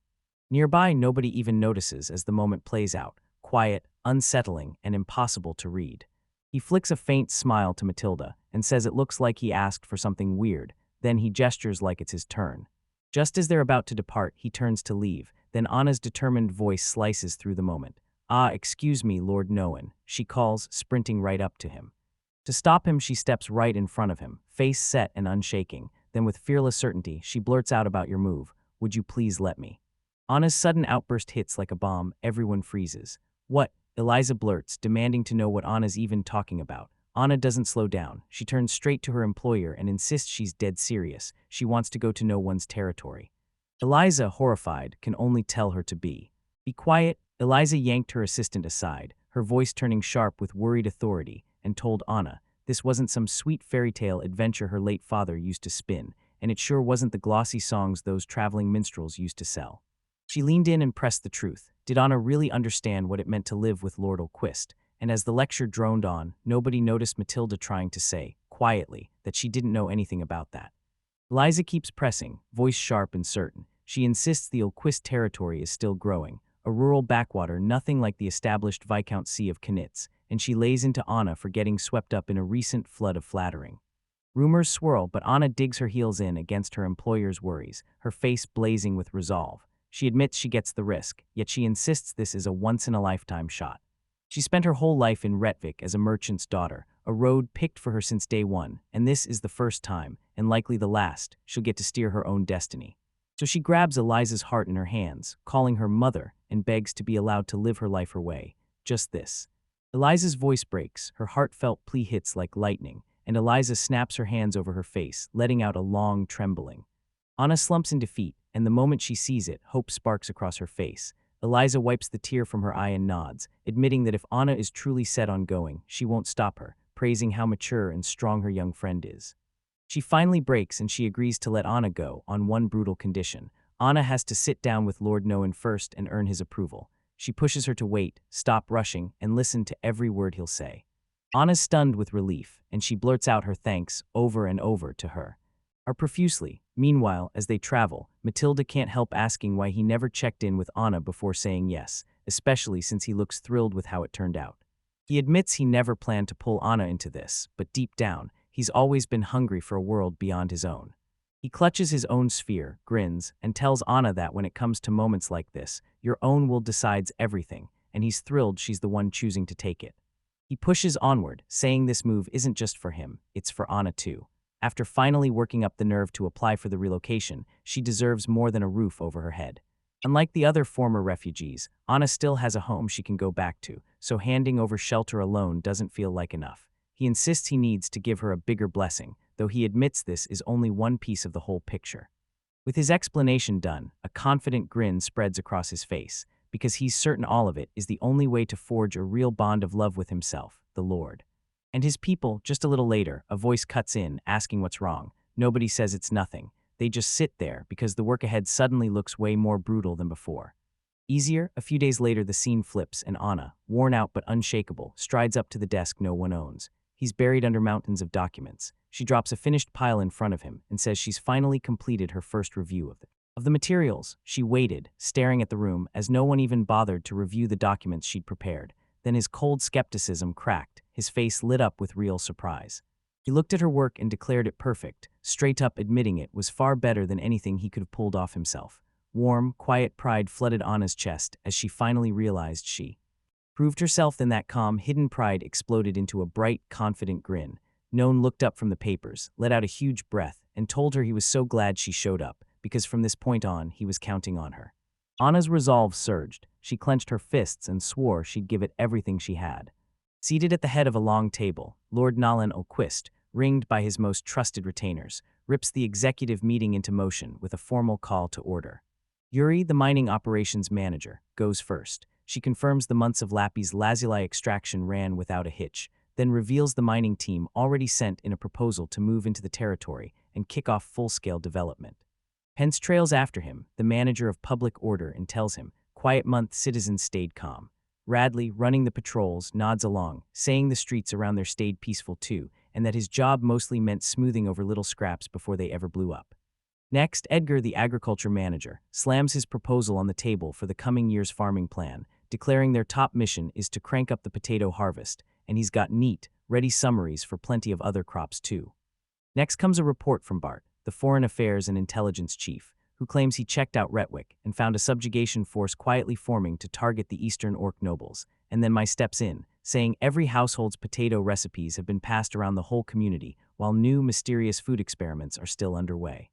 Nearby, nobody even notices as the moment plays out, quiet, unsettling, and impossible to read. He flicks a faint smile to Matilda and says it looks like he asked for something weird, then he gestures like it's his turn. Just as they're about to depart, he turns to leave, then Anna's determined voice slices through the moment. Ah, excuse me, Lord Noan, she calls, sprinting right up to him. To stop him, she steps right in front of him, face set and unshaking, then with fearless certainty, she blurts out about your move, would you please let me? Anna's sudden outburst hits like a bomb, everyone freezes. What? Eliza blurts, demanding to know what Anna's even talking about. Anna doesn't slow down. She turns straight to her employer and insists she's dead serious. She wants to go to no one's territory. Eliza, horrified, can only tell her to be quiet. Eliza yanked her assistant aside, her voice turning sharp with worried authority, and told Anna this wasn't some sweet fairy tale adventure her late father used to spin, and it sure wasn't the glossy songs those traveling minstrels used to sell. She leaned in and pressed the truth. Did Anna really understand what it meant to live with Lord Olquist? And as the lecture droned on, nobody noticed Matilda trying to say, quietly, that she didn't know anything about that. Eliza keeps pressing, voice sharp and certain. She insists the Olquist territory is still growing, a rural backwater nothing like the established Viscountcy of Knitz, and she lays into Anna for getting swept up in a recent flood of flattering. Rumors swirl, but Anna digs her heels in against her employer's worries, her face blazing with resolve. She admits she gets the risk, yet she insists this is a once-in-a-lifetime shot. She spent her whole life in Retvik as a merchant's daughter, a road picked for her since day one, and this is the first time, and likely the last, she'll get to steer her own destiny. So she grabs Eliza's heart in her hands, calling her mother, and begs to be allowed to live her life her way. just this. Eliza's voice breaks, her heartfelt plea hits like lightning, and Eliza snaps her hands over her face, letting out a long trembling. Anna slumps in defeat, and the moment she sees it, hope sparks across her face. Eliza wipes the tear from her eye and nods, admitting that if Anna is truly set on going, she won't stop her, praising how mature and strong her young friend is. She finally breaks and she agrees to let Anna go on one brutal condition. Anna has to sit down with Lord Noan first and earn his approval. She pushes her to wait, stop rushing, and listen to every word he'll say. Anna's stunned with relief, and she blurts out her thanks over and over to her. Or profusely. Meanwhile, as they travel, Matilda can't help asking why he never checked in with Anna before saying yes, especially since he looks thrilled with how it turned out. He admits he never planned to pull Anna into this, but deep down, he's always been hungry for a world beyond his own. He clutches his own sphere, grins, and tells Anna that when it comes to moments like this, your own will decides everything, and he's thrilled she's the one choosing to take it. He pushes onward, saying this move isn't just for him, it's for Anna too. After finally working up the nerve to apply for the relocation, she deserves more than a roof over her head. Unlike the other former refugees, Anna still has a home she can go back to, so handing over shelter alone doesn't feel like enough. He insists he needs to give her a bigger blessing, though he admits this is only one piece of the whole picture. With his explanation done, a confident grin spreads across his face, because he's certain all of it is the only way to forge a real bond of love with himself, the Lord. And his people, just a little later, a voice cuts in, asking what's wrong. Nobody says it's nothing. They just sit there because the work ahead suddenly looks way more brutal than before. Easier, a few days later the scene flips and Anna, worn out but unshakable, strides up to the desk no one owns. He's buried under mountains of documents. She drops a finished pile in front of him and says she's finally completed her first review of the materials. She waited, staring at the room, as no one even bothered to review the documents she'd prepared. Then his cold skepticism cracked, his face lit up with real surprise. He looked at her work and declared it perfect, straight up admitting it was far better than anything he could have pulled off himself. Warm, quiet pride flooded Anna's chest as she finally realized she proved herself. Then that calm, hidden pride exploded into a bright, confident grin. Noan looked up from the papers, let out a huge breath, and told her he was so glad she showed up, because from this point on, he was counting on her. Anna's resolve surged. She clenched her fists and swore she'd give it everything she had. Seated at the head of a long table, Lord Nalan Olquist, ringed by his most trusted retainers, rips the executive meeting into motion with a formal call to order. Yuri, the mining operations manager, goes first. She confirms the months of Lappy's lazuli extraction ran without a hitch, then reveals the mining team already sent in a proposal to move into the territory and kick off full-scale development. Pence trails after him, the manager of public order, and tells him, "Quiet month, citizens stayed calm." Radley, running the patrols, nods along, saying the streets around there stayed peaceful too, and that his job mostly meant smoothing over little scraps before they ever blew up. Next, Edgar, the agriculture manager, slams his proposal on the table for the coming year's farming plan, declaring their top mission is to crank up the potato harvest, and he's got neat, ready summaries for plenty of other crops too. Next comes a report from Bart, the foreign affairs and intelligence chief, who claims he checked out Retwick and found a subjugation force quietly forming to target the Eastern Orc nobles, and then steps in, saying every household's potato recipes have been passed around the whole community, while new mysterious food experiments are still underway.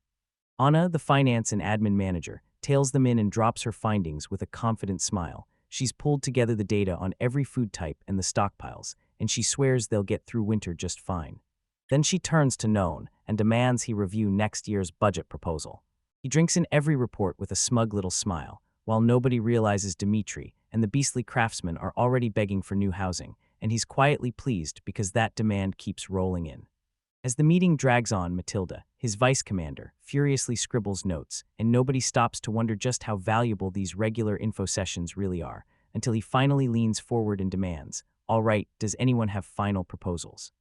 Anna, the finance and admin manager, tails them in and drops her findings with a confident smile. She's pulled together the data on every food type and the stockpiles, and she swears they'll get through winter just fine. Then she turns to Noan and demands he review next year's budget proposal. He drinks in every report with a smug little smile, while nobody realizes Dmitri and the beastly craftsmen are already begging for new housing, and he's quietly pleased because that demand keeps rolling in. As the meeting drags on, Matilda, his vice commander, furiously scribbles notes, and nobody stops to wonder just how valuable these regular info sessions really are, until he finally leans forward and demands, "All right, does anyone have final proposals?"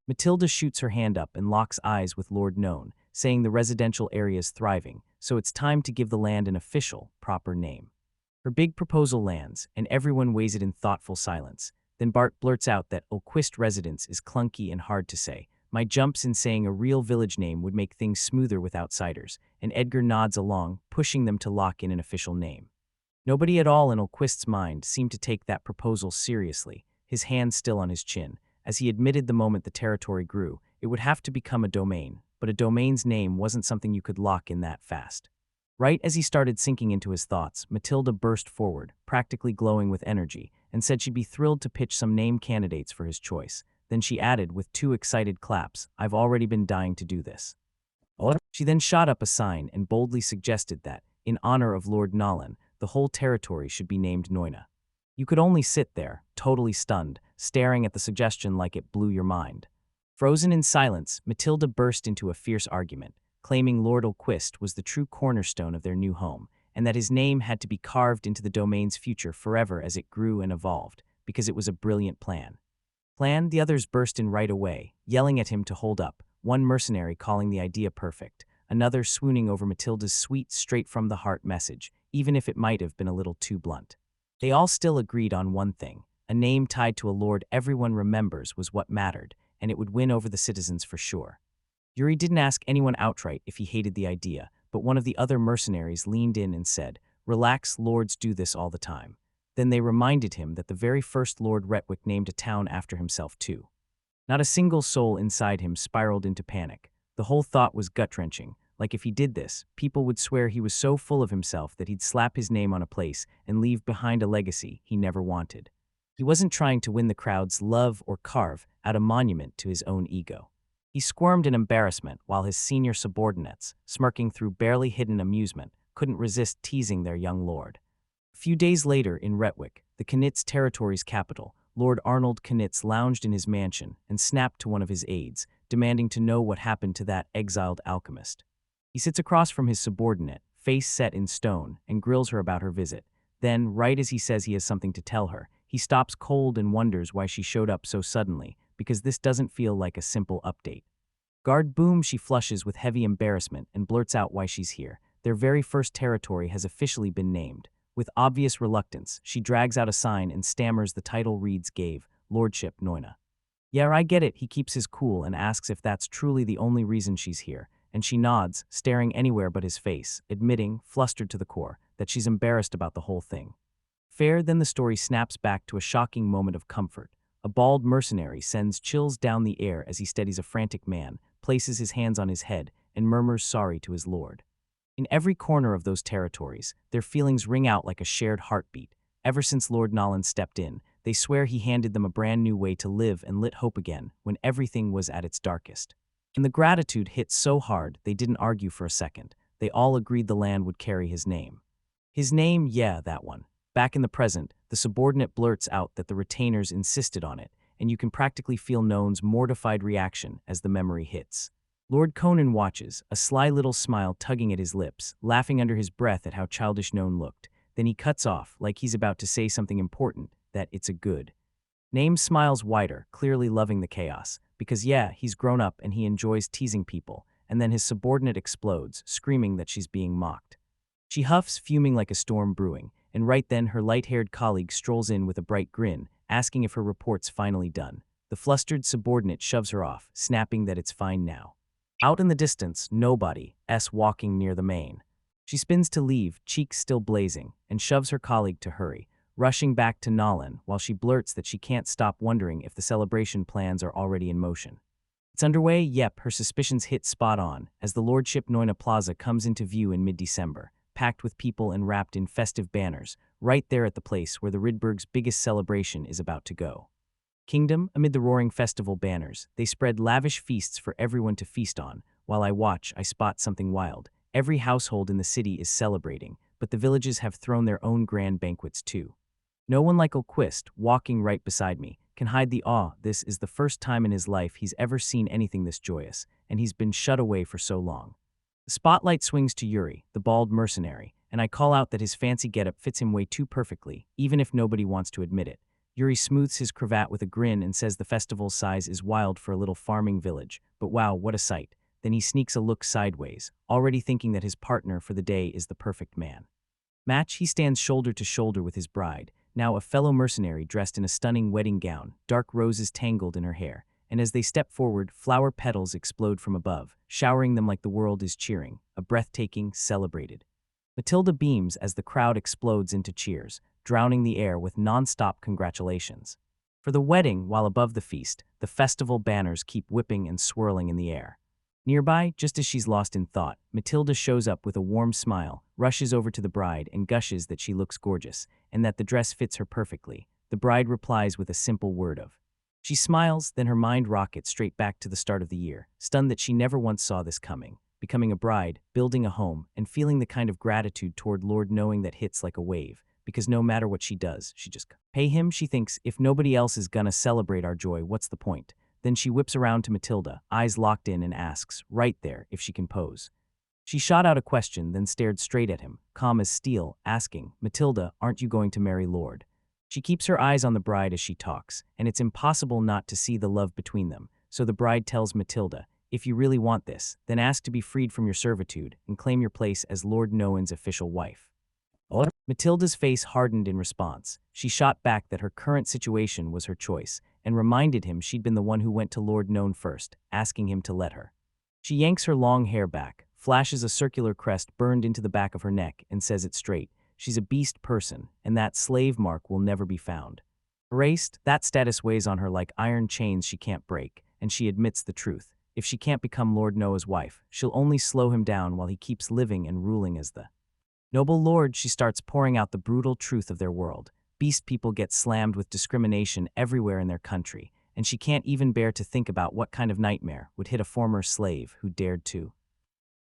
Matilda shoots her hand up and locks eyes with Lord Noan, saying the residential area's thriving, so it's time to give the land an official, proper name. Her big proposal lands, and everyone weighs it in thoughtful silence. Then Bart blurts out that Olquist residence is clunky and hard to say. My jumps in saying a real village name would make things smoother with outsiders, and Edgar nods along, pushing them to lock in an official name. Nobody at all in Olquist's mind seemed to take that proposal seriously, his hand still on his chin, as he admitted the moment the territory grew, it would have to become a domain, but a domain's name wasn't something you could lock in that fast. Right as he started sinking into his thoughts, Matilda burst forward, practically glowing with energy, and said she'd be thrilled to pitch some name candidates for his choice. Then she added with 2 excited claps, "I've already been dying to do this." She then shot up a sign and boldly suggested that, in honor of Lord Nolan, the whole territory should be named Noina. You could only sit there, totally stunned, staring at the suggestion like it blew your mind. Frozen in silence, Matilda burst into a fierce argument, claiming Lord Ulquist was the true cornerstone of their new home, and that his name had to be carved into the domain's future forever as it grew and evolved, because it was a brilliant plan. The others burst in right away, yelling at him to hold up, one mercenary calling the idea perfect, another swooning over Matilda's sweet, straight-from-the-heart message, even if it might have been a little too blunt. They all still agreed on one thing: a name tied to a lord everyone remembers was what mattered, and it would win over the citizens for sure. Yuri didn't ask anyone outright if he hated the idea, but one of the other mercenaries leaned in and said, "Relax, lords do this all the time." Then they reminded him that the very first Lord Retwick named a town after himself too. Not a single soul inside him spiraled into panic. The whole thought was gut-wrenching, like if he did this, people would swear he was so full of himself that he'd slap his name on a place and leave behind a legacy he never wanted. He wasn't trying to win the crowd's love or carve out a monument to his own ego. He squirmed in embarrassment while his senior subordinates, smirking through barely hidden amusement, couldn't resist teasing their young lord. A few days later in Retwick, the Knitz territory's capital, Lord Arnold Knitz lounged in his mansion and snapped to one of his aides, demanding to know what happened to that exiled alchemist. He sits across from his subordinate, face set in stone, and grills her about her visit. Then, right as he says he has something to tell her, he stops cold and wonders why she showed up so suddenly, because this doesn't feel like a simple update. Guard boom, she flushes with heavy embarrassment and blurts out why she's here. Their very first territory has officially been named. With obvious reluctance, she drags out a sign and stammers the title reads gave, Lordship Noina. "Yeah, I get it," he keeps his cool and asks if that's truly the only reason she's here, and she nods, staring anywhere but his face, admitting, flustered to the core, that she's embarrassed about the whole thing. Then the story snaps back to a shocking moment of comfort. A bald mercenary sends chills down the air as he steadies a frantic man, places his hands on his head, and murmurs sorry to his lord. In every corner of those territories, their feelings ring out like a shared heartbeat. Ever since Lord Nolan stepped in, they swear he handed them a brand new way to live and lit hope again when everything was at its darkest. And the gratitude hit so hard they didn't argue for a second. They all agreed the land would carry his name. His name, yeah, that one. Back in the present, the subordinate blurts out that the retainers insisted on it, and you can practically feel Noan's mortified reaction as the memory hits. Lord Conan watches, a sly little smile tugging at his lips, laughing under his breath at how childish Noan looked. Then he cuts off, like he's about to say something important, that it's a good. Name smiles wider, clearly loving the chaos, because yeah, he's grown up and he enjoys teasing people, and then his subordinate explodes, screaming that she's being mocked. She huffs, fuming like a storm brewing, and right then her light-haired colleague strolls in with a bright grin, asking if her report's finally done. The flustered subordinate shoves her off, snapping that it's fine now. Out in the distance, nobody's walking near the main. She spins to leave, cheeks still blazing, and shoves her colleague to hurry, rushing back to Nolan while she blurts that she can't stop wondering if the celebration plans are already in motion. It's underway, yep, her suspicions hit spot on, as the Lordship Noina Plaza comes into view in mid-December, packed with people and wrapped in festive banners, right there at the place where the Rydberg's biggest celebration is about to go. Kingdom, amid the roaring festival banners, they spread lavish feasts for everyone to feast on. While I watch, I spot something wild. Every household in the city is celebrating, but the villages have thrown their own grand banquets too. No one like Ulquist, walking right beside me, can hide the awe. This is the first time in his life he's ever seen anything this joyous, and he's been shut away for so long. The spotlight swings to Yuri, the bald mercenary, and I call out that his fancy getup fits him way too perfectly, even if nobody wants to admit it. Yuri smooths his cravat with a grin and says the festival's size is wild for a little farming village, but wow, what a sight. Then he sneaks a look sideways, already thinking that his partner for the day is the perfect man. He stands shoulder to shoulder with his bride, now a fellow mercenary dressed in a stunning wedding gown, dark roses tangled in her hair, and as they step forward, flower petals explode from above, showering them like the world is cheering, a breathtaking, celebrated. Matilda beams as the crowd explodes into cheers, drowning the air with non-stop congratulations. For the wedding, while above the feast, the festival banners keep whipping and swirling in the air. Nearby, just as she's lost in thought, Matilda shows up with a warm smile, rushes over to the bride and gushes that she looks gorgeous, and that the dress fits her perfectly. the bride replies with a simple word of. She smiles, then her mind rockets straight back to the start of the year, stunned that she never once saw this coming. Becoming a bride, building a home, and feeling the kind of gratitude toward Lord knowing that hits like a wave, because no matter what she does, she just pay him. She thinks, if nobody else is gonna celebrate our joy, what's the point? Then she whips around to Matilda, eyes locked in, and asks, right there, if she can pose. She shot out a question, then stared straight at him, calm as steel, asking, Matilda, aren't you going to marry Lord? She keeps her eyes on the bride as she talks, and it's impossible not to see the love between them, so the bride tells Matilda, if you really want this, then ask to be freed from your servitude and claim your place as Lord Noan's official wife. Matilda's face hardened in response. She shot back that her current situation was her choice, and reminded him she'd been the one who went to Lord Noan first, asking him to let her. She yanks her long hair back, flashes a circular crest burned into the back of her neck, and says it straight. She's a beast person, and that slave mark will never be found. Erased, that status weighs on her like iron chains she can't break, and she admits the truth. If she can't become Lord Noah's wife, she'll only slow him down while he keeps living and ruling as the noble lord. She starts pouring out the brutal truth of their world. Beast people get slammed with discrimination everywhere in their country, and she can't even bear to think about what kind of nightmare would hit a former slave who dared to.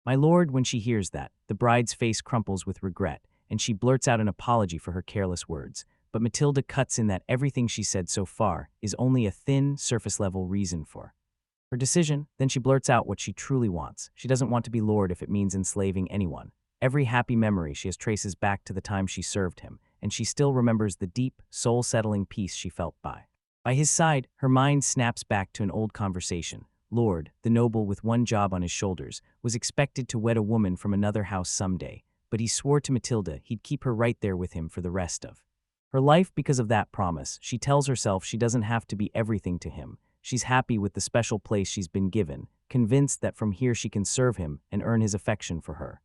My lord, when she hears that, the bride's face crumples with regret, and she blurts out an apology for her careless words. But Matilda cuts in that everything she said so far is only a thin, surface-level reason for her decision. Then she blurts out what she truly wants. She doesn't want to be lord if it means enslaving anyone. Every happy memory she has traces back to the time she served him, and she still remembers the deep, soul-settling peace she felt by his side. Her mind snaps back to an old conversation. Lord, the noble with one job on his shoulders, was expected to wed a woman from another house someday, but he swore to Matilda he'd keep her right there with him for the rest of her life. Because of that promise, she tells herself she doesn't have to be everything to him. She's happy with the special place she's been given, convinced that from here she can serve him and earn his affection for her.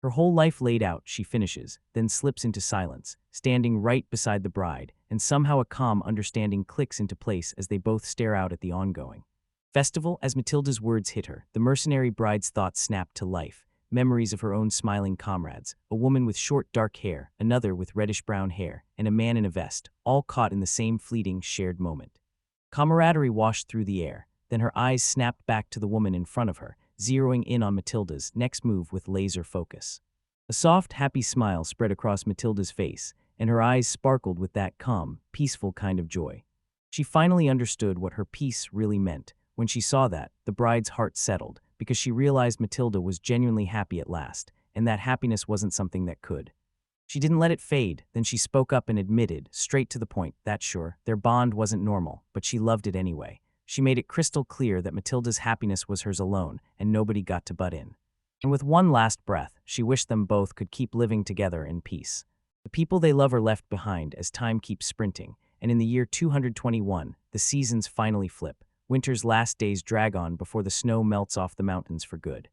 Her whole life laid out, she finishes, then slips into silence, standing right beside the bride, and somehow a calm understanding clicks into place as they both stare out at the ongoing festival. As Matilda's words hit her, the mercenary bride's thoughts snapped to life. Memories of her own smiling comrades, a woman with short dark hair, another with reddish-brown hair, and a man in a vest, all caught in the same fleeting, shared moment. Camaraderie washed through the air, then her eyes snapped back to the woman in front of her, zeroing in on Matilda's next move with laser focus. A soft, happy smile spread across Matilda's face, and her eyes sparkled with that calm, peaceful kind of joy. She finally understood what her peace really meant. When she saw that, the bride's heart settled, because she realized Matilda was genuinely happy at last, and that happiness wasn't something that could. She didn't let it fade. Then she spoke up and admitted, straight to the point, that sure, their bond wasn't normal, but she loved it anyway. She made it crystal clear that Matilda's happiness was hers alone, and nobody got to butt in. And with one last breath, she wished them both could keep living together in peace. The people they love are left behind as time keeps sprinting, and in the year 221, the seasons finally flip. Winter's last days drag on before the snow melts off the mountains for good.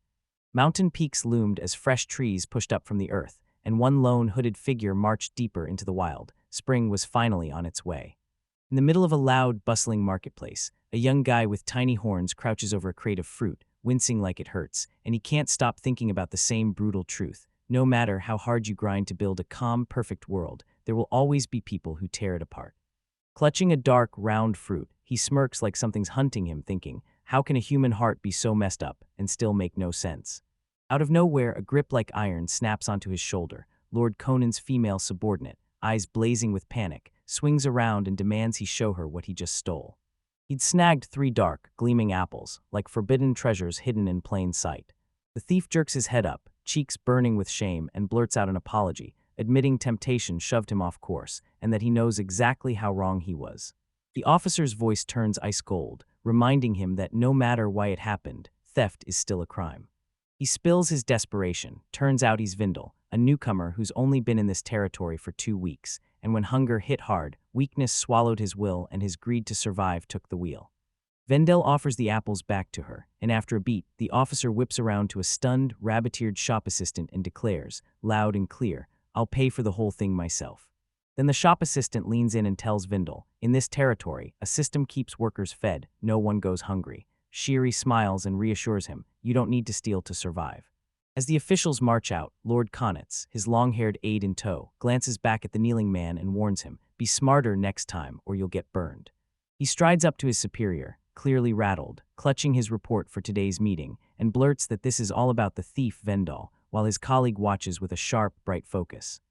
Mountain peaks loomed as fresh trees pushed up from the earth, and one lone hooded figure marched deeper into the wild. Spring was finally on its way. In the middle of a loud, bustling marketplace, a young guy with tiny horns crouches over a crate of fruit, wincing like it hurts, and he can't stop thinking about the same brutal truth. No matter how hard you grind to build a calm, perfect world, there will always be people who tear it apart. Clutching a dark, round fruit, he smirks like something's hunting him, thinking, how can a human heart be so messed up and still make no sense? Out of nowhere, a grip like iron snaps onto his shoulder. Lord Conan's female subordinate, eyes blazing with panic, swings around and demands he show her what he just stole. He'd snagged 3 dark, gleaming apples, like forbidden treasures hidden in plain sight. The thief jerks his head up, cheeks burning with shame, and blurts out an apology, admitting temptation shoved him off course, and that he knows exactly how wrong he was. The officer's voice turns ice cold, reminding him that no matter why it happened, theft is still a crime. He spills his desperation. Turns out he's Vindel, a newcomer who's only been in this territory for 2 weeks, and when hunger hit hard, weakness swallowed his will and his greed to survive took the wheel. Vendel offers the apples back to her, and after a beat, the officer whips around to a stunned, rabbit-eared shop assistant and declares, loud and clear, I'll pay for the whole thing myself. Then the shop assistant leans in and tells Vindel, in this territory, a system keeps workers fed, no one goes hungry. Shiri smiles and reassures him, you don't need to steal to survive. As the officials march out, Lord Konitz, his long-haired aide in tow, glances back at the kneeling man and warns him, Be smarter next time or you'll get burned. He strides up to his superior, clearly rattled, clutching his report for today's meeting, and blurts that this is all about the thief Vendel, while his colleague watches with a sharp, bright focus.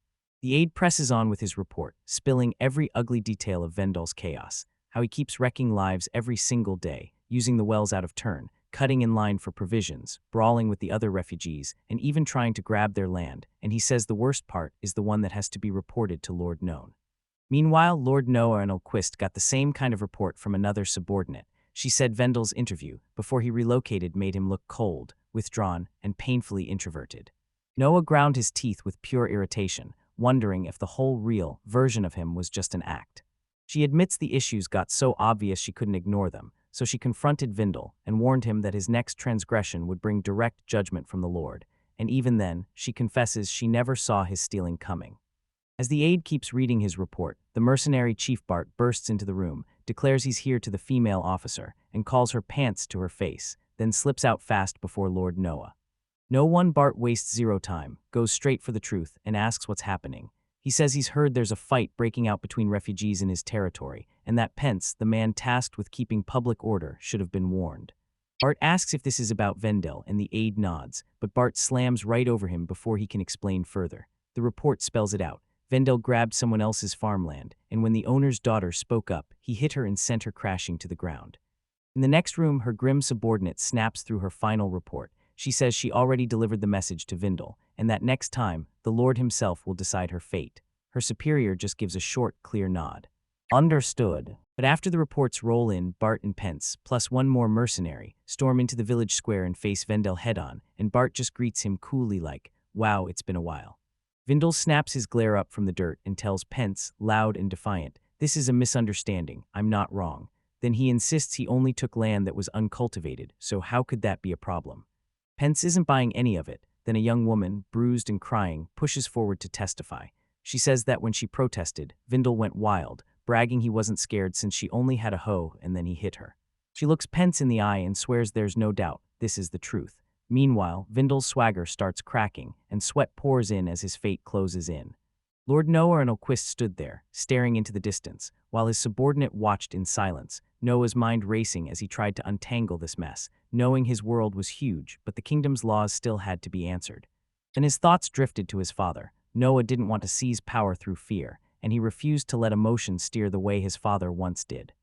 The aide presses on with his report, spilling every ugly detail of Vendel's chaos, how he keeps wrecking lives every single day, using the wells out of turn, cutting in line for provisions, brawling with the other refugees, and even trying to grab their land, and he says the worst part is the one that has to be reported to Lord Noan. Meanwhile, Lord Noah and Olquist got the same kind of report from another subordinate. She said Vendel's interview, before he relocated, made him look cold, withdrawn, and painfully introverted. Noah ground his teeth with pure irritation, wondering if the whole real version of him was just an act. She admits the issues got so obvious she couldn't ignore them, so she confronted Vendel and warned him that his next transgression would bring direct judgment from the Lord, and even then, she confesses she never saw his stealing coming. As the aide keeps reading his report, the mercenary Chief Bart bursts into the room, declares he's here to the female officer, and calls her pants to her face, then slips out fast before Lord Noah. No one Bart wastes zero time, goes straight for the truth, and asks what's happening. He says he's heard there's a fight breaking out between refugees in his territory, and that Pence, the man tasked with keeping public order, should have been warned. Bart asks if this is about Vendel, and the aide nods, but Bart slams right over him before he can explain further. The report spells it out. Vendel grabbed someone else's farmland, and when the owner's daughter spoke up, he hit her and sent her crashing to the ground. In the next room, her grim subordinate snaps through her final report. She says she already delivered the message to Vendel, and that next time, the Lord himself will decide her fate. Her superior just gives a short, clear nod. Understood. But after the reports roll in, Bart and Pence, plus one more mercenary, storm into the village square and face Vendel head-on, and Bart just greets him coolly like, "Wow, it's been a while." Vendel snaps his glare up from the dirt and tells Pence, loud and defiant, "This is a misunderstanding, I'm not wrong." Then he insists he only took land that was uncultivated, so how could that be a problem? Pence isn't buying any of it. Then a young woman, bruised and crying, pushes forward to testify. She says that when she protested, Vendel went wild, bragging he wasn't scared since she only had a hoe and then he hit her. She looks Pence in the eye and swears there's no doubt, this is the truth. Meanwhile, Vendel's swagger starts cracking, and sweat pours in as his fate closes in. Lord Noah and Olquist stood there, staring into the distance, while his subordinate watched in silence, Noah's mind racing as he tried to untangle this mess, knowing his world was huge, but the kingdom's laws still had to be answered. Then his thoughts drifted to his father. Noah didn't want to seize power through fear, and he refused to let emotion steer the way his father once did.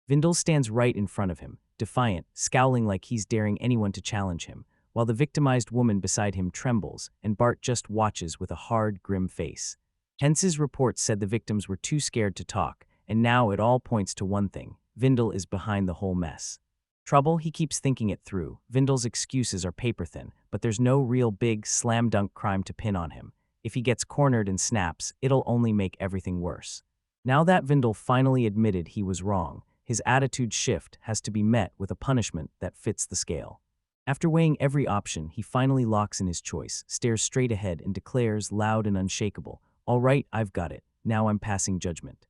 Vendel stands right in front of him, defiant, scowling like he's daring anyone to challenge him, while the victimized woman beside him trembles, and Bart just watches with a hard, grim face. Pence's report said the victims were too scared to talk, and now it all points to one thing: Vendel is behind the whole mess. Trouble, he keeps thinking it through. Vendel's excuses are paper-thin, but there's no real big, slam-dunk crime to pin on him. If he gets cornered and snaps, it'll only make everything worse. Now that Vendel finally admitted he was wrong, his attitude shift has to be met with a punishment that fits the scale. After weighing every option, he finally locks in his choice, stares straight ahead, and declares, loud and unshakable, "All right, I've got it. Now I'm passing judgment."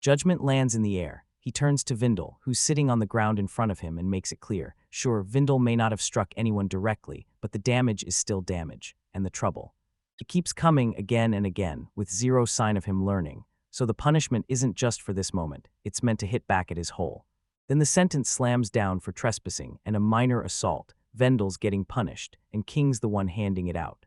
Judgment lands in the air. He turns to Vendel, who's sitting on the ground in front of him, and makes it clear. Sure, Vendel may not have struck anyone directly, but the damage is still damage, and the trouble. It keeps coming again and again, with zero sign of him learning. So the punishment isn't just for this moment, it's meant to hit back at his hole. Then the sentence slams down for trespassing and a minor assault. Vendel's getting punished, and King's the one handing it out.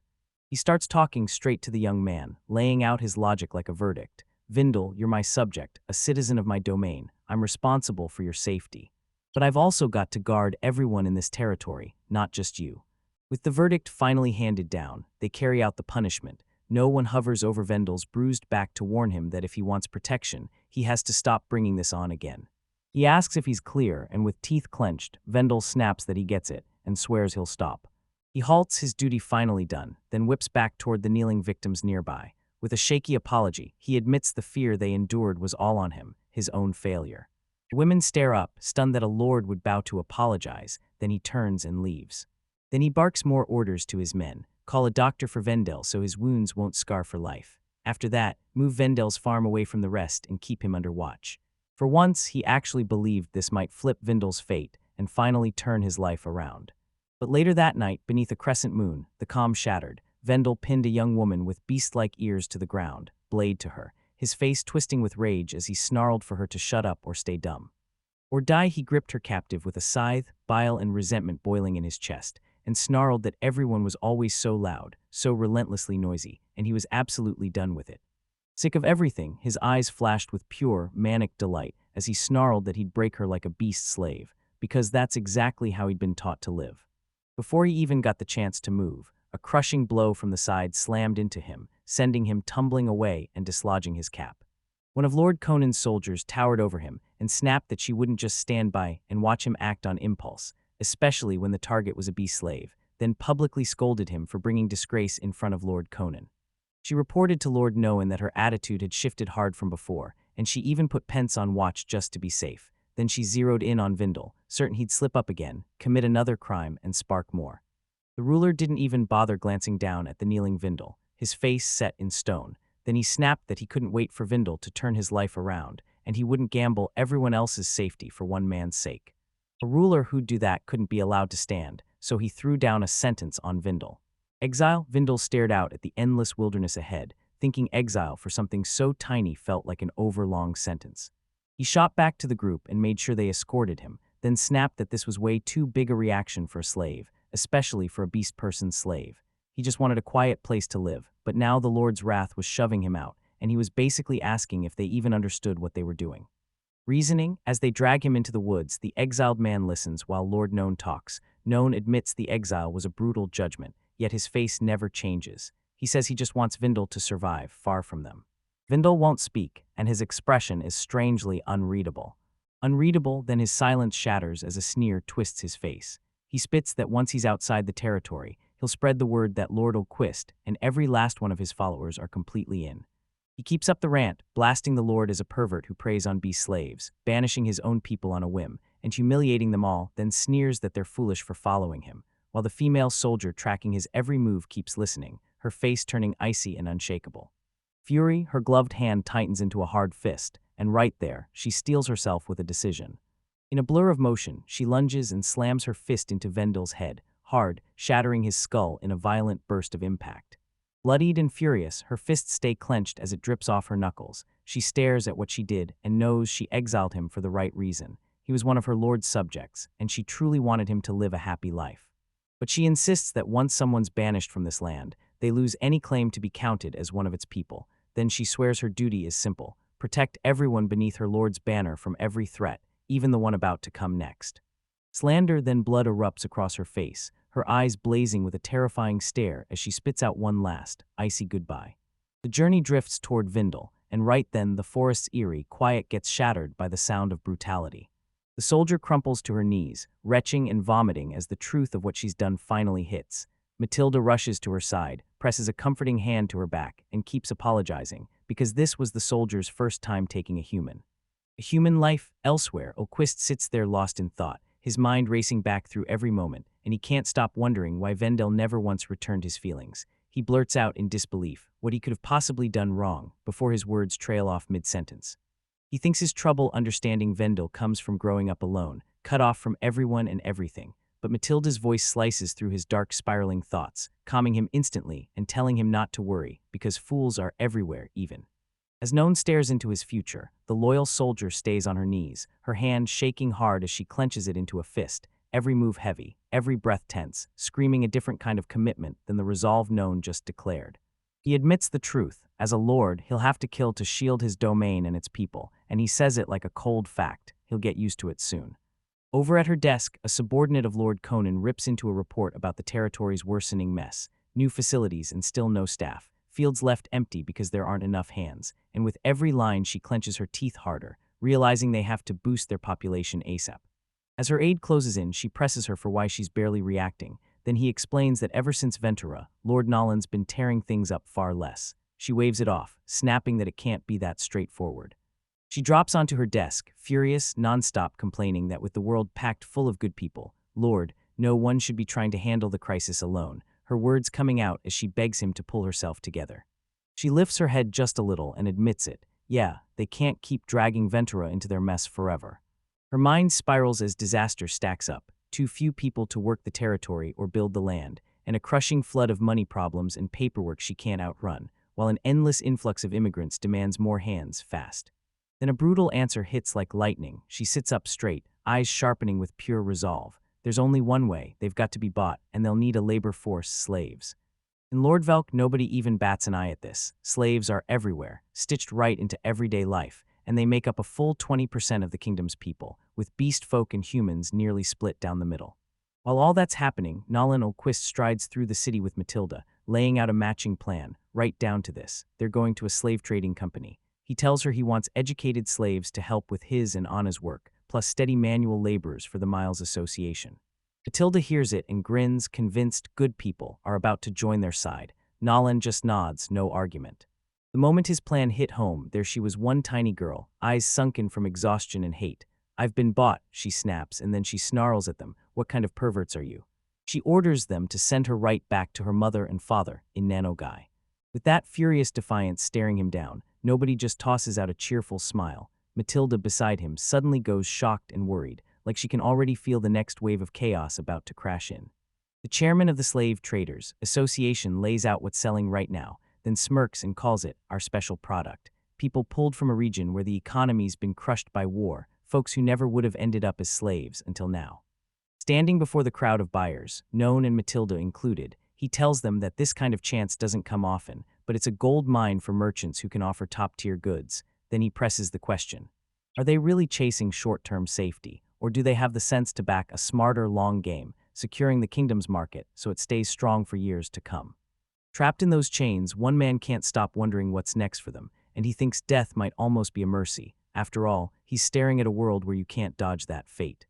He starts talking straight to the young man, laying out his logic like a verdict. "Vendel, you're my subject, a citizen of my domain. I'm responsible for your safety. But I've also got to guard everyone in this territory, not just you." With the verdict finally handed down, they carry out the punishment. No one hovers over Vendel's bruised back to warn him that if he wants protection, he has to stop bringing this on again. He asks if he's clear, and with teeth clenched, Vendel snaps that he gets it, and swears he'll stop. He halts, his duty finally done, then whips back toward the kneeling victims nearby. With a shaky apology, he admits the fear they endured was all on him, his own failure. The women stare up, stunned that a lord would bow to apologize, then he turns and leaves. Then he barks more orders to his men: call a doctor for Vendel so his wounds won't scar for life. After that, move Vendel's farm away from the rest and keep him under watch. For once, he actually believed this might flip Vendel's fate and finally turn his life around. But later that night, beneath a crescent moon, the calm shattered. Vendel pinned a young woman with beast-like ears to the ground, blade to her. his face twisting with rage as he snarled for her to shut up or stay dumb. Or die, he gripped her captive with a scythe, bile and resentment boiling in his chest, and snarled that everyone was always so loud, so relentlessly noisy, and he was absolutely done with it. Sick of everything, his eyes flashed with pure, manic delight as he snarled that he'd break her like a beast slave, because that's exactly how he'd been taught to live. Before he even got the chance to move, a crushing blow from the side slammed into him, sending him tumbling away and dislodging his cap. One of Lord Conan's soldiers towered over him and snapped that she wouldn't just stand by and watch him act on impulse, especially when the target was a beast slave, then publicly scolded him for bringing disgrace in front of Lord Conan. She reported to Lord Noan that her attitude had shifted hard from before, and she even put Pence on watch just to be safe. Then she zeroed in on Vindel, certain he'd slip up again, commit another crime, and spark more. The ruler didn't even bother glancing down at the kneeling Vindel, his face set in stone. Then he snapped that he couldn't wait for Vindel to turn his life around, and he wouldn't gamble everyone else's safety for one man's sake. A ruler who'd do that couldn't be allowed to stand, so he threw down a sentence on Vindel. Exile. Vindel stared out at the endless wilderness ahead, thinking exile for something so tiny felt like an overlong sentence. He shot back to the group and made sure they escorted him, then snapped that this was way too big a reaction for a slave, especially for a beast person's slave. He just wanted a quiet place to live, but now the Lord's wrath was shoving him out, and he was basically asking if they even understood what they were doing. Reasoning, as they drag him into the woods, the exiled man listens while Lord Noan talks. Noan admits the exile was a brutal judgment, yet his face never changes. He says he just wants Vindel to survive, far from them. Vindel won't speak, and his expression is strangely unreadable. Unreadable, then his silence shatters as a sneer twists his face. He spits that once he's outside the territory, he'll spread the word that Lord Olquist and every last one of his followers are completely in. He keeps up the rant, blasting the Lord as a pervert who preys on beast slaves, banishing his own people on a whim, and humiliating them all, then sneers that they're foolish for following him, while the female soldier tracking his every move keeps listening, her face turning icy and unshakable. Fury, her gloved hand tightens into a hard fist, and right there, she steels herself with a decision. In a blur of motion, she lunges and slams her fist into Vendel's head, hard, shattering his skull in a violent burst of impact. Bloodied and furious, her fists stay clenched as it drips off her knuckles. She stares at what she did and knows she exiled him for the right reason. He was one of her lord's subjects, and she truly wanted him to live a happy life. But she insists that once someone's banished from this land, they lose any claim to be counted as one of its people. Then she swears her duty is simple: protect everyone beneath her lord's banner from every threat, even the one about to come next. Slander, then blood erupts across her face, her eyes blazing with a terrifying stare as she spits out one last, icy goodbye. The journey drifts toward Vindel, and right then the forest's eerie quiet gets shattered by the sound of brutality. The soldier crumples to her knees, retching and vomiting as the truth of what she's done finally hits. Matilda rushes to her side, presses a comforting hand to her back, and keeps apologizing, because this was the soldier's first time taking a human life. Elsewhere, Olquist sits there lost in thought, his mind racing back through every moment, and he can't stop wondering why Vendel never once returned his feelings. He blurts out in disbelief what he could have possibly done wrong before his words trail off mid-sentence. He thinks his trouble understanding Vendel comes from growing up alone, cut off from everyone and everything, but Matilda's voice slices through his dark spiraling thoughts, calming him instantly and telling him not to worry, because fools are everywhere even. As Noan stares into his future, the loyal soldier stays on her knees, her hand shaking hard as she clenches it into a fist, every move heavy, every breath tense, screaming a different kind of commitment than the resolve Noan just declared. He admits the truth. As a lord, he'll have to kill to shield his domain and its people, and he says it like a cold fact. He'll get used to it soon. Over at her desk, a subordinate of Lord Conan rips into a report about the territory's worsening mess. New facilities and still no staff. Fields left empty because there aren't enough hands, and with every line she clenches her teeth harder, realizing they have to boost their population ASAP. As her aide closes in, she presses her for why she's barely reacting. Then he explains that ever since Ventura, Lord Nolan's been tearing things up far less. She waves it off, snapping that it can't be that straightforward. She drops onto her desk, furious, non-stop complaining that with the world packed full of good people, Lord, no one should be trying to handle the crisis alone, her words coming out as she begs him to pull herself together. She lifts her head just a little and admits it. Yeah, they can't keep dragging Ventura into their mess forever. Her mind spirals as disaster stacks up, too few people to work the territory or build the land, and a crushing flood of money problems and paperwork she can't outrun, while an endless influx of immigrants demands more hands fast. Then a brutal answer hits like lightning. She sits up straight, eyes sharpening with pure resolve. There's only one way, they've got to be bought, and they'll need a labor force, slaves. In Lord Velk, nobody even bats an eye at this. Slaves are everywhere, stitched right into everyday life, and they make up a full 20% of the kingdom's people, with beast folk and humans nearly split down the middle. While all that's happening, Nolan Olquist strides through the city with Matilda, laying out a matching plan, right down to this. They're going to a slave trading company. He tells her he wants educated slaves to help with his and Anna's work, plus steady manual laborers for the Miles Association. Matilda hears it and grins, convinced good people are about to join their side. Nolan just nods, no argument. The moment his plan hit home, there she was, one tiny girl, eyes sunken from exhaustion and hate. "I've been bought," she snaps, and then she snarls at them. "What kind of perverts are you?" She orders them to send her right back to her mother and father in Nanogai. With that furious defiance staring him down, nobody just tosses out a cheerful smile. Matilda beside him suddenly goes shocked and worried, like she can already feel the next wave of chaos about to crash in. The chairman of the Slave Traders Association lays out what's selling right now, then smirks and calls it our special product. People pulled from a region where the economy's been crushed by war, folks who never would have ended up as slaves until now. Standing before the crowd of buyers, Noan and Matilda included, he tells them that this kind of chance doesn't come often, but it's a gold mine for merchants who can offer top-tier goods. Then he presses the question. Are they really chasing short-term safety, or do they have the sense to back a smarter long game, securing the kingdom's market so it stays strong for years to come? Trapped in those chains, one man can't stop wondering what's next for them, and he thinks death might almost be a mercy. After all, he's staring at a world where you can't dodge that fate.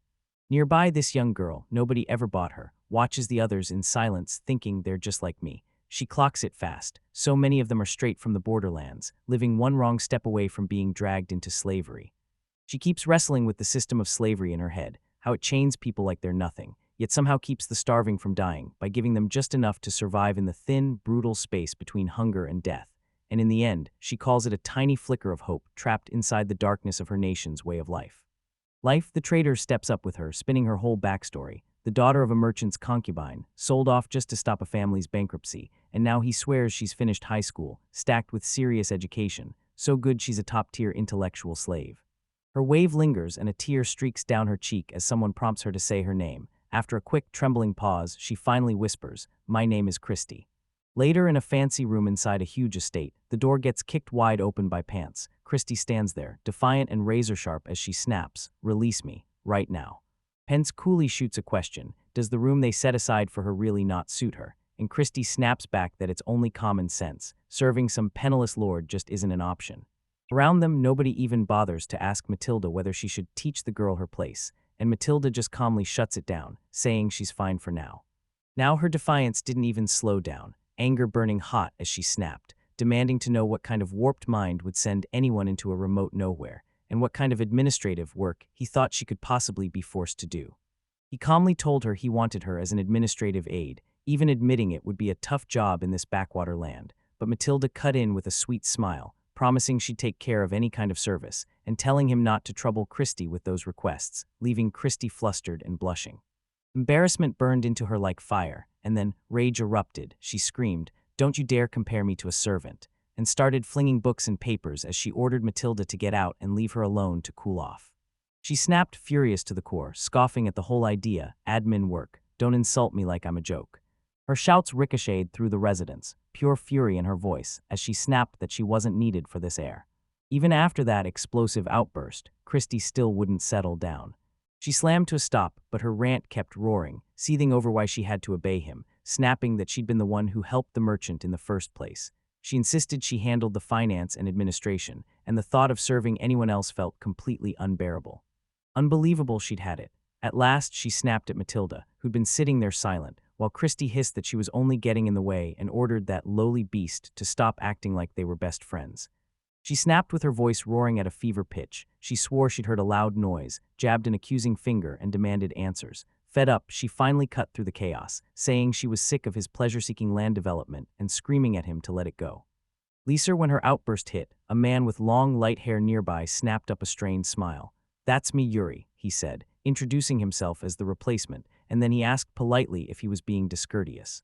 Nearby, this young girl, nobody ever bought her, watches the others in silence, thinking they're just like me. She clocks it fast. So many of them are straight from the borderlands, living one wrong step away from being dragged into slavery. She keeps wrestling with the system of slavery in her head, how it chains people like they're nothing, yet somehow keeps the starving from dying by giving them just enough to survive in the thin, brutal space between hunger and death. And in the end, she calls it a tiny flicker of hope trapped inside the darkness of her nation's way of life. Life, the trader, steps up with her, spinning her whole backstory. The daughter of a merchant's concubine, sold off just to stop a family's bankruptcy, and now he swears she's finished high school, stacked with serious education, so good she's a top-tier intellectual slave. Her wave lingers and a tear streaks down her cheek as someone prompts her to say her name. After a quick, trembling pause, she finally whispers, "My name is Christy." Later, in a fancy room inside a huge estate, the door gets kicked wide open by Pants. Christy stands there, defiant and razor-sharp as she snaps, "Release me, right now." Pence coolly shoots a question. Does the room they set aside for her really not suit her? And Christy snaps back that it's only common sense. Serving some penniless lord just isn't an option. Around them, nobody even bothers to ask Matilda whether she should teach the girl her place, and Matilda just calmly shuts it down, saying she's fine for now. Now her defiance didn't even slow down, anger burning hot as she snapped, demanding to know what kind of warped mind would send anyone into a remote nowhere, and what kind of administrative work he thought she could possibly be forced to do. He calmly told her he wanted her as an administrative aide, even admitting it would be a tough job in this backwater land, but Matilda cut in with a sweet smile, promising she'd take care of any kind of service, and telling him not to trouble Christy with those requests, leaving Christy flustered and blushing. Embarrassment burned into her like fire, and then rage erupted. She screamed, "Don't you dare compare me to a servant," and started flinging books and papers as she ordered Matilda to get out and leave her alone to cool off. She snapped, furious to the core, scoffing at the whole idea, admin work, don't insult me like I'm a joke. Her shouts ricocheted through the residence, pure fury in her voice, as she snapped that she wasn't needed for this air. Even after that explosive outburst, Christy still wouldn't settle down. She slammed to a stop, but her rant kept roaring, seething over why she had to obey him, snapping that she'd been the one who helped the merchant in the first place. She insisted she handled the finance and administration, and the thought of serving anyone else felt completely unbearable. Unbelievable she'd had it. At last, she snapped at Matilda, who'd been sitting there silent, while Christy hissed that she was only getting in the way and ordered that lowly beast to stop acting like they were best friends. She snapped with her voice roaring at a fever pitch. She swore she'd heard a loud noise, jabbed an accusing finger, and demanded answers. Fed up, she finally cut through the chaos, saying she was sick of his pleasure-seeking land development and screaming at him to let it go. Later, when her outburst hit, a man with long, light hair nearby snapped up a strained smile. "That's me, Yuri," he said, introducing himself as the replacement, and then he asked politely if he was being discourteous.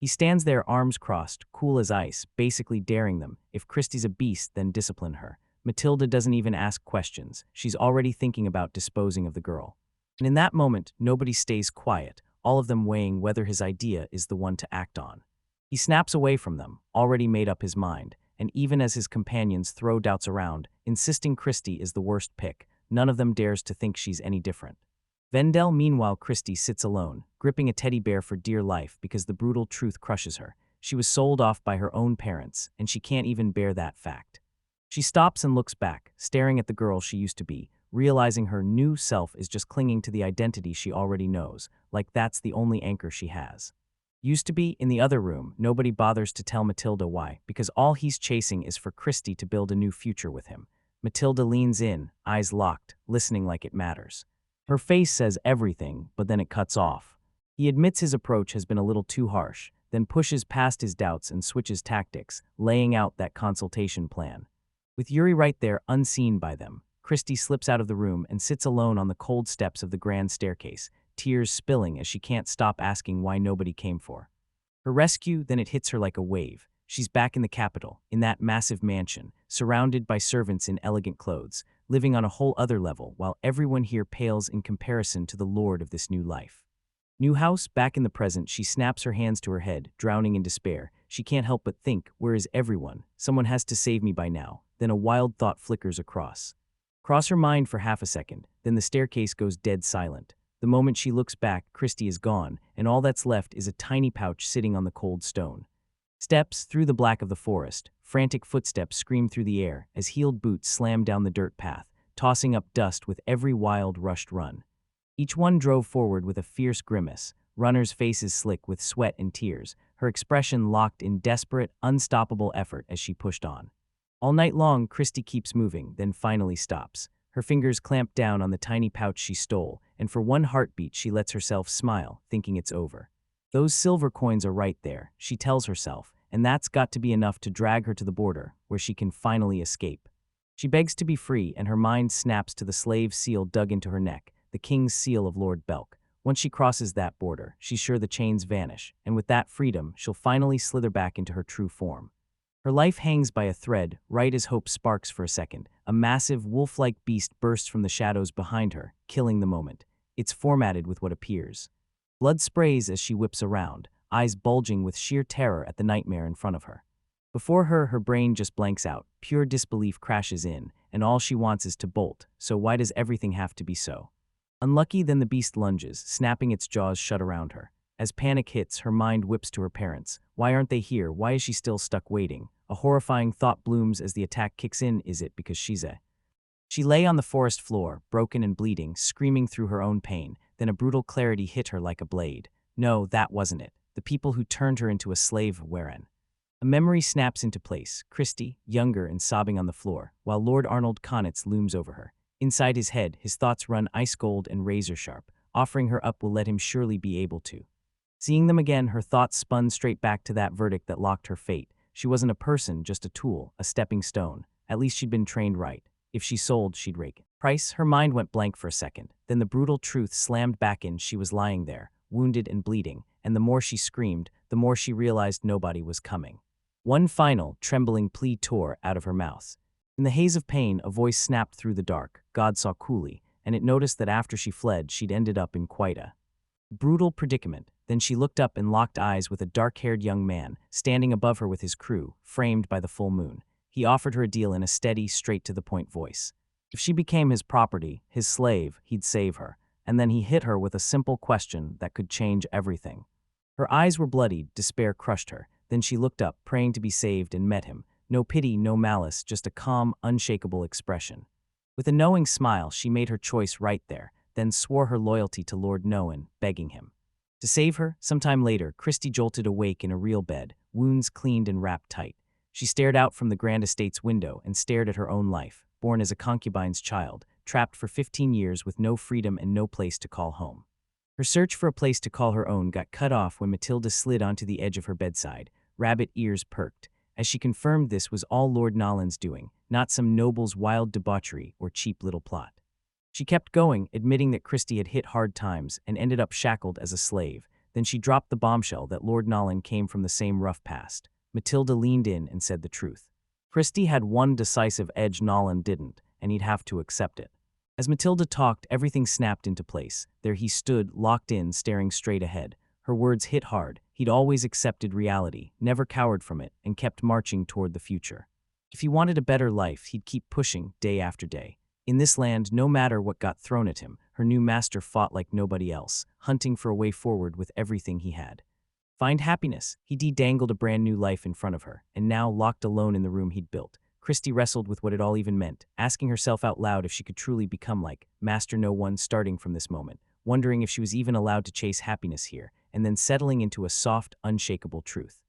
He stands there arms crossed, cool as ice, basically daring them. If Christie's a beast, then discipline her. Matilda doesn't even ask questions. She's already thinking about disposing of the girl. And in that moment, nobody stays quiet, all of them weighing whether his idea is the one to act on. He snaps away from them, already made up his mind, and even as his companions throw doubts around, insisting Christie is the worst pick, none of them dares to think she's any different. Vendel, meanwhile, Christie sits alone, gripping a teddy bear for dear life because the brutal truth crushes her. She was sold off by her own parents, and she can't even bear that fact. She stops and looks back, staring at the girl she used to be, realizing her new self is just clinging to the identity she already knows, like that's the only anchor she has. Used to be, in the other room, nobody bothers to tell Matilda why, because all he's chasing is for Christie to build a new future with him. Matilda leans in, eyes locked, listening like it matters. Her face says everything, but then it cuts off. He admits his approach has been a little too harsh, then pushes past his doubts and switches tactics, laying out that consultation plan. With Yuri right there, unseen by them, Christie slips out of the room and sits alone on the cold steps of the grand staircase, tears spilling as she can't stop asking why nobody came for her rescue. Then it hits her like a wave. She's back in the capital, in that massive mansion, surrounded by servants in elegant clothes, living on a whole other level while everyone here pales in comparison to the lord of this new life. New house, back in the present, she snaps her hands to her head, drowning in despair. She can't help but think, where is everyone? Someone has to save me by now. Then a wild thought flickers across her mind for half a second, then the staircase goes dead silent. The moment she looks back, Christie is gone, and all that's left is a tiny pouch sitting on the cold stone. Steps through the black of the forest, frantic footsteps scream through the air as heeled boots slam down the dirt path, tossing up dust with every wild, rushed run. Each one drove forward with a fierce grimace, runners' faces slick with sweat and tears, her expression locked in desperate, unstoppable effort as she pushed on. All night long, Christie keeps moving, then finally stops. Her fingers clamp down on the tiny pouch she stole, and for one heartbeat she lets herself smile, thinking it's over. Those silver coins are right there, she tells herself, and that's got to be enough to drag her to the border, where she can finally escape. She begs to be free, and her mind snaps to the slave seal dug into her neck, the king's seal of Lord Belk. Once she crosses that border, she's sure the chains vanish, and with that freedom, she'll finally slither back into her true form. Her life hangs by a thread, right as hope sparks for a second. A massive, wolf-like beast bursts from the shadows behind her, killing the moment. It's formatted with what appears. Blood sprays as she whips around, eyes bulging with sheer terror at the nightmare in front of her. Before her, her brain just blanks out, pure disbelief crashes in, and all she wants is to bolt. So why does everything have to be so? Unlucky, then the beast lunges, snapping its jaws shut around her. As panic hits, her mind whips to her parents. Why aren't they here? Why is she still stuck waiting? A horrifying thought blooms as the attack kicks in. Is it because She lay on the forest floor, broken and bleeding, screaming through her own pain. Then a brutal clarity hit her like a blade. No, that wasn't it. The people who turned her into a slave wherein. A memory snaps into place. Christie, younger and sobbing on the floor, while Lord Arnold Konitz looms over her. Inside his head, his thoughts run ice cold and razor sharp. Offering her up will let him surely be able to. Seeing them again, her thoughts spun straight back to that verdict that locked her fate. She wasn't a person, just a tool, a stepping stone. At least she'd been trained right. If she sold, she'd rake it. Price, her mind went blank for a second. Then the brutal truth slammed back in. She was lying there, wounded and bleeding, and the more she screamed, the more she realized nobody was coming. One final, trembling plea tore out of her mouth. In the haze of pain, a voice snapped through the dark. God saw coolly, and it noticed that after she fled, she'd ended up in quite a brutal predicament. Then she looked up and locked eyes with a dark-haired young man, standing above her with his crew, framed by the full moon. He offered her a deal in a steady, straight-to-the-point voice. If she became his property, his slave, he'd save her. And then he hit her with a simple question that could change everything. Her eyes were bloodied, despair crushed her. Then she looked up, praying to be saved, and met him. No pity, no malice, just a calm, unshakable expression. With a knowing smile, she made her choice right there, then swore her loyalty to Lord Noan, begging him to save her. Sometime later, Christie jolted awake in a real bed, wounds cleaned and wrapped tight. She stared out from the grand estate's window and stared at her own life, born as a concubine's child, trapped for 15 years with no freedom and no place to call home. Her search for a place to call her own got cut off when Matilda slid onto the edge of her bedside, rabbit ears perked, as she confirmed this was all Lord Nolan's doing, not some noble's wild debauchery or cheap little plot. She kept going, admitting that Christie had hit hard times and ended up shackled as a slave. Then she dropped the bombshell that Lord Nolan came from the same rough past. Matilda leaned in and said the truth. Christie had one decisive edge Nolan didn't, and he'd have to accept it. As Matilda talked, everything snapped into place. There he stood, locked in, staring straight ahead. Her words hit hard. He'd always accepted reality, never cowered from it, and kept marching toward the future. If he wanted a better life, he'd keep pushing day after day. In this land, no matter what got thrown at him, her new master fought like nobody else, hunting for a way forward with everything he had. Find happiness. He dangled a brand new life in front of her, and now, locked alone in the room he'd built, Christie wrestled with what it all even meant, asking herself out loud if she could truly become like Master No One starting from this moment, wondering if she was even allowed to chase happiness here, and then settling into a soft, unshakable truth.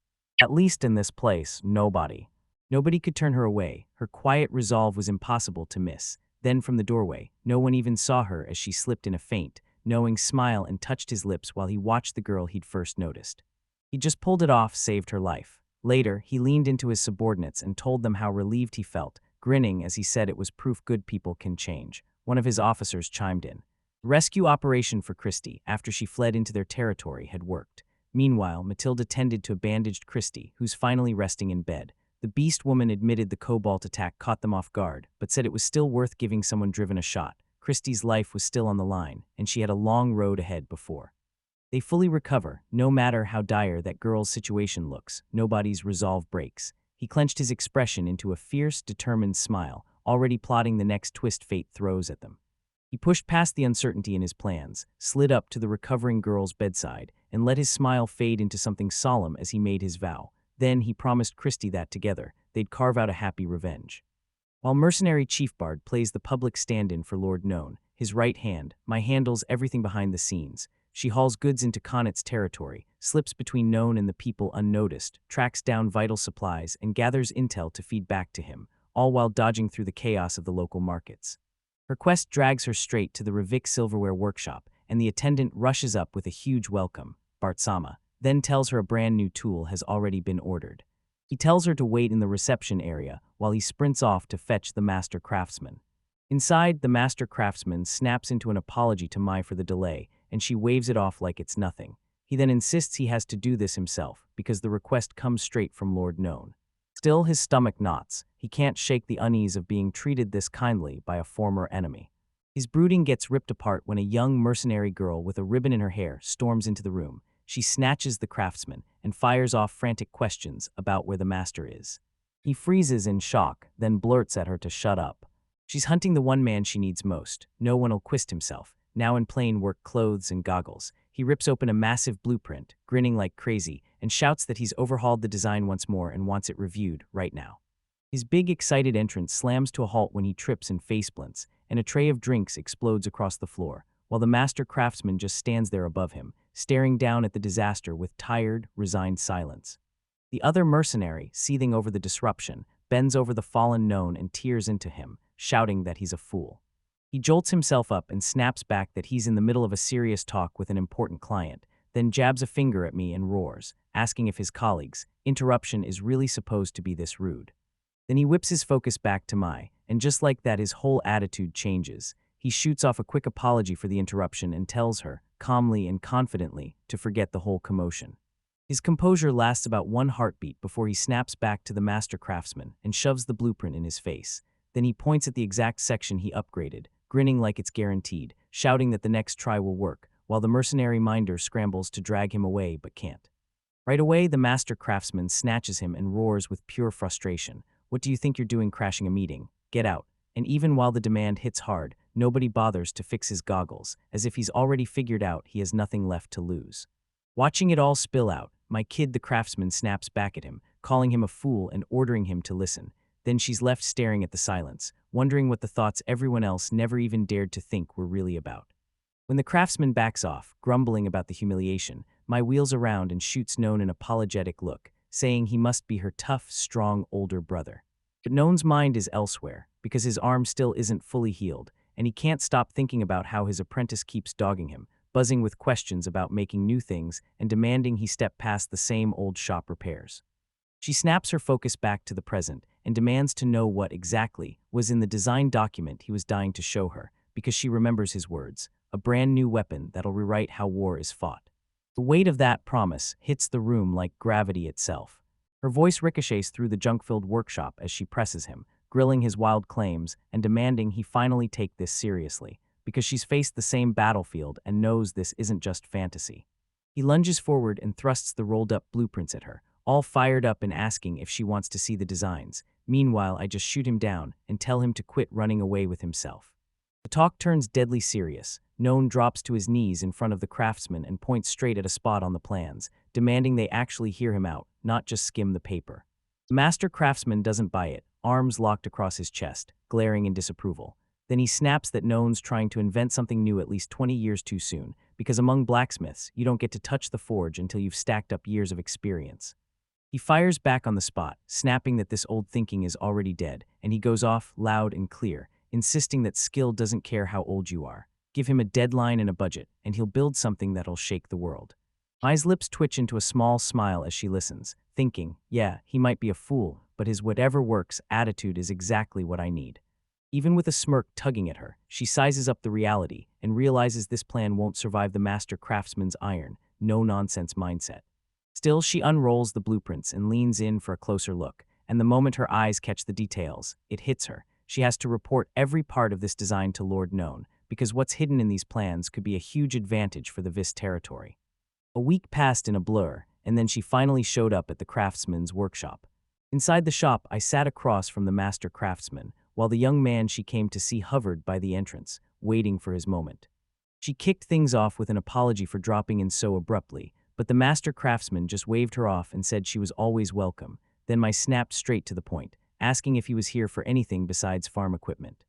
At least in this place, nobody. Nobody could turn her away. Her quiet resolve was impossible to miss. Then from the doorway, no one even saw her as she slipped in a faint, knowing smile and touched his lips while he watched the girl he'd first noticed. He just pulled it off, saved her life. Later, he leaned into his subordinates and told them how relieved he felt, grinning as he said it was proof good people can change. One of his officers chimed in. The rescue operation for Christie, after she fled into their territory, had worked. Meanwhile, Matilda tended to a bandaged Christie, who's finally resting in bed. The beast woman admitted the cobalt attack caught them off guard, but said it was still worth giving someone driven a shot. Christie's life was still on the line, and she had a long road ahead before they fully recover. No matter how dire that girl's situation looks, nobody's resolve breaks. He clenched his expression into a fierce, determined smile, already plotting the next twist fate throws at them. He pushed past the uncertainty in his plans, slid up to the recovering girl's bedside, and let his smile fade into something solemn as he made his vow. Then he promised Christie that together, they'd carve out a happy revenge. While mercenary Chief Bard plays the public stand-in for Lord Known, his right hand, Mai handles everything behind the scenes. She hauls goods into Connacht's territory, slips between Known and the people unnoticed, tracks down vital supplies, and gathers intel to feed back to him, all while dodging through the chaos of the local markets. Her quest drags her straight to the Revik silverware workshop, and the attendant rushes up with a huge welcome. Bartsama then tells her a brand new tool has already been ordered. He tells her to wait in the reception area while he sprints off to fetch the master craftsman. Inside, the master craftsman snaps into an apology to Mai for the delay, and she waves it off like it's nothing. He then insists he has to do this himself, because the request comes straight from Lord Known. Still, his stomach knots. He can't shake the unease of being treated this kindly by a former enemy. His brooding gets ripped apart when a young mercenary girl with a ribbon in her hair storms into the room. She snatches the craftsman and fires off frantic questions about where the master is. He freezes in shock, then blurts at her to shut up. She's hunting the one man she needs most, No One Quist himself, now in plain work clothes and goggles. He rips open a massive blueprint, grinning like crazy, and shouts that he's overhauled the design once more and wants it reviewed right now. His big, excited entrance slams to a halt when he trips and face-blunts, and a tray of drinks explodes across the floor, while the master craftsman just stands there above him, staring down at the disaster with tired, resigned silence. The other mercenary, seething over the disruption, bends over the fallen Known and tears into him, shouting that he's a fool. He jolts himself up and snaps back that he's in the middle of a serious talk with an important client, then jabs a finger at me and roars, asking if his colleagues' interruption is really supposed to be this rude. Then he whips his focus back to Mai, and just like that his whole attitude changes. He shoots off a quick apology for the interruption and tells her, calmly and confidently, to forget the whole commotion. His composure lasts about one heartbeat before he snaps back to the master craftsman and shoves the blueprint in his face. Then he points at the exact section he upgraded, grinning like it's guaranteed, shouting that the next try will work, while the mercenary minder scrambles to drag him away but can't. Right away, the master craftsman snatches him and roars with pure frustration. What do you think you're doing crashing a meeting? Get out. And even while the demand hits hard, nobody bothers to fix his goggles, as if he's already figured out he has nothing left to lose. Watching it all spill out, my kid the craftsman snaps back at him, calling him a fool and ordering him to listen. Then she's left staring at the silence, wondering what the thoughts everyone else never even dared to think were really about. When the craftsman backs off, grumbling about the humiliation, Mai wheels around and shoots Known an apologetic look, saying he must be her tough, strong older brother. But Known's mind is elsewhere, because his arm still isn't fully healed, and he can't stop thinking about how his apprentice keeps dogging him, buzzing with questions about making new things and demanding he step past the same old shop repairs. She snaps her focus back to the present and demands to know what exactly was in the design document he was dying to show her, because she remembers his words, a brand new weapon that'll rewrite how war is fought. The weight of that promise hits the room like gravity itself. Her voice ricochets through the junk-filled workshop as she presses him, grilling his wild claims and demanding he finally take this seriously, because she's faced the same battlefield and knows this isn't just fantasy. He lunges forward and thrusts the rolled-up blueprints at her, all fired up and asking if she wants to see the designs. Meanwhile, I just shoot him down and tell him to quit running away with himself. The talk turns deadly serious. Noan drops to his knees in front of the craftsman and points straight at a spot on the plans, demanding they actually hear him out, not just skim the paper. The master craftsman doesn't buy it, arms locked across his chest, glaring in disapproval. Then he snaps that Noan's trying to invent something new at least 20 years too soon, because among blacksmiths, you don't get to touch the forge until you've stacked up years of experience. He fires back on the spot, snapping that this old thinking is already dead, and he goes off loud and clear, insisting that skill doesn't care how old you are. Give him a deadline and a budget, and he'll build something that'll shake the world. Mai's lips twitch into a small smile as she listens, thinking, yeah, he might be a fool, but his whatever works attitude is exactly what I need. Even with a smirk tugging at her, she sizes up the reality and realizes this plan won't survive the master craftsman's iron, no-nonsense mindset. Still, she unrolls the blueprints and leans in for a closer look, and the moment her eyes catch the details, it hits her. She has to report every part of this design to Lord Noan, because what's hidden in these plans could be a huge advantage for the Vis territory. A week passed in a blur, and then she finally showed up at the craftsman's workshop. Inside the shop, I sat across from the master craftsman, while the young man she came to see hovered by the entrance, waiting for his moment. She kicked things off with an apology for dropping in so abruptly, but the master craftsman just waved her off and said she was always welcome. Then Mai snapped straight to the point, asking if he was here for anything besides farm equipment.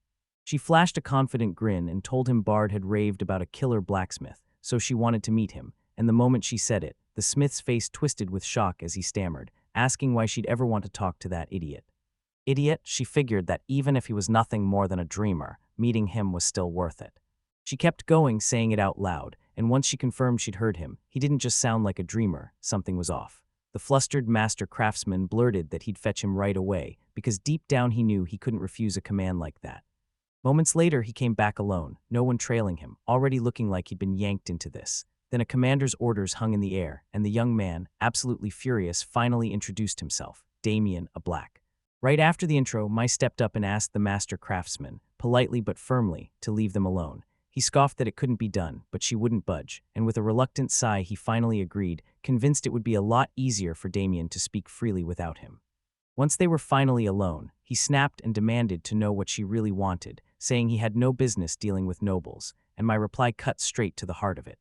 She flashed a confident grin and told him Bard had raved about a killer blacksmith, so she wanted to meet him, and the moment she said it, the smith's face twisted with shock as he stammered, asking why she'd ever want to talk to that idiot. Idiot, she figured that even if he was nothing more than a dreamer, meeting him was still worth it. She kept going, saying it out loud, and once she confirmed she'd heard him, he didn't just sound like a dreamer, something was off. The flustered master craftsman blurted that he'd fetch him right away, because deep down he knew he couldn't refuse a command like that. Moments later, he came back alone, no one trailing him, already looking like he'd been yanked into this. Then a commander's orders hung in the air, and the young man, absolutely furious, finally introduced himself, Damien, a black. Right after the intro, Mai stepped up and asked the master craftsman, politely but firmly, to leave them alone. He scoffed that it couldn't be done, but she wouldn't budge, and with a reluctant sigh he finally agreed, convinced it would be a lot easier for Damien to speak freely without him. Once they were finally alone, he snapped and demanded to know what she really wanted, saying he had no business dealing with nobles, and my reply cut straight to the heart of it.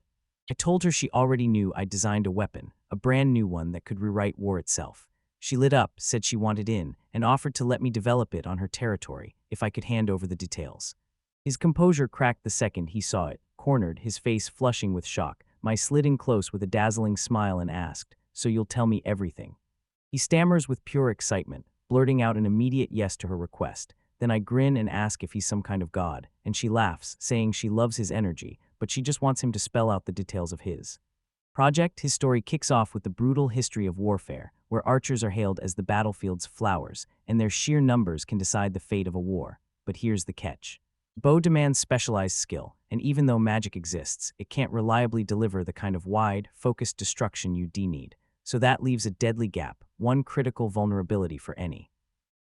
I told her she already knew I'd designed a weapon, a brand new one that could rewrite war itself. She lit up, said she wanted in, and offered to let me develop it on her territory if I could hand over the details. His composure cracked the second he saw it, cornered, his face flushing with shock. Mai slid in close with a dazzling smile and asked, "So you'll tell me everything?" He stammers with pure excitement, blurting out an immediate yes to her request. Then I grin and ask if he's some kind of god, and she laughs, saying she loves his energy, but she just wants him to spell out the details of his project. His story kicks off with the brutal history of warfare, where archers are hailed as the battlefield's flowers, and their sheer numbers can decide the fate of a war. But here's the catch. Bow demands specialized skill, and even though magic exists, it can't reliably deliver the kind of wide, focused destruction you need. So that leaves a deadly gap, one critical vulnerability for any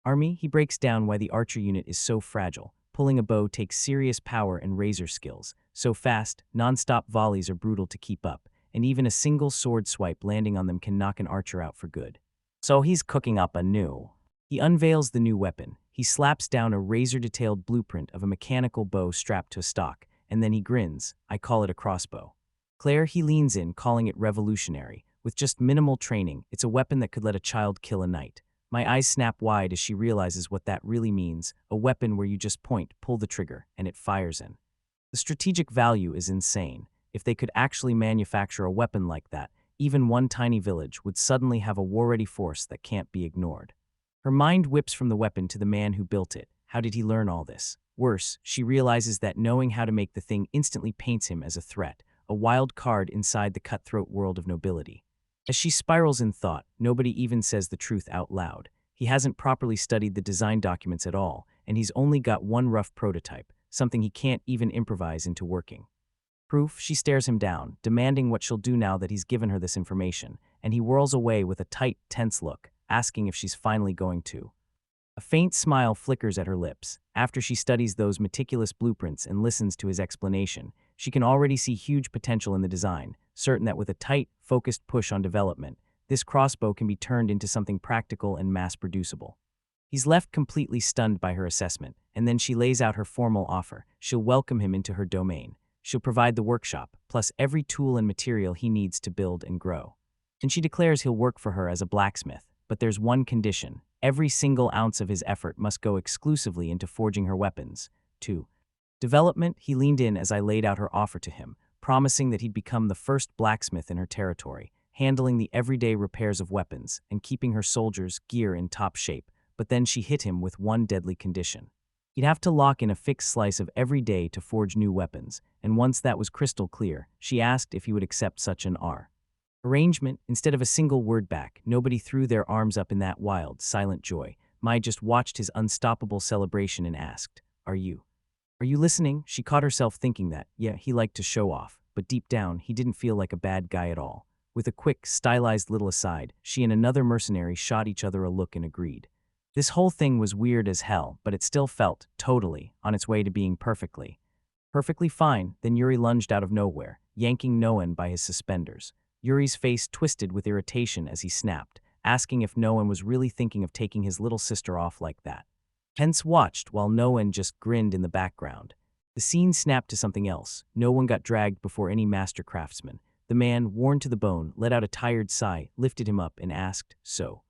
army. He breaks down why the archer unit is so fragile. Pulling a bow takes serious power and razor skills. So fast, non-stop volleys are brutal to keep up, and even a single sword swipe landing on them can knock an archer out for good. So he's cooking up a new. He unveils the new weapon. He slaps down a razor-detailed blueprint of a mechanical bow strapped to a stock, and then he grins. I call it a crossbow. Claire, he leans in, calling it revolutionary. With just minimal training, it's a weapon that could let a child kill a knight. My eyes snap wide as she realizes what that really means, a weapon where you just point, pull the trigger, and it fires in. The strategic value is insane. If they could actually manufacture a weapon like that, even one tiny village would suddenly have a war-ready force that can't be ignored. Her mind whips from the weapon to the man who built it. How did he learn all this? Worse, she realizes that knowing how to make the thing instantly paints him as a threat, a wild card inside the cutthroat world of nobility. As she spirals in thought, nobody even says the truth out loud. He hasn't properly studied the design documents at all, and he's only got one rough prototype, something he can't even improvise into working. Proof, she stares him down, demanding what she'll do now that he's given her this information, and he whirls away with a tight, tense look, asking if she's finally going to. A faint smile flickers at her lips. After she studies those meticulous blueprints and listens to his explanation, she can already see huge potential in the design, certain that with a tight, focused push on development, this crossbow can be turned into something practical and mass-producible. He's left completely stunned by her assessment, and then she lays out her formal offer. She'll welcome him into her domain. She'll provide the workshop, plus every tool and material he needs to build and grow. And she declares he'll work for her as a blacksmith, but there's one condition. Every single ounce of his effort must go exclusively into forging her weapons. 2. Development, he leaned in as I laid out her offer to him, promising that he'd become the first blacksmith in her territory, handling the everyday repairs of weapons and keeping her soldiers' gear in top shape. But then she hit him with one deadly condition. He'd have to lock in a fixed slice of every day to forge new weapons, and once that was crystal clear, she asked if he would accept such an arrangement. Instead of a single word back, nobody threw their arms up in that wild, silent joy. Mai just watched his unstoppable celebration and asked, Are you listening? She caught herself thinking that, yeah, he liked to show off, but deep down, he didn't feel like a bad guy at all. With a quick, stylized little aside, she and another mercenary shot each other a look and agreed. This whole thing was weird as hell, but it still felt, totally, on its way to being perfectly fine. Then Yuri lunged out of nowhere, yanking Noan by his suspenders. Yuri's face twisted with irritation as he snapped, asking if Noan was really thinking of taking his little sister off like that. Pence watched while Noan just grinned in the background. The scene snapped to something else. No one got dragged before any master craftsman. The man, worn to the bone, let out a tired sigh, lifted him up, and asked, So?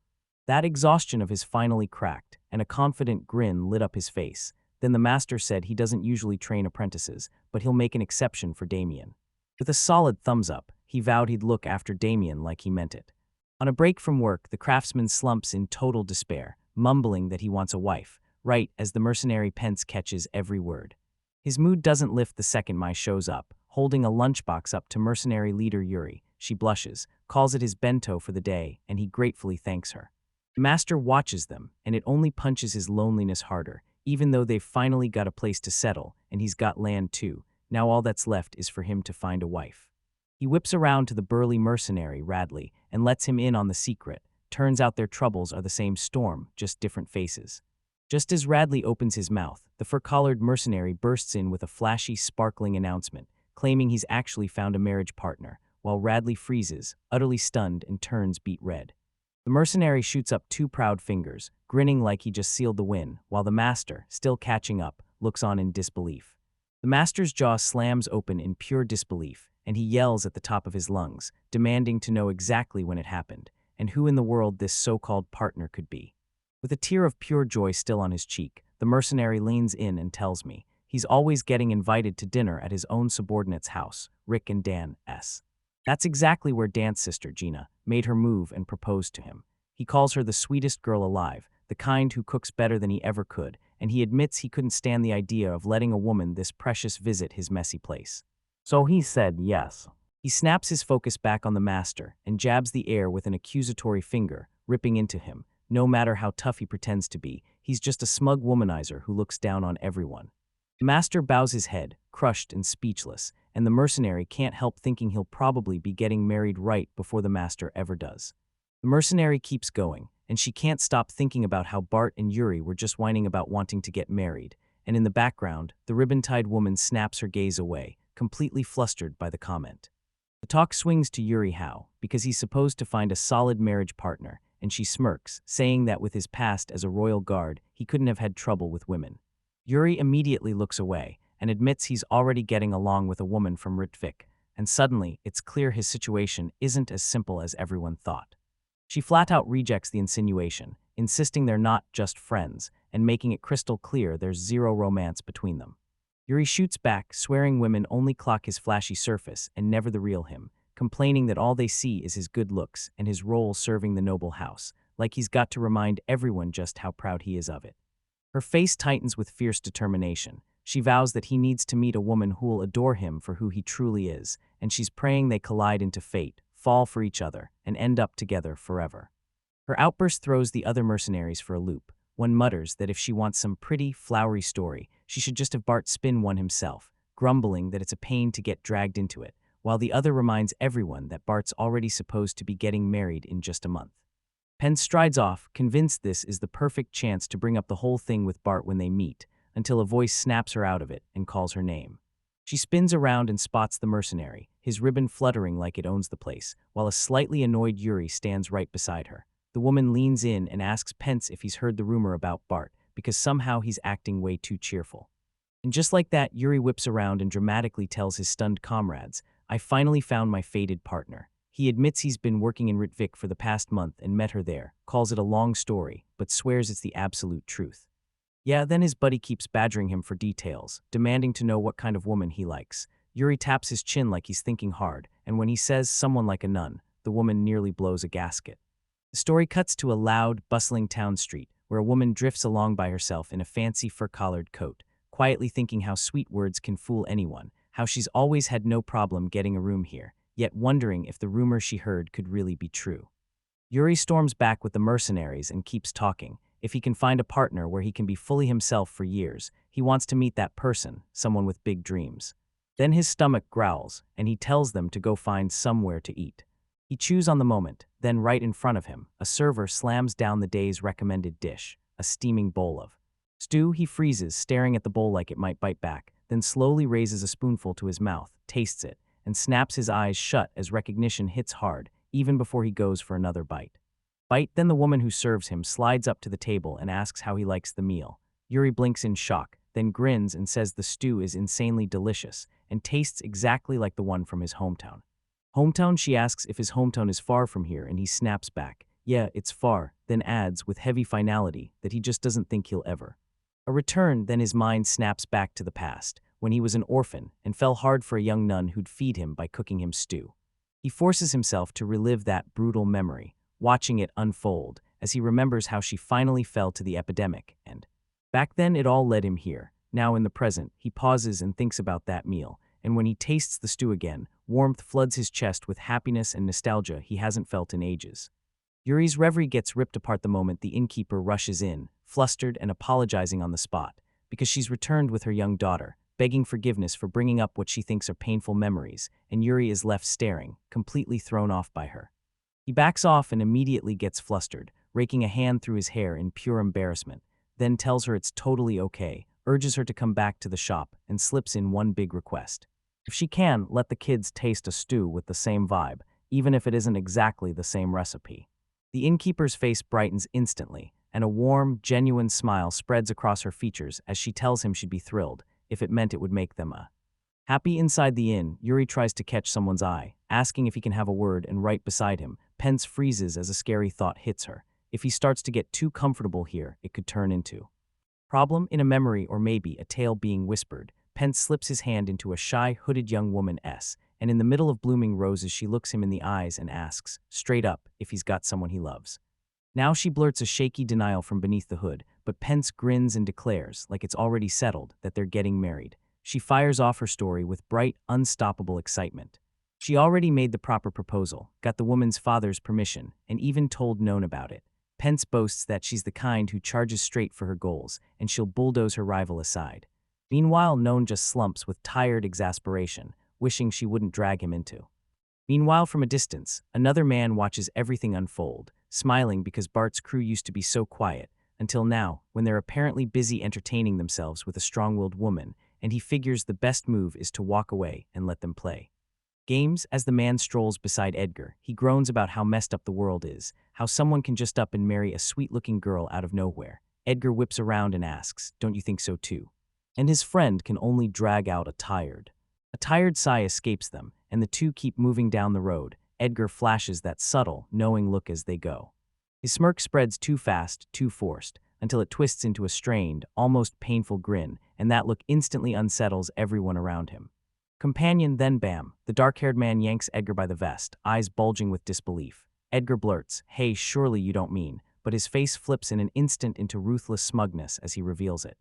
That exhaustion of his finally cracked, and a confident grin lit up his face. Then the master said he doesn't usually train apprentices, but he'll make an exception for Damien. With a solid thumbs up, he vowed he'd look after Damien like he meant it. On a break from work, the craftsman slumps in total despair, mumbling that he wants a wife, right as the mercenary Pence catches every word. His mood doesn't lift the second Mai shows up, holding a lunchbox up to mercenary leader Yuri. She blushes, calls it his bento for the day, and he gratefully thanks her. The master watches them, and it only punches his loneliness harder, even though they've finally got a place to settle, and he's got land too. Now all that's left is for him to find a wife. He whips around to the burly mercenary, Radley, and lets him in on the secret. Turns out their troubles are the same storm, just different faces. Just as Radley opens his mouth, the fur-collared mercenary bursts in with a flashy, sparkling announcement, claiming he's actually found a marriage partner, while Radley freezes, utterly stunned, and turns beet red. The mercenary shoots up two proud fingers, grinning like he just sealed the win, while the master, still catching up, looks on in disbelief. The master's jaw slams open in pure disbelief, and he yells at the top of his lungs, demanding to know exactly when it happened, and who in the world this so-called partner could be. With a tear of pure joy still on his cheek, the mercenary leans in and tells me he's always getting invited to dinner at his own subordinate's house, Rick and Dan's. That's exactly where Dan's sister, Gina, made her move and proposed to him. He calls her the sweetest girl alive, the kind who cooks better than he ever could, and he admits he couldn't stand the idea of letting a woman this precious visit his messy place. So he said yes. He snaps his focus back on the master and jabs the air with an accusatory finger, ripping into him. No matter how tough he pretends to be, he's just a smug womanizer who looks down on everyone. The master bows his head, crushed and speechless, and the mercenary can't help thinking he'll probably be getting married right before the master ever does. The mercenary keeps going, and she can't stop thinking about how Bart and Yuri were just whining about wanting to get married, and in the background, the ribbon-tied woman snaps her gaze away, completely flustered by the comment. The talk swings to Yuri Howe, because he's supposed to find a solid marriage partner, and she smirks, saying that with his past as a royal guard, he couldn't have had trouble with women. Yuri immediately looks away, and admits he's already getting along with a woman from Rittvik, and suddenly, it's clear his situation isn't as simple as everyone thought. She flat-out rejects the insinuation, insisting they're not just friends, and making it crystal clear there's zero romance between them. Yuri shoots back, swearing women only clock his flashy surface and never the real him, complaining that all they see is his good looks and his role serving the noble house, like he's got to remind everyone just how proud he is of it. Her face tightens with fierce determination. She vows that he needs to meet a woman who'll adore him for who he truly is, and she's praying they collide into fate, fall for each other, and end up together forever. Her outburst throws the other mercenaries for a loop. One mutters that if she wants some pretty, flowery story, she should just have Bart spin one himself, grumbling that it's a pain to get dragged into it, while the other reminds everyone that Bart's already supposed to be getting married in just a month. Penn strides off, convinced this is the perfect chance to bring up the whole thing with Bart when they meet, until a voice snaps her out of it and calls her name. She spins around and spots the mercenary, his ribbon fluttering like it owns the place, while a slightly annoyed Yuri stands right beside her. The woman leans in and asks Pence if he's heard the rumor about Bart, because somehow he's acting way too cheerful. And just like that, Yuri whips around and dramatically tells his stunned comrades, "I finally found my fated partner." He admits he's been working in Ritvik for the past month and met her there, calls it a long story, but swears it's the absolute truth. Yeah, then his buddy keeps badgering him for details, demanding to know what kind of woman he likes. Yuri taps his chin like he's thinking hard, and when he says someone like a nun, the woman nearly blows a gasket. The story cuts to a loud, bustling town street, where a woman drifts along by herself in a fancy fur-collared coat, quietly thinking how sweet words can fool anyone, how she's always had no problem getting a room here, yet wondering if the rumor she heard could really be true. Yuri storms back with the mercenaries and keeps talking. If he can find a partner where he can be fully himself for years, he wants to meet that person, someone with big dreams. Then his stomach growls, and he tells them to go find somewhere to eat. He chews on the moment, then right in front of him, a server slams down the day's recommended dish, a steaming bowl of stew. He freezes, staring at the bowl like it might bite back, then slowly raises a spoonful to his mouth, tastes it, and snaps his eyes shut as recognition hits hard, even before he goes for another bite. Then the woman who serves him slides up to the table and asks how he likes the meal. Yuri blinks in shock, then grins and says the stew is insanely delicious and tastes exactly like the one from his hometown. Hometown? She asks if his hometown is far from here, and he snaps back, "Yeah, it's far," then adds with heavy finality that he just doesn't think he'll ever. A return, then his mind snaps back to the past, when he was an orphan and fell hard for a young nun who'd feed him by cooking him stew. He forces himself to relive that brutal memory, watching it unfold as he remembers how she finally fell to the epidemic, and back then it all led him here. Now in the present, he pauses and thinks about that meal, and when he tastes the stew again, warmth floods his chest with happiness and nostalgia he hasn't felt in ages. Yuri's reverie gets ripped apart the moment the innkeeper rushes in, flustered and apologizing on the spot, because she's returned with her young daughter, begging forgiveness for bringing up what she thinks are painful memories, and Yuri is left staring, completely thrown off by her. He backs off and immediately gets flustered, raking a hand through his hair in pure embarrassment, then tells her it's totally okay, urges her to come back to the shop, and slips in one big request. If she can, let the kids taste a stew with the same vibe, even if it isn't exactly the same recipe. The innkeeper's face brightens instantly, and a warm, genuine smile spreads across her features as she tells him she'd be thrilled, if it meant it would make them happy. Inside the inn, Yuri tries to catch someone's eye, asking if he can have a word, and right beside him, Pence freezes as a scary thought hits her. If he starts to get too comfortable here, it could turn into problem in a memory or maybe a tale being whispered. Pence slips his hand into a shy, hooded young woman's, and in the middle of blooming roses she looks him in the eyes and asks, straight up, if he's got someone he loves. Now she blurts a shaky denial from beneath the hood, but Pence grins and declares, like it's already settled, that they're getting married. She fires off her story with bright, unstoppable excitement. She already made the proper proposal, got the woman's father's permission, and even told Noan about it. Pence boasts that she's the kind who charges straight for her goals, and she'll bulldoze her rival aside. Meanwhile, Noan just slumps with tired exasperation, wishing she wouldn't drag him into. Meanwhile, from a distance, another man watches everything unfold, smiling because Bart's crew used to be so quiet, until now, when they're apparently busy entertaining themselves with a strong-willed woman, and he figures the best move is to walk away and let them play games. As the man strolls beside Edgar, he groans about how messed up the world is, how someone can just up and marry a sweet-looking girl out of nowhere. Edgar whips around and asks, "Don't you think so too?" And his friend can only drag out a tired sigh escapes them, and the two keep moving down the road. Edgar flashes that subtle, knowing look as they go. His smirk spreads too fast, too forced, until it twists into a strained, almost painful grin, and that look instantly unsettles everyone around him. Companion, then bam, the dark-haired man yanks Edgar by the vest, eyes bulging with disbelief. Edgar blurts, "Hey, surely you don't mean," but his face flips in an instant into ruthless smugness as he reveals it.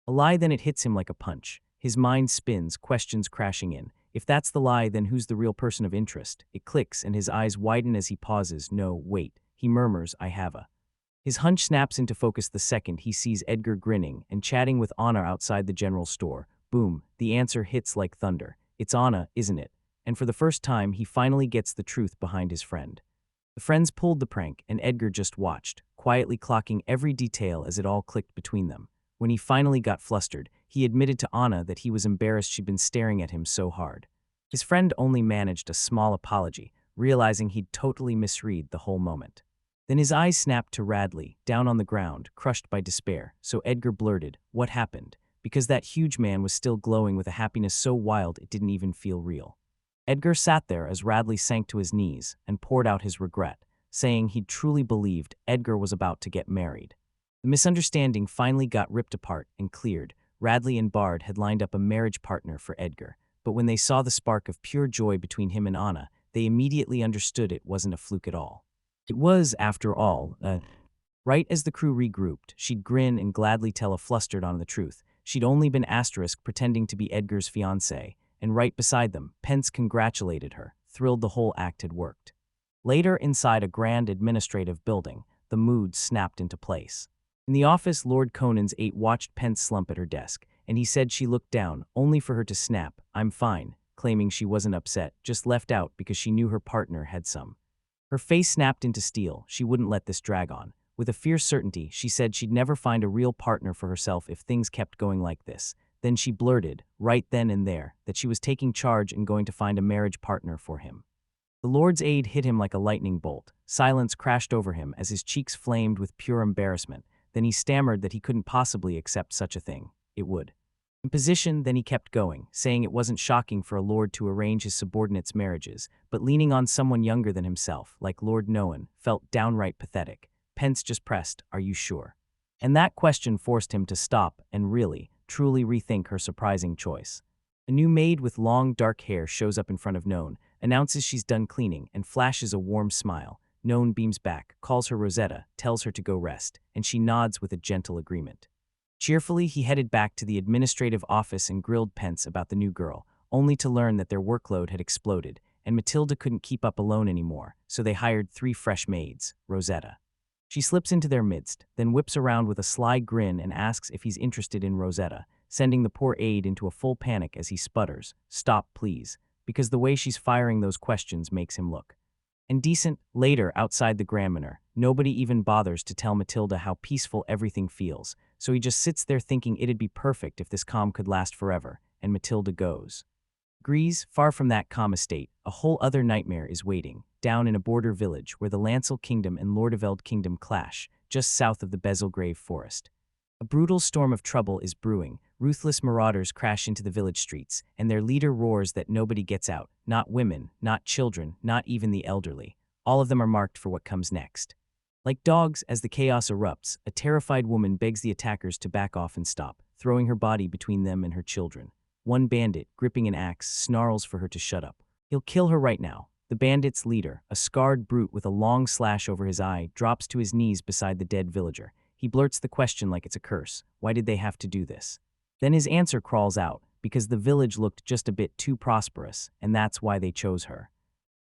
A lie, then it hits him like a punch. His mind spins, questions crashing in. If that's the lie, then who's the real person of interest? It clicks, and his eyes widen as he pauses. "No, wait," he murmurs, "I have a..." His hunch snaps into focus the second he sees Edgar grinning and chatting with Anna outside the general store, Boom, the answer hits like thunder. It's Anna, isn't it? And for the first time, he finally gets the truth behind his friend. The friends pulled the prank, and Edgar just watched, quietly clocking every detail as it all clicked between them. When he finally got flustered, he admitted to Anna that he was embarrassed she'd been staring at him so hard. His friend only managed a small apology, realizing he'd totally misread the whole moment. Then his eyes snapped to Radley, down on the ground, crushed by despair, so Edgar blurted, "What happened?" Because that huge man was still glowing with a happiness so wild it didn't even feel real. Edgar sat there as Radley sank to his knees and poured out his regret, saying he'd truly believed Edgar was about to get married. The misunderstanding finally got ripped apart and cleared. Radley and Bard had lined up a marriage partner for Edgar, but when they saw the spark of pure joy between him and Anna, they immediately understood it wasn't a fluke at all. It was, after all, right as the crew regrouped, she'd grin and gladly tell a flustered Anna the truth. She'd only been asterisk pretending to be Edgar's fiancée, and right beside them, Pence congratulated her, thrilled the whole act had worked. Later, inside a grand administrative building, the mood snapped into place. In the office, Lord Conan's eight watched Pence slump at her desk, and he said she looked down, only for her to snap, "I'm fine," claiming she wasn't upset, just left out because she knew her partner had some. Her face snapped into steel. She wouldn't let this drag on. With a fierce certainty, she said she'd never find a real partner for herself if things kept going like this. Then she blurted, right then and there, that she was taking charge and going to find a marriage partner for him. The Lord's aide hit him like a lightning bolt. Silence crashed over him as his cheeks flamed with pure embarrassment. Then he stammered that he couldn't possibly accept such a thing. It would. In position, then he kept going, saying it wasn't shocking for a lord to arrange his subordinates' marriages, but leaning on someone younger than himself, like Lord Noan, felt downright pathetic. Pence just pressed, "Are you sure?" And that question forced him to stop and really, truly rethink her surprising choice. A new maid with long, dark hair shows up in front of Noan, announces she's done cleaning, and flashes a warm smile. Noan beams back, calls her Rosetta, tells her to go rest, and she nods with a gentle agreement. Cheerfully, he headed back to the administrative office and grilled Pence about the new girl, only to learn that their workload had exploded, and Matilda couldn't keep up alone anymore, so they hired 3 fresh maids, Rosetta. She slips into their midst, then whips around with a sly grin and asks if he's interested in Rosetta, sending the poor aide into a full panic as he sputters, "Stop, please," because the way she's firing those questions makes him look. And decent, later, outside the Grand Manor, nobody even bothers to tell Matilda how peaceful everything feels, so he just sits there thinking it'd be perfect if this calm could last forever, and Matilda goes. Grease, far from that calm estate, a whole other nightmare is waiting, down in a border village where the Lancel Kingdom and Lordeveld Kingdom clash, just south of the Bezelgrave Forest. A brutal storm of trouble is brewing. Ruthless marauders crash into the village streets, and their leader roars that nobody gets out, not women, not children, not even the elderly. All of them are marked for what comes next. Like dogs, as the chaos erupts, a terrified woman begs the attackers to back off and stop, throwing her body between them and her children. One bandit, gripping an axe, snarls for her to shut up. He'll kill her right now. The bandit's leader, a scarred brute with a long slash over his eye, drops to his knees beside the dead villager. He blurts the question like it's a curse. Why did they have to do this? Then his answer crawls out, because the village looked just a bit too prosperous, and that's why they chose her.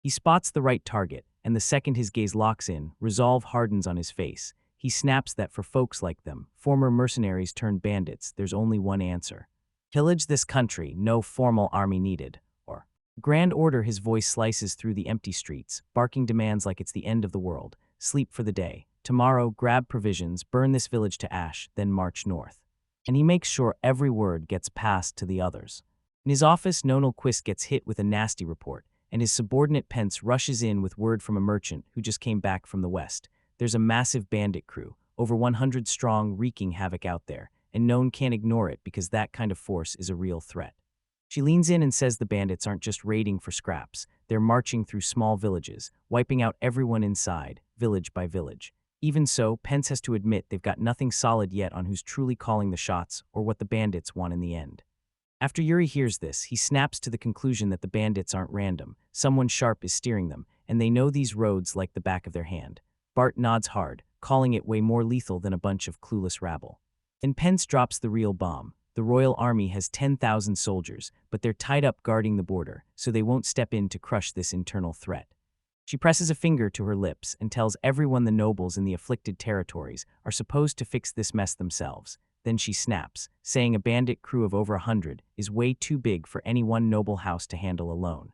He spots the right target, and the second his gaze locks in, resolve hardens on his face. He snaps that for folks like them, former mercenaries turned bandits, there's only one answer. Pillage this country, no formal army needed. Or, grand order, his voice slices through the empty streets, barking demands like it's the end of the world. Sleep for the day. Tomorrow, grab provisions, burn this village to ash, then march north. And he makes sure every word gets passed to the others. In his office, Nonal Quist gets hit with a nasty report, and his subordinate Pence rushes in with word from a merchant who just came back from the west. There's a massive bandit crew, over 100 strong, wreaking havoc out there, and None can't ignore it because that kind of force is a real threat. She leans in and says the bandits aren't just raiding for scraps, they're marching through small villages, wiping out everyone inside, village by village. Even so, Pence has to admit they've got nothing solid yet on who's truly calling the shots or what the bandits want in the end. After Yuri hears this, he snaps to the conclusion that the bandits aren't random. Someone sharp is steering them, and they know these roads like the back of their hand. Bart nods hard, calling it way more lethal than a bunch of clueless rabble. Then Pence drops the real bomb. The Royal Army has 10,000 soldiers, but they're tied up guarding the border, so they won't step in to crush this internal threat. She presses a finger to her lips and tells everyone the nobles in the afflicted territories are supposed to fix this mess themselves. then she snaps, saying a bandit crew of over 100 is way too big for any one noble house to handle alone.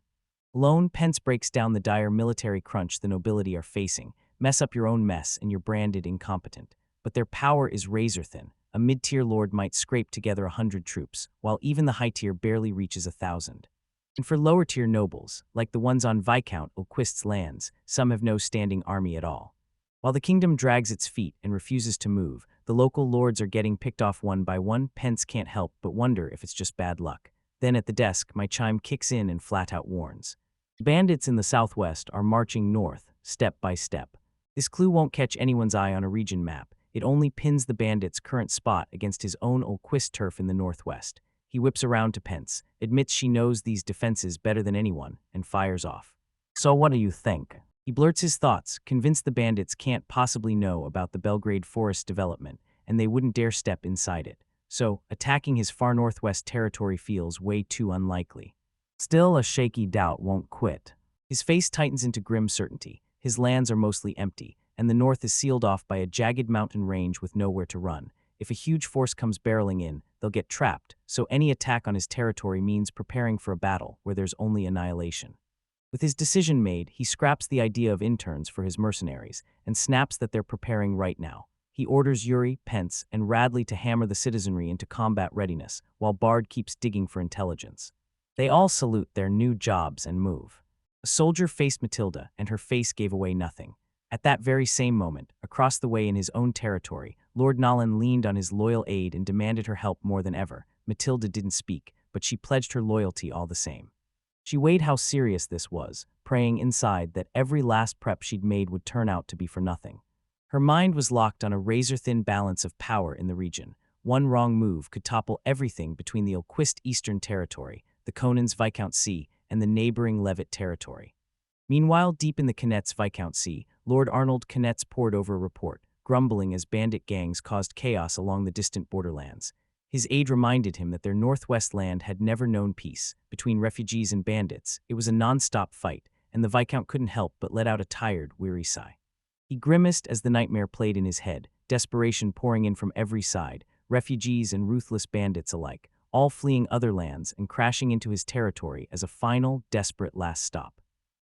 Alone, Pence breaks down the dire military crunch the nobility are facing. Mess up your own mess and you're branded incompetent. But their power is razor-thin. A mid-tier lord might scrape together 100 troops, while even the high-tier barely reaches 1,000. And for lower-tier nobles, like the ones on Viscount Ulquist's lands, some have no standing army at all. While the kingdom drags its feet and refuses to move, the local lords are getting picked off one by one. Pence can't help but wonder if it's just bad luck. Then at the desk, my chime kicks in and flat-out warns. Bandits in the southwest are marching north, step by step. This clue won't catch anyone's eye on a region map. It only pins the bandit's current spot against his own Ulquist turf in the northwest. He whips around to Pence, admits she knows these defenses better than anyone, and fires off. So what do you think? He blurts his thoughts, convinced the bandits can't possibly know about the Belgrade Forest development, and they wouldn't dare step inside it. So, attacking his far northwest territory feels way too unlikely. Still, a shaky doubt won't quit. His face tightens into grim certainty. His lands are mostly empty, and the north is sealed off by a jagged mountain range with nowhere to run. If a huge force comes barreling in, they'll get trapped, so any attack on his territory means preparing for a battle where there's only annihilation. With his decision made, he scraps the idea of interns for his mercenaries and snaps that they're preparing right now. He orders Yuri, Pence, and Radley to hammer the citizenry into combat readiness, while Bard keeps digging for intelligence. They all salute their new jobs and move. A soldier faced Matilda, and her face gave away nothing. At that very same moment, across the way in his own territory, Lord Nolan leaned on his loyal aide and demanded her help more than ever. Matilda didn't speak, but she pledged her loyalty all the same. She weighed how serious this was, praying inside that every last prep she'd made would turn out to be for nothing. Her mind was locked on a razor-thin balance of power in the region. One wrong move could topple everything between the Ulquist Eastern Territory, the Conan's Viscount Sea, and the neighboring Levitt territory. Meanwhile, deep in the Knet's Viscount Sea, Lord Arnold Knetz pored over a report, grumbling as bandit gangs caused chaos along the distant borderlands. His aide reminded him that their northwest land had never known peace. Between refugees and bandits, it was a non-stop fight, and the Viscount couldn't help but let out a tired, weary sigh. He grimaced as the nightmare played in his head, desperation pouring in from every side, refugees and ruthless bandits alike, all fleeing other lands and crashing into his territory as a final, desperate last stop.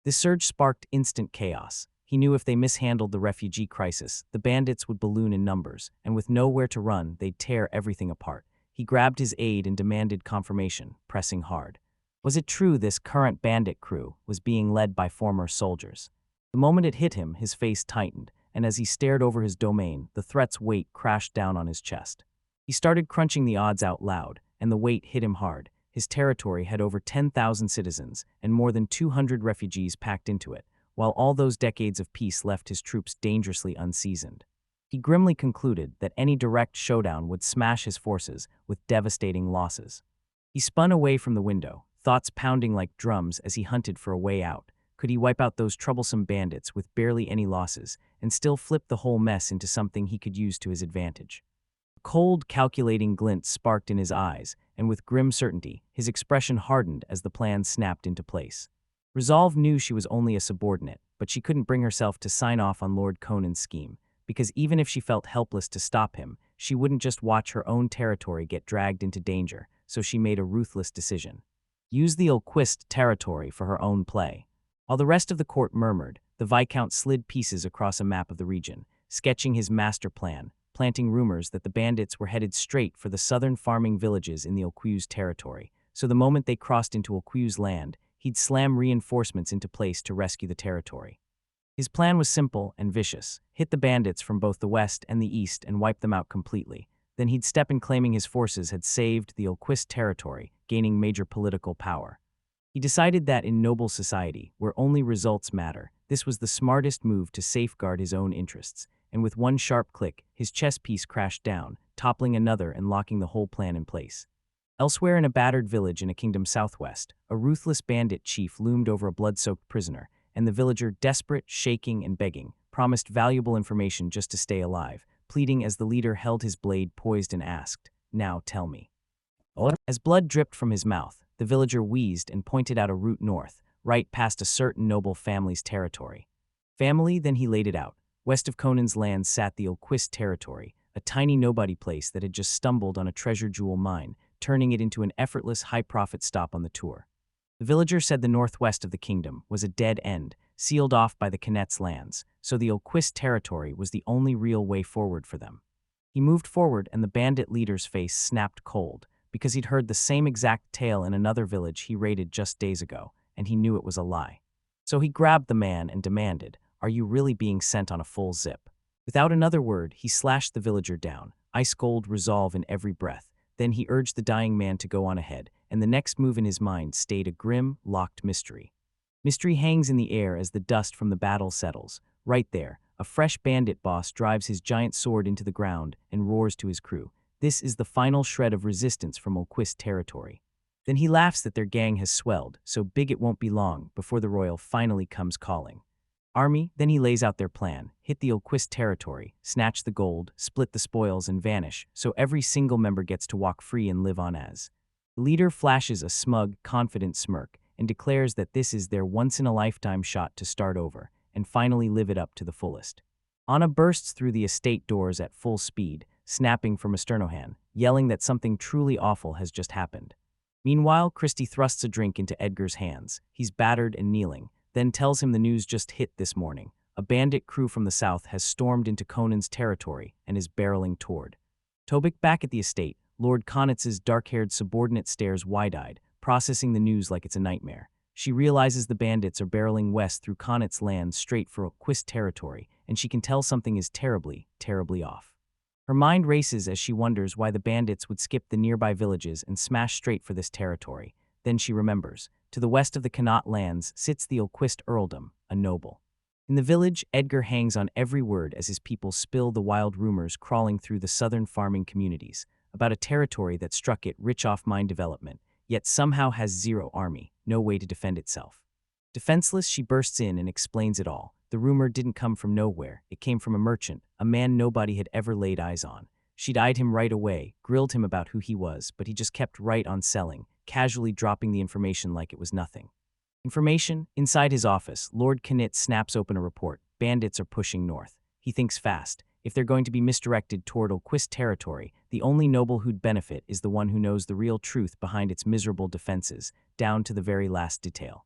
This surge sparked instant chaos. He knew if they mishandled the refugee crisis, the bandits would balloon in numbers, and with nowhere to run, they'd tear everything apart. He grabbed his aide and demanded confirmation, pressing hard. Was it true this current bandit crew was being led by former soldiers? The moment it hit him, his face tightened, and as he stared over his domain, the threat's weight crashed down on his chest. He started crunching the odds out loud, and the weight hit him hard. His territory had over 10,000 citizens and more than 200 refugees packed into it, while all those decades of peace left his troops dangerously unseasoned. He grimly concluded that any direct showdown would smash his forces with devastating losses. He spun away from the window, thoughts pounding like drums as he hunted for a way out. Could he wipe out those troublesome bandits with barely any losses and still flip the whole mess into something he could use to his advantage? A cold, calculating glint sparked in his eyes, and with grim certainty, his expression hardened as the plan snapped into place. Resolve knew she was only a subordinate, but she couldn't bring herself to sign off on Lord Conan's scheme, because even if she felt helpless to stop him, she wouldn't just watch her own territory get dragged into danger, so she made a ruthless decision. Use the Ulquist territory for her own play. While the rest of the court murmured, the Viscount slid pieces across a map of the region, sketching his master plan, planting rumors that the bandits were headed straight for the southern farming villages in the Ulquist territory, so the moment they crossed into Ulquist land, he'd slam reinforcements into place to rescue the territory. His plan was simple and vicious: hit the bandits from both the west and the east and wipe them out completely. Then he'd step in claiming his forces had saved the Ulquist territory, gaining major political power. He decided that in noble society, where only results matter, this was the smartest move to safeguard his own interests, and with one sharp click, his chess piece crashed down, toppling another and locking the whole plan in place. Elsewhere in a battered village in a kingdom southwest, a ruthless bandit chief loomed over a blood-soaked prisoner, and the villager, desperate, shaking, and begging, promised valuable information just to stay alive, pleading as the leader held his blade poised and asked, "Now tell me." As blood dripped from his mouth, the villager wheezed and pointed out a route north, right past a certain noble family's territory. Family, then he laid it out. West of Conan's lands sat the Ulquist territory, a tiny nobody place that had just stumbled on a treasure jewel mine, turning it into an effortless high-profit stop on the tour. The villager said the northwest of the kingdom was a dead end, sealed off by the Knet's lands, so the Ulquist territory was the only real way forward for them. He moved forward and the bandit leader's face snapped cold, because he'd heard the same exact tale in another village he raided just days ago, and he knew it was a lie. So he grabbed the man and demanded, "Are you really being sent on a full zip?" Without another word, he slashed the villager down, ice-cold resolve in every breath. Then he urged the dying man to go on ahead, and the next move in his mind stayed a grim, locked mystery. Mystery hangs in the air as the dust from the battle settles. Right there, a fresh bandit boss drives his giant sword into the ground and roars to his crew. This is the final shred of resistance from Ulquist territory. Then he laughs that their gang has swelled, so big it won't be long before the royal finally comes calling. Army, then he lays out their plan, hit the Ulquist territory, snatch the gold, split the spoils and vanish, so every single member gets to walk free and live on as. The leader flashes a smug, confident smirk and declares that this is their once-in-a-lifetime shot to start over and finally live it up to the fullest. Anna bursts through the estate doors at full speed, snapping from Esternohan, yelling that something truly awful has just happened. Meanwhile, Christy thrusts a drink into Edgar's hands. He's battered and kneeling, then tells him the news just hit this morning. A bandit crew from the south has stormed into Conan's territory and is barreling toward. Tobik back at the estate, Lord Konitz's dark-haired subordinate stares wide-eyed, processing the news like it's a nightmare. She realizes the bandits are barreling west through Konitz land straight for Ulquist territory, and she can tell something is terribly, terribly off. Her mind races as she wonders why the bandits would skip the nearby villages and smash straight for this territory. Then she remembers. To the west of the Connaught lands sits the Ulquist earldom, a noble. In the village, Edgar hangs on every word as his people spill the wild rumors crawling through the southern farming communities about a territory that struck it rich off mine development, yet somehow has zero army, no way to defend itself. Defenseless, she bursts in and explains it all. The rumor didn't come from nowhere. It came from a merchant, a man nobody had ever laid eyes on. She'd eyed him right away, grilled him about who he was, but he just kept right on selling, casually dropping the information like it was nothing. Information? Inside his office, Lord Knit snaps open a report. Bandits are pushing north. He thinks fast. If they're going to be misdirected toward Ulquist territory, the only noble who'd benefit is the one who knows the real truth behind its miserable defenses, down to the very last detail.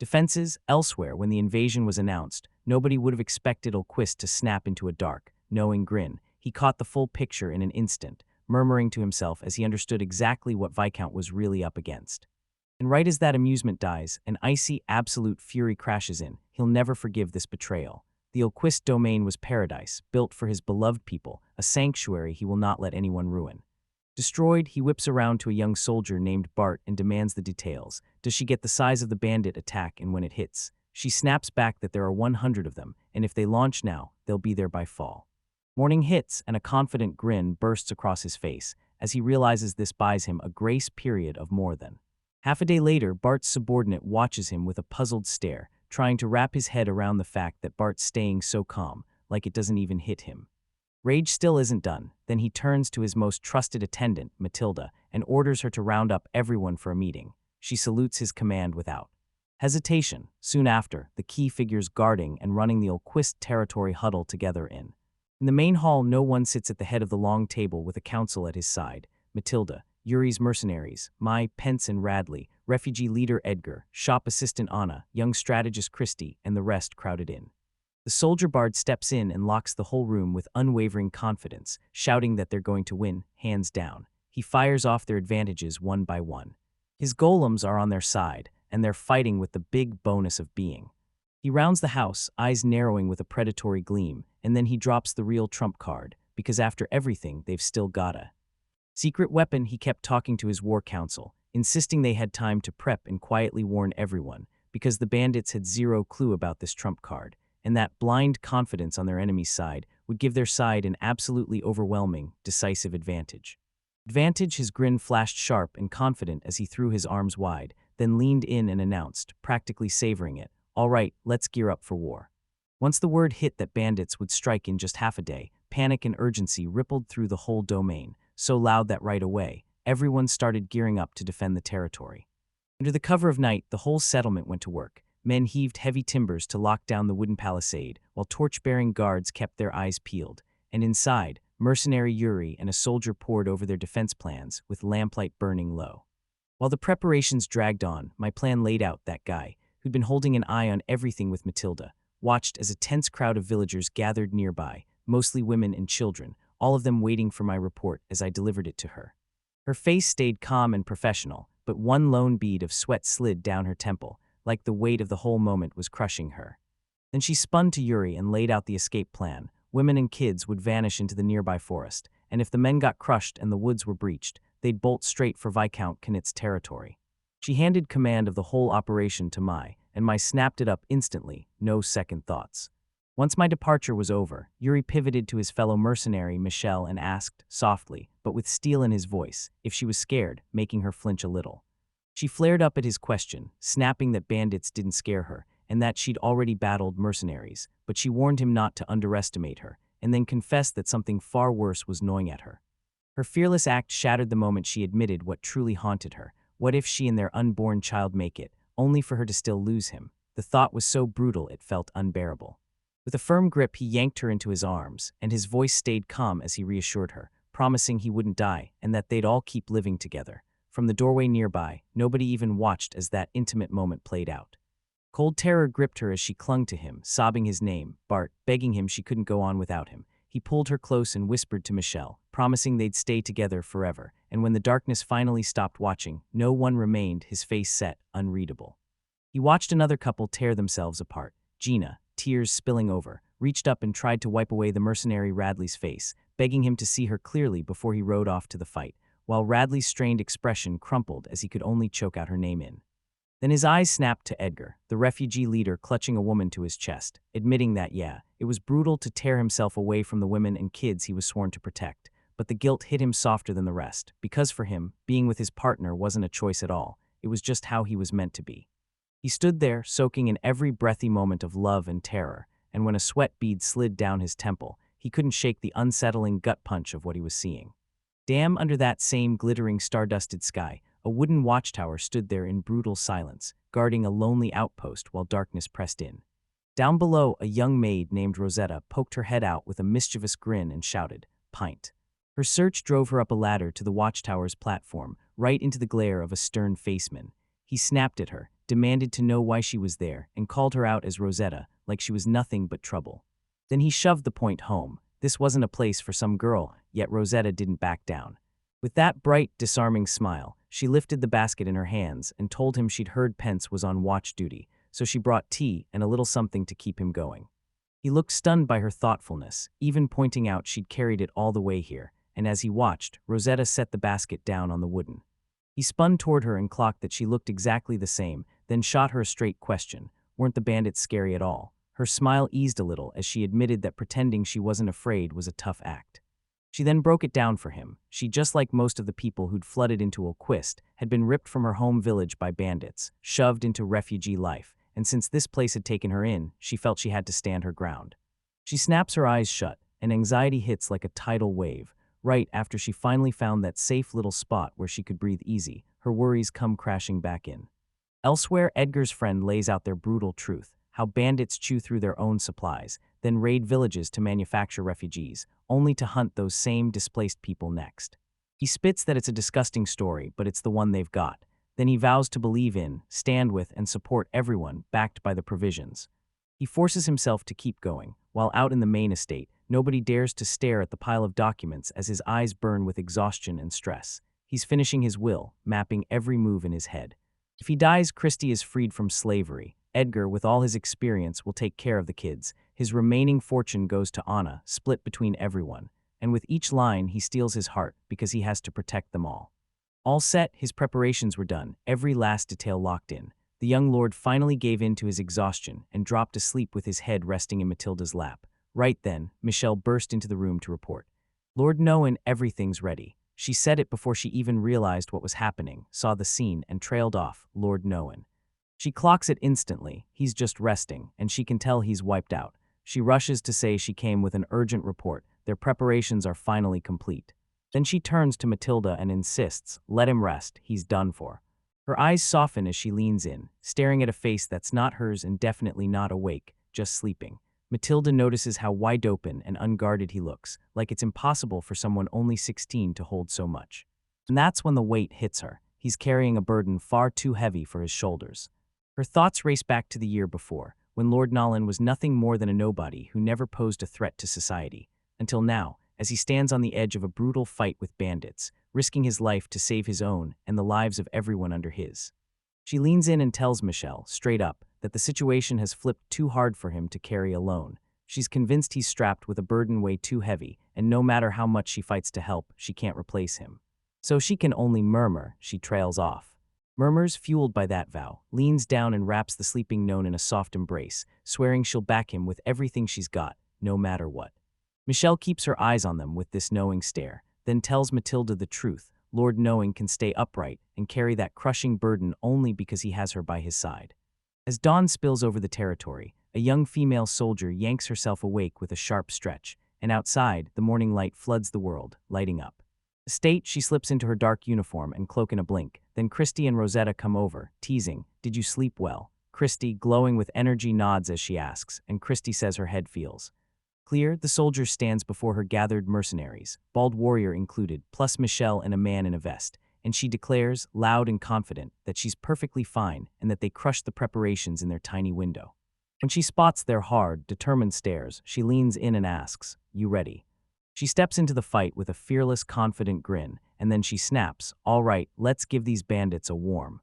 Defenses? Elsewhere, when the invasion was announced, nobody would have expected Ulquist to snap into a dark, knowing grin. He caught the full picture in an instant, murmuring to himself as he understood exactly what Viscount was really up against. And right as that amusement dies, an icy, absolute fury crashes in. He'll never forgive this betrayal. The Ulquist domain was paradise, built for his beloved people, a sanctuary he will not let anyone ruin. Destroyed, he whips around to a young soldier named Bart and demands the details. Does she get the size of the bandit attack and when it hits? She snaps back that there are 100 of them, and if they launch now, they'll be there by fall. Morning hits, and a confident grin bursts across his face, as he realizes this buys him a grace period of more than. Half a day later, Bart's subordinate watches him with a puzzled stare, trying to wrap his head around the fact that Bart's staying so calm, like it doesn't even hit him. Rage still isn't done. Then he turns to his most trusted attendant, Matilda, and orders her to round up everyone for a meeting. She salutes his command without hesitation. Soon after, the key figures guarding and running the Ulquist territory huddle together in. In the main hall, no one sits at the head of the long table with a council at his side. Matilda, Yuri's mercenaries, Mai, Pence and Radley, refugee leader Edgar, shop assistant Anna, young strategist Christy, and the rest crowded in. The soldier bard steps in and locks the whole room with unwavering confidence, shouting that they're going to win, hands down. He fires off their advantages one by one. His golems are on their side, and they're fighting with the big bonus of being. He rounds the house, eyes narrowing with a predatory gleam, and then he drops the real trump card, because after everything, they've still got a secret weapon. He kept talking to his war council, insisting they had time to prep and quietly warn everyone, because the bandits had zero clue about this trump card, and that blind confidence on their enemy's side would give their side an absolutely overwhelming, decisive advantage. His grin flashed sharp and confident as he threw his arms wide, then leaned in and announced, practically savoring it, "All right, let's gear up for war." Once the word hit that bandits would strike in just half a day, panic and urgency rippled through the whole domain, so loud that right away, everyone started gearing up to defend the territory. Under the cover of night, the whole settlement went to work. Men heaved heavy timbers to lock down the wooden palisade, while torch-bearing guards kept their eyes peeled. And inside, mercenary Yuri and a soldier pored over their defense plans, with lamplight burning low. While the preparations dragged on, my plan laid out. That guy, who'd been holding an eye on everything with Matilda, watched as a tense crowd of villagers gathered nearby, mostly women and children, all of them waiting for my report as I delivered it to her. Her face stayed calm and professional, but one lone bead of sweat slid down her temple, like the weight of the whole moment was crushing her. Then she spun to Yuri and laid out the escape plan. Women and kids would vanish into the nearby forest, and if the men got crushed and the woods were breached, they'd bolt straight for Viscount Knit's territory. She handed command of the whole operation to Mai, and Mai snapped it up instantly, no second thoughts. Once my departure was over, Yuri pivoted to his fellow mercenary, Michelle, and asked, softly, but with steel in his voice, if she was scared, making her flinch a little. She flared up at his question, snapping that bandits didn't scare her, and that she'd already battled mercenaries, but she warned him not to underestimate her, and then confessed that something far worse was gnawing at her. Her fearless act shattered the moment she admitted what truly haunted her. What if she and their unborn child make it, only for her to still lose him? The thought was so brutal it felt unbearable. With a firm grip, he yanked her into his arms, and his voice stayed calm as he reassured her, promising he wouldn't die and that they'd all keep living together. From the doorway nearby, nobody even watched as that intimate moment played out. Cold terror gripped her as she clung to him, sobbing his name, Bart, begging him she couldn't go on without him. He pulled her close and whispered to Michelle, promising they'd stay together forever, and when the darkness finally stopped watching, no one remained, his face set, unreadable. He watched another couple tear themselves apart. Gina, tears spilling over, reached up and tried to wipe away the mercenary Radley's face, begging him to see her clearly before he rode off to the fight, while Radley's strained expression crumpled as he could only choke out her name in. Then his eyes snapped to Edgar, the refugee leader clutching a woman to his chest, admitting that, yeah, it was brutal to tear himself away from the women and kids he was sworn to protect, but the guilt hit him softer than the rest, because for him, being with his partner wasn't a choice at all, it was just how he was meant to be. He stood there, soaking in every breathy moment of love and terror, and when a sweat bead slid down his temple, he couldn't shake the unsettling gut punch of what he was seeing. Damn, under that same glittering stardusted sky, a wooden watchtower stood there in brutal silence, guarding a lonely outpost while darkness pressed in. Down below, a young maid named Rosetta poked her head out with a mischievous grin and shouted, "Pint." Her search drove her up a ladder to the watchtower's platform, right into the glare of a stern faceman. He snapped at her, demanded to know why she was there, and called her out as Rosetta, like she was nothing but trouble. Then he shoved the point home. This wasn't a place for some girl, yet Rosetta didn't back down. With that bright, disarming smile, she lifted the basket in her hands and told him she'd heard Pence was on watch duty, so she brought tea and a little something to keep him going. He looked stunned by her thoughtfulness, even pointing out she'd carried it all the way here, and as he watched, Rosetta set the basket down on the wooden. He spun toward her and clocked that she looked exactly the same, then shot her a straight question. Weren't the bandits scary at all? Her smile eased a little as she admitted that pretending she wasn't afraid was a tough act. She then broke it down for him. She, just like most of the people who'd flooded into Olquist, had been ripped from her home village by bandits, shoved into refugee life, and since this place had taken her in, she felt she had to stand her ground. She snaps her eyes shut, and anxiety hits like a tidal wave. Right after she finally found that safe little spot where she could breathe easy, her worries come crashing back in. Elsewhere, Edgar's friend lays out their brutal truth, how bandits chew through their own supplies, then raid villages to manufacture refugees, only to hunt those same displaced people next. He spits that it's a disgusting story, but it's the one they've got. Then he vows to believe in, stand with, and support everyone, backed by the provisions. He forces himself to keep going. While out in the main estate, nobody dares to stare at the pile of documents as his eyes burn with exhaustion and stress. He's finishing his will, mapping every move in his head. If he dies, Christy is freed from slavery. Edgar, with all his experience, will take care of the kids. His remaining fortune goes to Anna, split between everyone. And with each line, he steals his heart because he has to protect them all. All set, his preparations were done, every last detail locked in. The young lord finally gave in to his exhaustion and dropped asleep with his head resting in Matilda's lap. Right then, Michelle burst into the room to report. "Lord Noan, everything's ready." She said it before she even realized what was happening, saw the scene, and trailed off, "Lord Noan." She clocks it instantly. He's just resting, and she can tell he's wiped out. She rushes to say she came with an urgent report. Their preparations are finally complete. Then she turns to Matilda and insists, "Let him rest, he's done for." Her eyes soften as she leans in, staring at a face that's not hers and definitely not awake, just sleeping. Matilda notices how wide open and unguarded he looks, like it's impossible for someone only 16 to hold so much. And that's when the weight hits her. He's carrying a burden far too heavy for his shoulders. Her thoughts race back to the year before, when Lord Nolan was nothing more than a nobody who never posed a threat to society, until now, as he stands on the edge of a brutal fight with bandits, risking his life to save his own and the lives of everyone under his. She leans in and tells Michelle, straight up, that the situation has flipped too hard for him to carry alone. She's convinced he's strapped with a burden way too heavy, and no matter how much she fights to help, she can't replace him. So she can only murmur. She trails off. Murmurs, fueled by that vow, leans down and wraps the sleeping gnome in a soft embrace, swearing she'll back him with everything she's got, no matter what. Michelle keeps her eyes on them with this knowing stare, then tells Matilda the truth. Lord Knowing can stay upright and carry that crushing burden only because he has her by his side. As dawn spills over the territory, a young female soldier yanks herself awake with a sharp stretch, and outside, the morning light floods the world, lighting up. State, she slips into her dark uniform and cloak in a blink. Then Christy and Rosetta come over, teasing, "Did you sleep well?" Christy, glowing with energy, nods as she asks, and Christy says her head feels clear. The soldier stands before her gathered mercenaries, bald warrior included, plus Michelle and a man in a vest, and she declares, loud and confident, that she's perfectly fine and that they crushed the preparations in their tiny window. When she spots their hard, determined stares, she leans in and asks, "You ready?" She steps into the fight with a fearless, confident grin, and then she snaps, "All right, let's give these bandits a warm."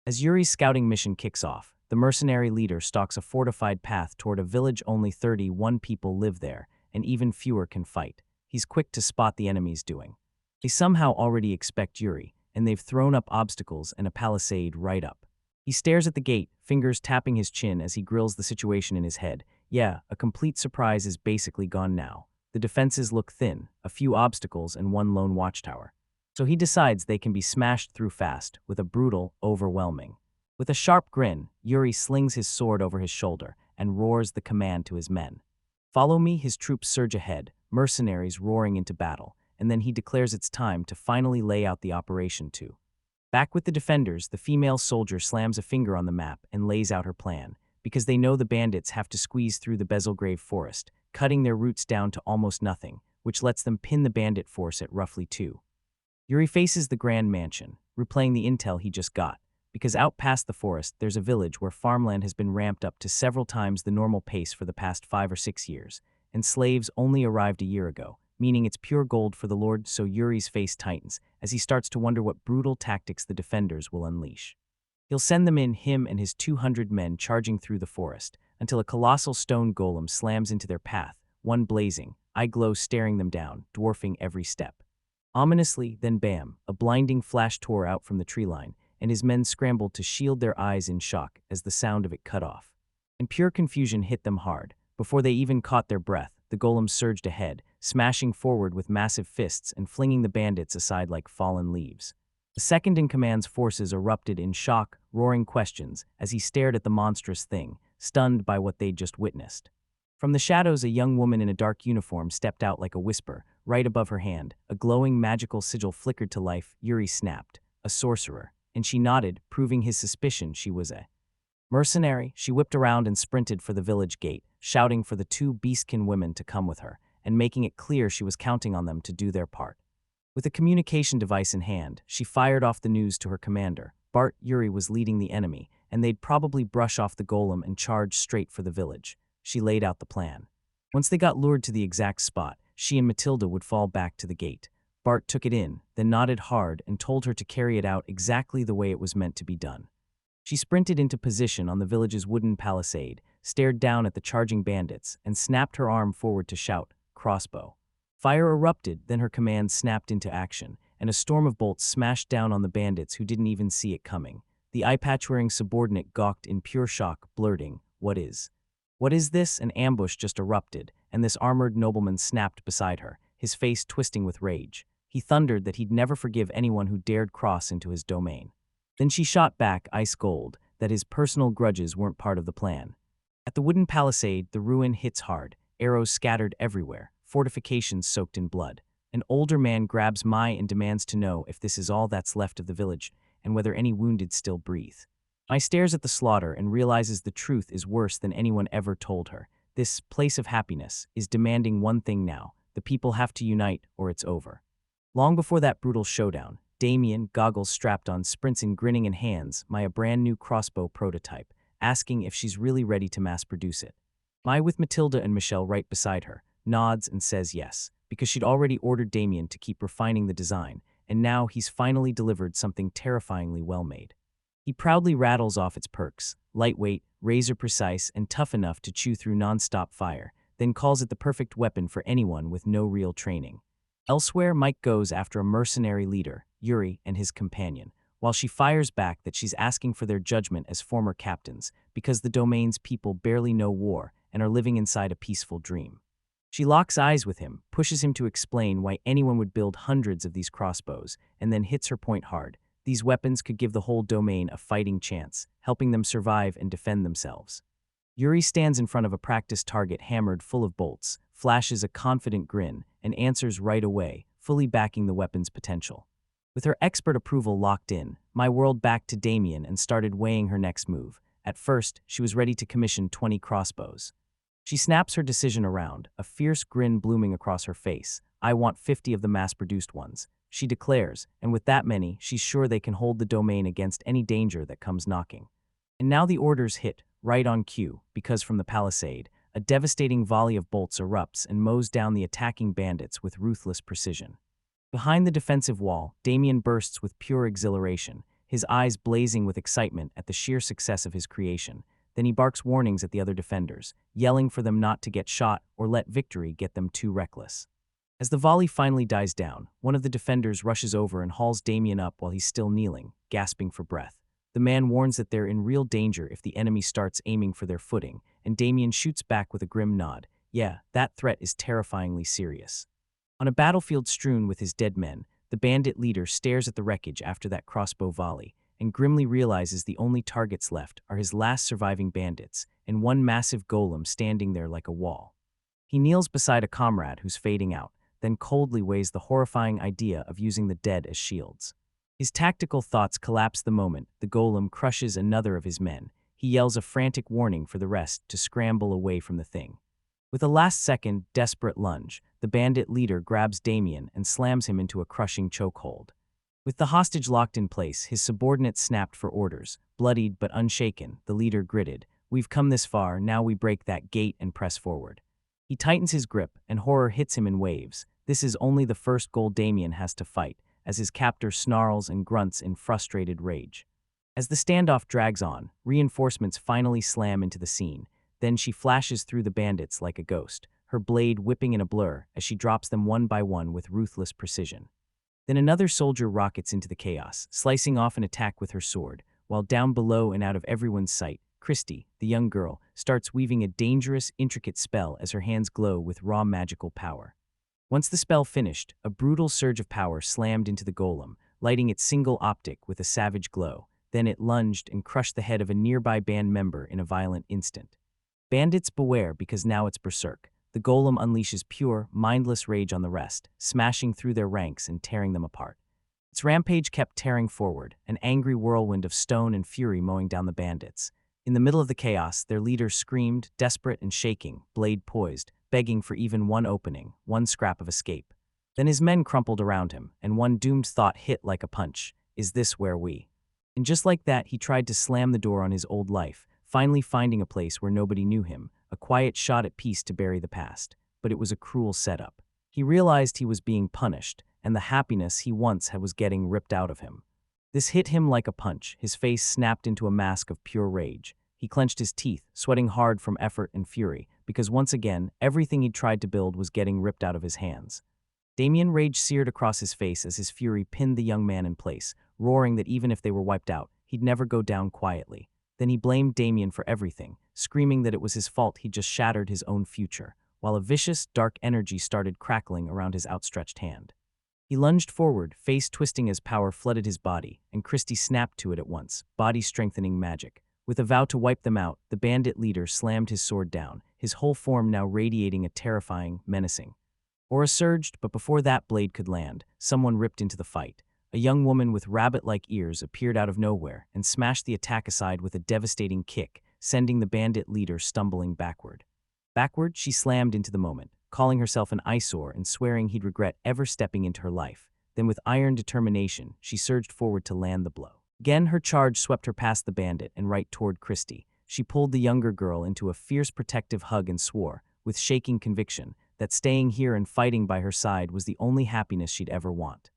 As Yuri's scouting mission kicks off, the mercenary leader stalks a fortified path toward a village. Only 31 people live there, and even fewer can fight. He's quick to spot the enemy's doing. They somehow already expect Yuri, and they've thrown up obstacles and a palisade right up. He stares at the gate, fingers tapping his chin as he grills the situation in his head. Yeah, a complete surprise is basically gone now. The defenses look thin, a few obstacles and one lone watchtower. So he decides they can be smashed through fast, with a brutal, overwhelming. With a sharp grin, Yuri slings his sword over his shoulder and roars the command to his men. "Follow me." His troops surge ahead, mercenaries roaring into battle, and then he declares it's time to finally lay out the operation too. Back with the defenders, the female soldier slams a finger on the map and lays out her plan, because they know the bandits have to squeeze through the Bezelgrave forest, cutting their routes down to almost nothing, which lets them pin the bandit force at roughly 2. Yuri faces the Grand Mansion, replaying the intel he just got, because out past the forest there's a village where farmland has been ramped up to several times the normal pace for the past 5 or 6 years, and slaves only arrived a year ago, meaning it's pure gold for the Lord. So Yuri's face tightens as he starts to wonder what brutal tactics the defenders will unleash. He'll send them in, him and his 200 men charging through the forest, until a colossal stone golem slams into their path, one blazing, eye glow staring them down, dwarfing every step. Ominously, then bam, a blinding flash tore out from the tree line, and his men scrambled to shield their eyes in shock as the sound of it cut off. And pure confusion hit them hard. Before they even caught their breath, the golem surged ahead, smashing forward with massive fists and flinging the bandits aside like fallen leaves. The second-in-command's forces erupted in shock, roaring questions as he stared at the monstrous thing, stunned by what they'd just witnessed. From the shadows, a young woman in a dark uniform stepped out like a whisper, right above her hand. A glowing magical sigil flickered to life. Yuri snapped, "A sorcerer," and she nodded, proving his suspicion she was a mercenary. She whipped around and sprinted for the village gate, shouting for the 2 beastkin women to come with her, and making it clear she was counting on them to do their part. With a communication device in hand, she fired off the news to her commander. Bart. Yuri was leading the enemy, and they'd probably brush off the golem and charge straight for the village. She laid out the plan. Once they got lured to the exact spot, she and Matilda would fall back to the gate. Bart took it in, then nodded hard and told her to carry it out exactly the way it was meant to be done. She sprinted into position on the village's wooden palisade, stared down at the charging bandits, and snapped her arm forward to shout, "Crossbow." Fire erupted, then her command snapped into action, and a storm of bolts smashed down on the bandits who didn't even see it coming. The eye-patch-wearing subordinate gawked in pure shock, blurting, What is this?" An ambush just erupted, and this armored nobleman snapped beside her, his face twisting with rage. He thundered that he'd never forgive anyone who dared cross into his domain. Then she shot back, ice cold, that his personal grudges weren't part of the plan. At the wooden palisade, the ruin hits hard, arrows scattered everywhere, fortifications soaked in blood. An older man grabs Mai and demands to know if this is all that's left of the village, and whether any wounded still breathe. Mai stares at the slaughter and realizes the truth is worse than anyone ever told her. this place of happiness, is demanding one thing now: the people have to unite or it's over. Long before that brutal showdown, Damien, goggles strapped on, sprints in grinning and hands Mai a brand new crossbow prototype, asking if she's really ready to mass produce it. Mai, with Matilda and Michelle right beside her, nods and says yes, because she'd already ordered Damien to keep refining the design, and now he's finally delivered something terrifyingly well made. He proudly rattles off its perks: lightweight, razor precise, and tough enough to chew through non-stop fire, then calls it the perfect weapon for anyone with no real training. Elsewhere, Mike goes after a mercenary leader, Yuri, and his companion, while she fires back that she's asking for their judgment as former captains because the domain's people barely know war and are living inside a peaceful dream. She locks eyes with him, pushes him to explain why anyone would build hundreds of these crossbows, and then hits her point hard. These weapons could give the whole domain a fighting chance, helping them survive and defend themselves. Yuri stands in front of a practice target hammered full of bolts, flashes a confident grin, and answers right away, fully backing the weapon's potential. With her expert approval locked in, my world backed to Damien and started weighing her next move. At first, she was ready to commission 20 crossbows. She snaps her decision around, a fierce grin blooming across her face. "I want 50 of the mass-produced ones," she declares, and with that many, she's sure they can hold the domain against any danger that comes knocking. And now the orders hit, right on cue, because from the palisade, a devastating volley of bolts erupts and mows down the attacking bandits with ruthless precision. Behind the defensive wall, Damien bursts with pure exhilaration, his eyes blazing with excitement at the sheer success of his creation. Then he barks warnings at the other defenders, yelling for them not to get shot or let victory get them too reckless. As the volley finally dies down, one of the defenders rushes over and hauls Damien up while he's still kneeling, gasping for breath. The man warns that they're in real danger if the enemy starts aiming for their footing, and Damien shoots back with a grim nod. Yeah, that threat is terrifyingly serious. On a battlefield strewn with his dead men, the bandit leader stares at the wreckage after that crossbow volley, and grimly realizes the only targets left are his last surviving bandits, and one massive golem standing there like a wall. He kneels beside a comrade who's fading out, then coldly weighs the horrifying idea of using the dead as shields. His tactical thoughts collapse the moment the golem crushes another of his men. He yells a frantic warning for the rest to scramble away from the thing. With a last-second, desperate lunge, the bandit leader grabs Damien and slams him into a crushing chokehold. With the hostage locked in place, his subordinates snapped for orders. Bloodied but unshaken, the leader gritted, "We've come this far, now we break that gate and press forward." He tightens his grip, and horror hits him in waves. This is only the first goal Damien has to fight, as his captor snarls and grunts in frustrated rage. As the standoff drags on, reinforcements finally slam into the scene. Then she flashes through the bandits like a ghost, her blade whipping in a blur as she drops them one by one with ruthless precision. Then another soldier rockets into the chaos, slicing off an attack with her sword, while down below and out of everyone's sight, Christy, the young girl, starts weaving a dangerous, intricate spell as her hands glow with raw magical power. Once the spell finished, a brutal surge of power slammed into the golem, lighting its single optic with a savage glow. Then it lunged and crushed the head of a nearby band member in a violent instant. Bandits beware, because now it's berserk. The golem unleashes pure, mindless rage on the rest, smashing through their ranks and tearing them apart. Its rampage kept tearing forward, an angry whirlwind of stone and fury mowing down the bandits. In the middle of the chaos, their leader screamed, desperate and shaking, blade poised, begging for even one opening, one scrap of escape. Then his men crumpled around him, and one doomed thought hit like a punch: "Is this where we?" And just like that, he tried to slam the door on his old life, finally finding a place where nobody knew him, a quiet shot at peace to bury the past. But it was a cruel setup. He realized he was being punished, and the happiness he once had was getting ripped out of him. This hit him like a punch. His face snapped into a mask of pure rage. He clenched his teeth, sweating hard from effort and fury, because once again, everything he'd tried to build was getting ripped out of his hands. Damien, rage seared across his face as his fury pinned the young man in place, roaring that even if they were wiped out, he'd never go down quietly. Then he blamed Damien for everything, screaming that it was his fault he'd just shattered his own future, while a vicious, dark energy started crackling around his outstretched hand. He lunged forward, face twisting as power flooded his body, and Christy snapped to it at once, body-strengthening magic. With a vow to wipe them out, the bandit leader slammed his sword down, his whole form now radiating a terrifying, menacing. Aura surged, but before that blade could land, someone ripped into the fight. A young woman with rabbit-like ears appeared out of nowhere and smashed the attack aside with a devastating kick, sending the bandit leader stumbling backward. Backward, she slammed into the moment, calling herself an eyesore and swearing he'd regret ever stepping into her life. Then with iron determination, she surged forward to land the blow. Again, her charge swept her past the bandit and right toward Christy. She pulled the younger girl into a fierce protective hug and swore, with shaking conviction, that staying here and fighting by her side was the only happiness she'd ever want.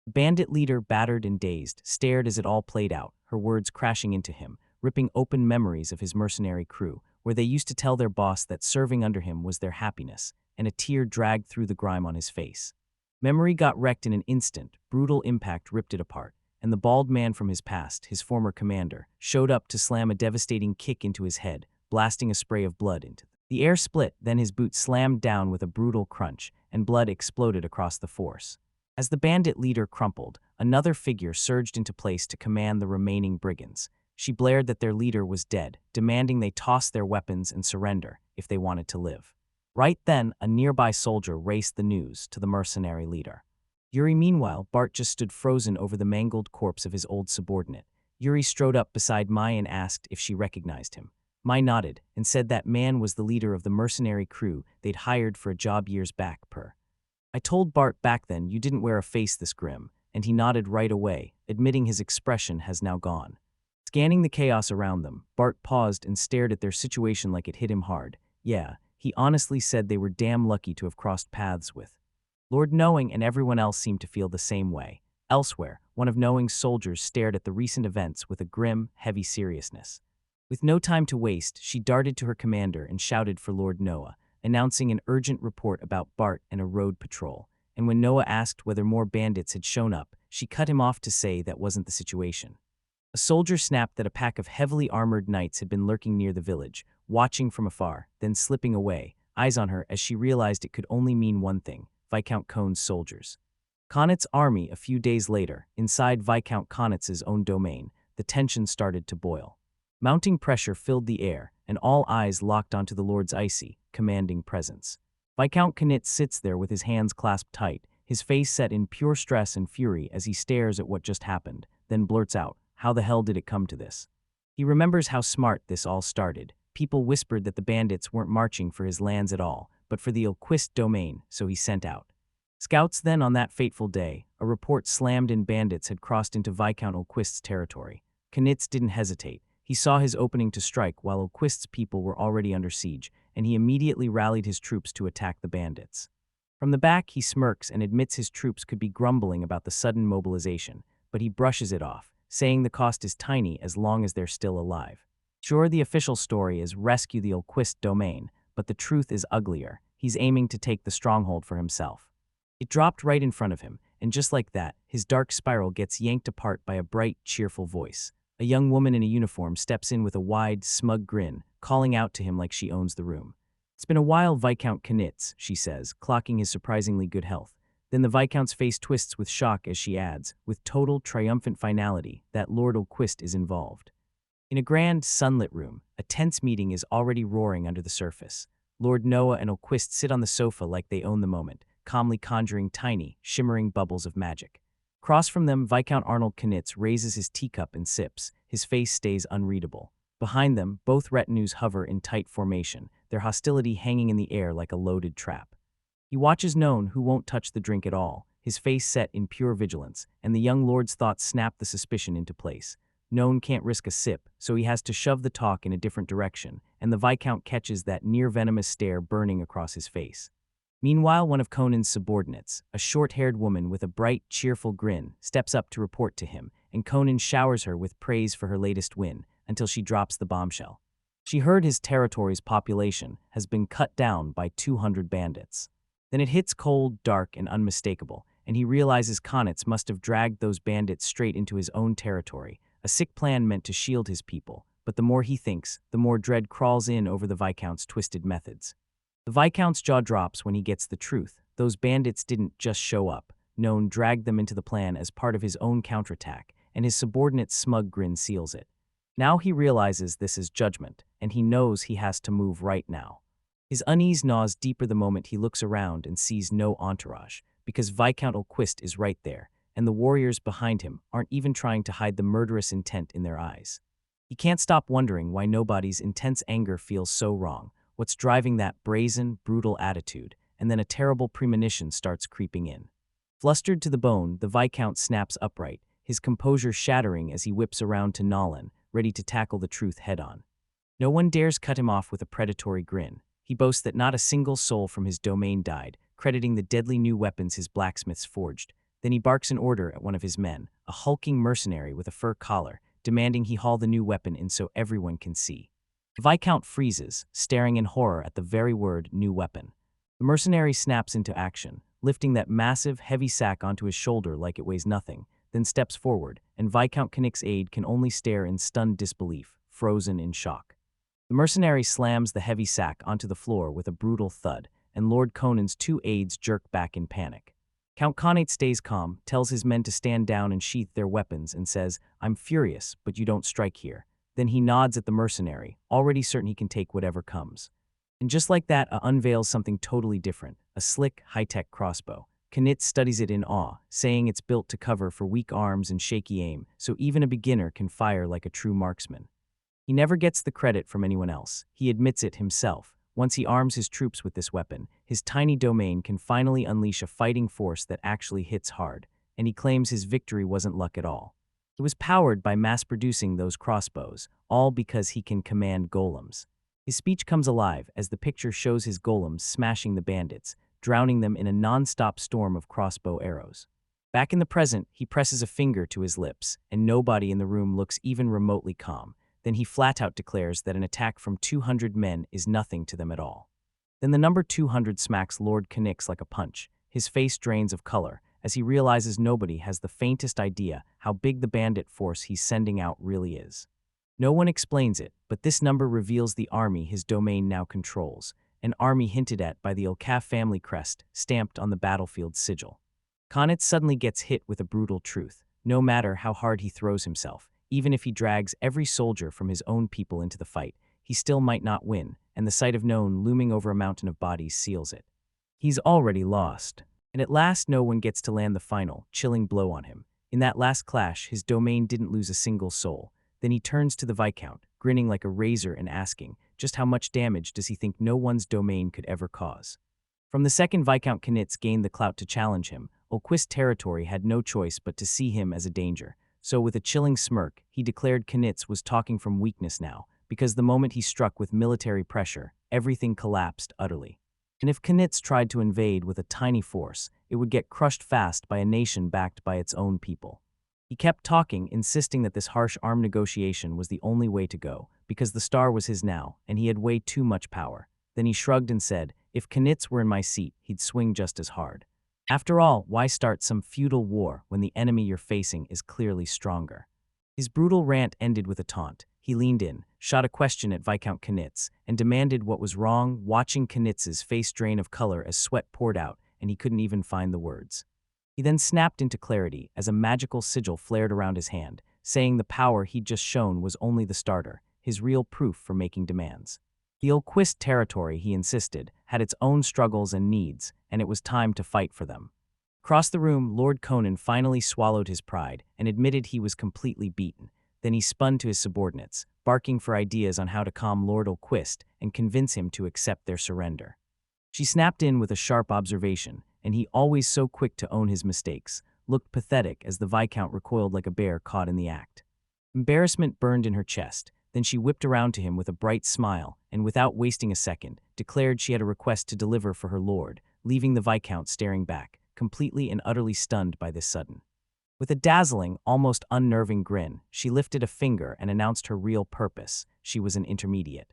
The bandit leader, battered and dazed, stared as it all played out, her words crashing into him, ripping open memories of his mercenary crew, where they used to tell their boss that serving under him was their happiness, and a tear dragged through the grime on his face. Memory got wrecked in an instant, brutal impact ripped it apart, and the bald man from his past, his former commander, showed up to slam a devastating kick into his head, blasting a spray of blood into it. The air split, then his boot slammed down with a brutal crunch, and blood exploded across the force. As the bandit leader crumpled, another figure surged into place to command the remaining brigands. She blared that their leader was dead, demanding they toss their weapons and surrender if they wanted to live. Right then, a nearby soldier raced the news to the mercenary leader. Yuri, meanwhile, Bart just stood frozen over the mangled corpse of his old subordinate. Yuri strode up beside Mai and asked if she recognized him. Mai nodded and said that man was the leader of the mercenary crew they'd hired for a job years back. I told Bart back then you didn't wear a face this grim, and he nodded right away, admitting his expression has now gone. Scanning the chaos around them, Bart paused and stared at their situation like it hit him hard. Yeah, he honestly said they were damn lucky to have crossed paths with Lord Knowing, and everyone else seemed to feel the same way. Elsewhere, one of Knowing's soldiers stared at the recent events with a grim, heavy seriousness. With no time to waste, she darted to her commander and shouted for Lord Noah, announcing an urgent report about Bart and a road patrol. And when Noah asked whether more bandits had shown up, she cut him off to say that wasn't the situation. A soldier snapped that a pack of heavily armored knights had been lurking near the village, watching from afar, then slipping away, eyes on her as she realized it could only mean one thing: Viscount Cone's soldiers. Connacht's army. A few days later, inside Viscount Connacht's own domain, the tension started to boil. Mounting pressure filled the air, and all eyes locked onto the Lord's icy, commanding presence. Viscount Connacht sits there with his hands clasped tight, his face set in pure stress and fury as he stares at what just happened, then blurts out, "How the hell did it come to this?" He remembers how smart this all started. People whispered that the bandits weren't marching for his lands at all, but for the Ilquist domain, so he sent out scouts. Then on that fateful day, a report slammed in bandits had crossed into Viscount Ilquist's territory. Knitz didn't hesitate. He saw his opening to strike while Ilquist's people were already under siege, and he immediately rallied his troops to attack the bandits. From the back, he smirks and admits his troops could be grumbling about the sudden mobilization, but he brushes it off, saying the cost is tiny as long as they're still alive. Sure, the official story is rescue the Ilquist domain, but the truth is uglier. He's aiming to take the stronghold for himself. It dropped right in front of him, and just like that, his dark spiral gets yanked apart by a bright, cheerful voice. A young woman in a uniform steps in with a wide, smug grin, calling out to him like she owns the room. "It's been a while, Viscount Connacht," she says, clocking his surprisingly good health. Then the Viscount's face twists with shock as she adds, with total, triumphant finality, that Lord Ilquist is involved. In a grand, sunlit room, a tense meeting is already roaring under the surface. Lord Noah and Ilquist sit on the sofa like they own the moment, calmly conjuring tiny, shimmering bubbles of magic. Across from them, Viscount Arnold Knitz raises his teacup and sips. His face stays unreadable. Behind them, both retinues hover in tight formation, their hostility hanging in the air like a loaded trap. He watches Known, who won't touch the drink at all, his face set in pure vigilance, and the young lord's thoughts snap the suspicion into place. Known can't risk a sip, so he has to shove the talk in a different direction, and the Viscount catches that near-venomous stare burning across his face. Meanwhile, one of Conan's subordinates, a short-haired woman with a bright, cheerful grin, steps up to report to him, and Conan showers her with praise for her latest win, until she drops the bombshell. She heard his territory's population has been cut down by 200 bandits. Then it hits cold, dark, and unmistakable, and he realizes Connacht must have dragged those bandits straight into his own territory, a sick plan meant to shield his people. But the more he thinks, the more dread crawls in over the Viscount's twisted methods. The Viscount's jaw drops when he gets the truth. Those bandits didn't just show up. Known dragged them into the plan as part of his own counterattack, and his subordinate's smug grin seals it. Now he realizes this is judgment, and he knows he has to move right now. His unease gnaws deeper the moment he looks around and sees no entourage, because Viscount Ilquist is right there, and the warriors behind him aren't even trying to hide the murderous intent in their eyes. He can't stop wondering why nobody's intense anger feels so wrong. what's driving that brazen, brutal attitude, and then a terrible premonition starts creeping in. Flustered to the bone, the Viscount snaps upright, his composure shattering as he whips around to Nolan, ready to tackle the truth head-on. No one dares cut him off with a predatory grin. He boasts that not a single soul from his domain died, crediting the deadly new weapons his blacksmiths forged. Then he barks an order at one of his men, a hulking mercenary with a fur collar, demanding he haul the new weapon in so everyone can see. The Viscount freezes, staring in horror at the very word new weapon. The mercenary snaps into action, lifting that massive, heavy sack onto his shoulder like it weighs nothing, then steps forward, and Viscount Knick's aide can only stare in stunned disbelief, frozen in shock. The mercenary slams the heavy sack onto the floor with a brutal thud, and Lord Conan's two aides jerk back in panic. Count Connate stays calm, tells his men to stand down and sheath their weapons, and says, "I'm furious, but you don't strike here." Then he nods at the mercenary, already certain he can take whatever comes. And just like that, unveils something totally different, a slick, high-tech crossbow. Knit studies it in awe, saying it's built to cover for weak arms and shaky aim, so even a beginner can fire like a true marksman. He never gets the credit from anyone else. He admits it himself. Once he arms his troops with this weapon, his tiny domain can finally unleash a fighting force that actually hits hard, and he claims his victory wasn't luck at all. It was powered by mass-producing those crossbows, all because he can command golems. His speech comes alive as the picture shows his golems smashing the bandits, drowning them in a non-stop storm of crossbow arrows. Back in the present, he presses a finger to his lips, and nobody in the room looks even remotely calm. Then he flat-out declares that an attack from 200 men is nothing to them at all. Then the number 200 smacks Lord Knix like a punch. His face drains of color, as he realizes nobody has the faintest idea how big the bandit force he's sending out really is. No one explains it, but this number reveals the army his domain now controls, an army hinted at by the Ilkaf family crest stamped on the battlefield's sigil. Connate suddenly gets hit with a brutal truth. No matter how hard he throws himself, even if he drags every soldier from his own people into the fight, he still might not win, and the sight of None looming over a mountain of bodies seals it. He's already lost. And at last no one gets to land the final, chilling blow on him. In that last clash, his domain didn't lose a single soul. Then he turns to the Viscount, grinning like a razor and asking, just how much damage does he think no one's domain could ever cause? From the second Viscount Knitz gained the clout to challenge him, Ulquist territory had no choice but to see him as a danger. So with a chilling smirk, he declared Knitz was talking from weakness now, because the moment he struck with military pressure, everything collapsed utterly. And if Knitz tried to invade with a tiny force, it would get crushed fast by a nation backed by its own people. He kept talking, insisting that this harsh armed negotiation was the only way to go, because the star was his now, and he had way too much power. Then he shrugged and said, if Knitz were in my seat, he'd swing just as hard. After all, why start some feudal war when the enemy you're facing is clearly stronger? His brutal rant ended with a taunt. He leaned in, shot a question at Viscount Knitz, and demanded what was wrong, watching Knitz's face drain of color as sweat poured out, and he couldn't even find the words. He then snapped into clarity as a magical sigil flared around his hand, saying the power he'd just shown was only the starter, his real proof for making demands. The Ulquist territory, he insisted, had its own struggles and needs, and it was time to fight for them. Across the room, Lord Conan finally swallowed his pride and admitted he was completely beaten. Then he spun to his subordinates, barking for ideas on how to calm Lord Ulquist and convince him to accept their surrender. She snapped in with a sharp observation, and he, always so quick to own his mistakes, looked pathetic as the Viscount recoiled like a bear caught in the act. Embarrassment burned in her chest. Then she whipped around to him with a bright smile, and without wasting a second, declared she had a request to deliver for her lord, leaving the Viscount staring back, completely and utterly stunned by this sudden. With a dazzling, almost unnerving grin, she lifted a finger and announced her real purpose. She was an intermediate.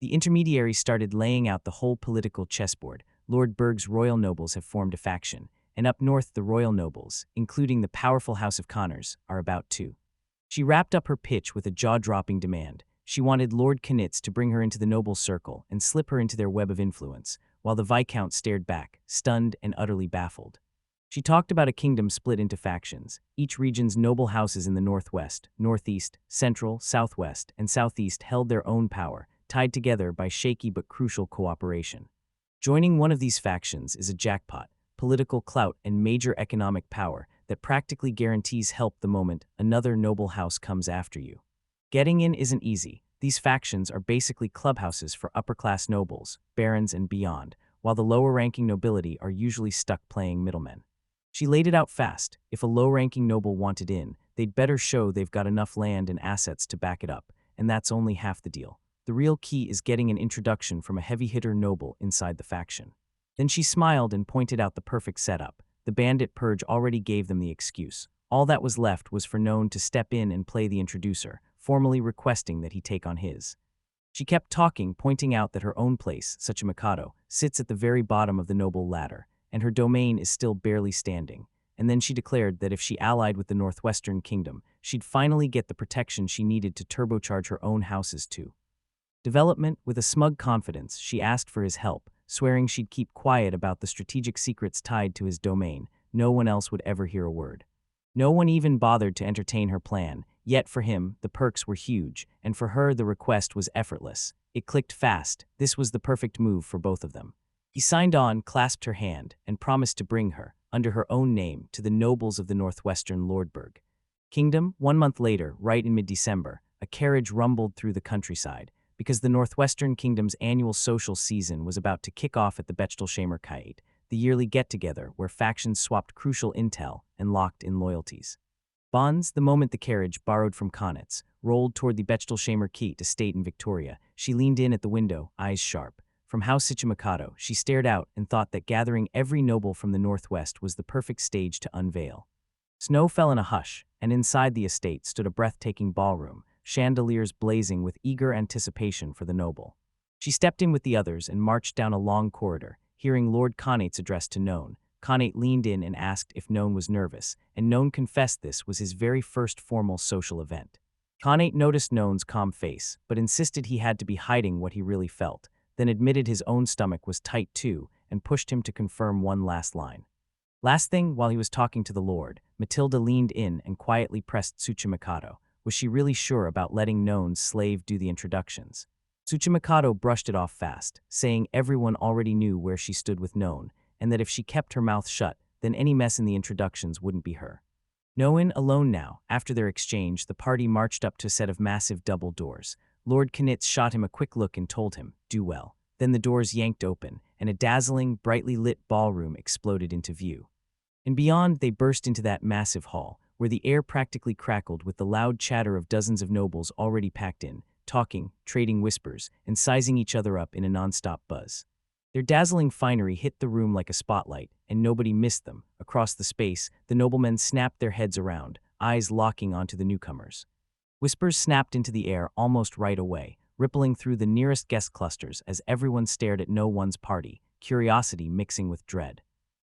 The intermediary started laying out the whole political chessboard. Lord Berg's royal nobles have formed a faction, and up north the royal nobles, including the powerful House of Connors, are about to. She wrapped up her pitch with a jaw-dropping demand. She wanted Lord Knitz to bring her into the noble circle and slip her into their web of influence, while the Viscount stared back, stunned and utterly baffled. She talked about a kingdom split into factions. Each region's noble houses in the northwest, northeast, central, southwest, and southeast held their own power, tied together by shaky but crucial cooperation. Joining one of these factions is a jackpot, political clout, and major economic power that practically guarantees help the moment another noble house comes after you. Getting in isn't easy. These factions are basically clubhouses for upper-class nobles, barons, and beyond, while the lower-ranking nobility are usually stuck playing middlemen. She laid it out fast. If a low-ranking noble wanted in, they'd better show they've got enough land and assets to back it up, and that's only half the deal. The real key is getting an introduction from a heavy-hitter noble inside the faction. Then she smiled and pointed out the perfect setup. The bandit purge already gave them the excuse. All that was left was for None to step in and play the introducer, formally requesting that he take on his. She kept talking, pointing out that her own place, Tsuchimikado, sits at the very bottom of the noble ladder, and her domain is still barely standing. And then she declared that if she allied with the Northwestern Kingdom, she'd finally get the protection she needed to turbocharge her own houses too. Development, with a smug confidence, she asked for his help, swearing she'd keep quiet about the strategic secrets tied to his domain. No one else would ever hear a word. No one even bothered to entertain her plan, yet for him, the perks were huge, and for her the request was effortless. It clicked fast. This was the perfect move for both of them. He signed on, clasped her hand, and promised to bring her, under her own name, to the nobles of the Northwestern Lordburg Kingdom. 1 month later, right in mid-December, a carriage rumbled through the countryside, because the Northwestern Kingdom's annual social season was about to kick off at the Bechtelschämerkeit, the yearly get-together where factions swapped crucial intel and locked in loyalties. Bonds, the moment the carriage, borrowed from Konitz, rolled toward the Bechtelschämerkeit estate in Victoria, she leaned in at the window, eyes sharp. From House Tsuchimikado, she stared out and thought that gathering every noble from the northwest was the perfect stage to unveil. Snow fell in a hush, and inside the estate stood a breathtaking ballroom, chandeliers blazing with eager anticipation for the noble. She stepped in with the others and marched down a long corridor, hearing Lord Connate's address to None. Connate leaned in and asked if None was nervous, and None confessed this was his very first formal social event. Connate noticed None's calm face, but insisted he had to be hiding what he really felt, then admitted his own stomach was tight too, and pushed him to confirm one last line. Last thing, while he was talking to the Lord, Matilda leaned in and quietly pressed Tsuchimikado. Was she really sure about letting None's slave do the introductions? Tsuchimikado brushed it off fast, saying everyone already knew where she stood with None, and that if she kept her mouth shut, then any mess in the introductions wouldn't be her. None alone now. After their exchange, the party marched up to a set of massive double doors. Lord Knitz shot him a quick look and told him, "Do well." Then the doors yanked open, and a dazzling, brightly lit ballroom exploded into view. And beyond, they burst into that massive hall, where the air practically crackled with the loud chatter of dozens of nobles already packed in, talking, trading whispers, and sizing each other up in a nonstop buzz. Their dazzling finery hit the room like a spotlight, and nobody missed them. Across the space, the noblemen snapped their heads around, eyes locking onto the newcomers. Whispers snapped into the air almost right away, rippling through the nearest guest clusters as everyone stared at no one's party, curiosity mixing with dread.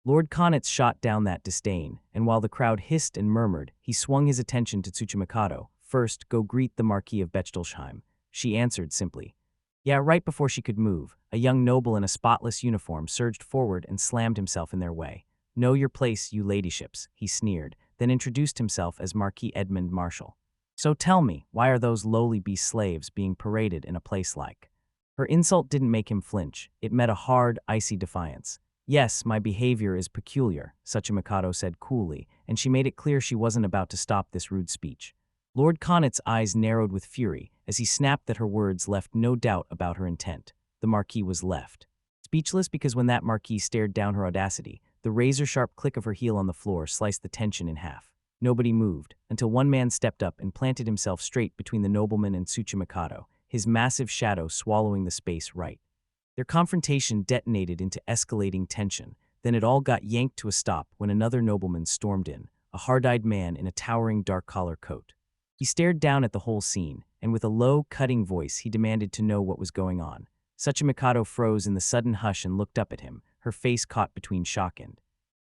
Lord Konitz shot down that disdain, and while the crowd hissed and murmured, he swung his attention to Tsuchimikado. "First, go greet the Marquis of Bechtelschheim." She answered simply. Yeah, right before she could move, a young noble in a spotless uniform surged forward and slammed himself in their way. "Know your place, you ladyships," he sneered, then introduced himself as Marquis Edmund Marshall. "So tell me, why are those lowly beast slaves being paraded in a place like?" Her insult didn't make him flinch. It met a hard, icy defiance. "Yes, my behavior is peculiar," Tsuchimikado said coolly, and she made it clear she wasn't about to stop this rude speech. Lord Konitz's eyes narrowed with fury as he snapped that her words left no doubt about her intent. The Marquis was left speechless because when that Marquis stared down her audacity, the razor-sharp click of her heel on the floor sliced the tension in half. Nobody moved, until one man stepped up and planted himself straight between the nobleman and Tsuchimikado, his massive shadow swallowing the space right. Their confrontation detonated into escalating tension, then it all got yanked to a stop when another nobleman stormed in, a hard-eyed man in a towering dark collar coat. He stared down at the whole scene, and with a low, cutting voice he demanded to know what was going on. Tsuchimikado froze in the sudden hush and looked up at him, her face caught between shock and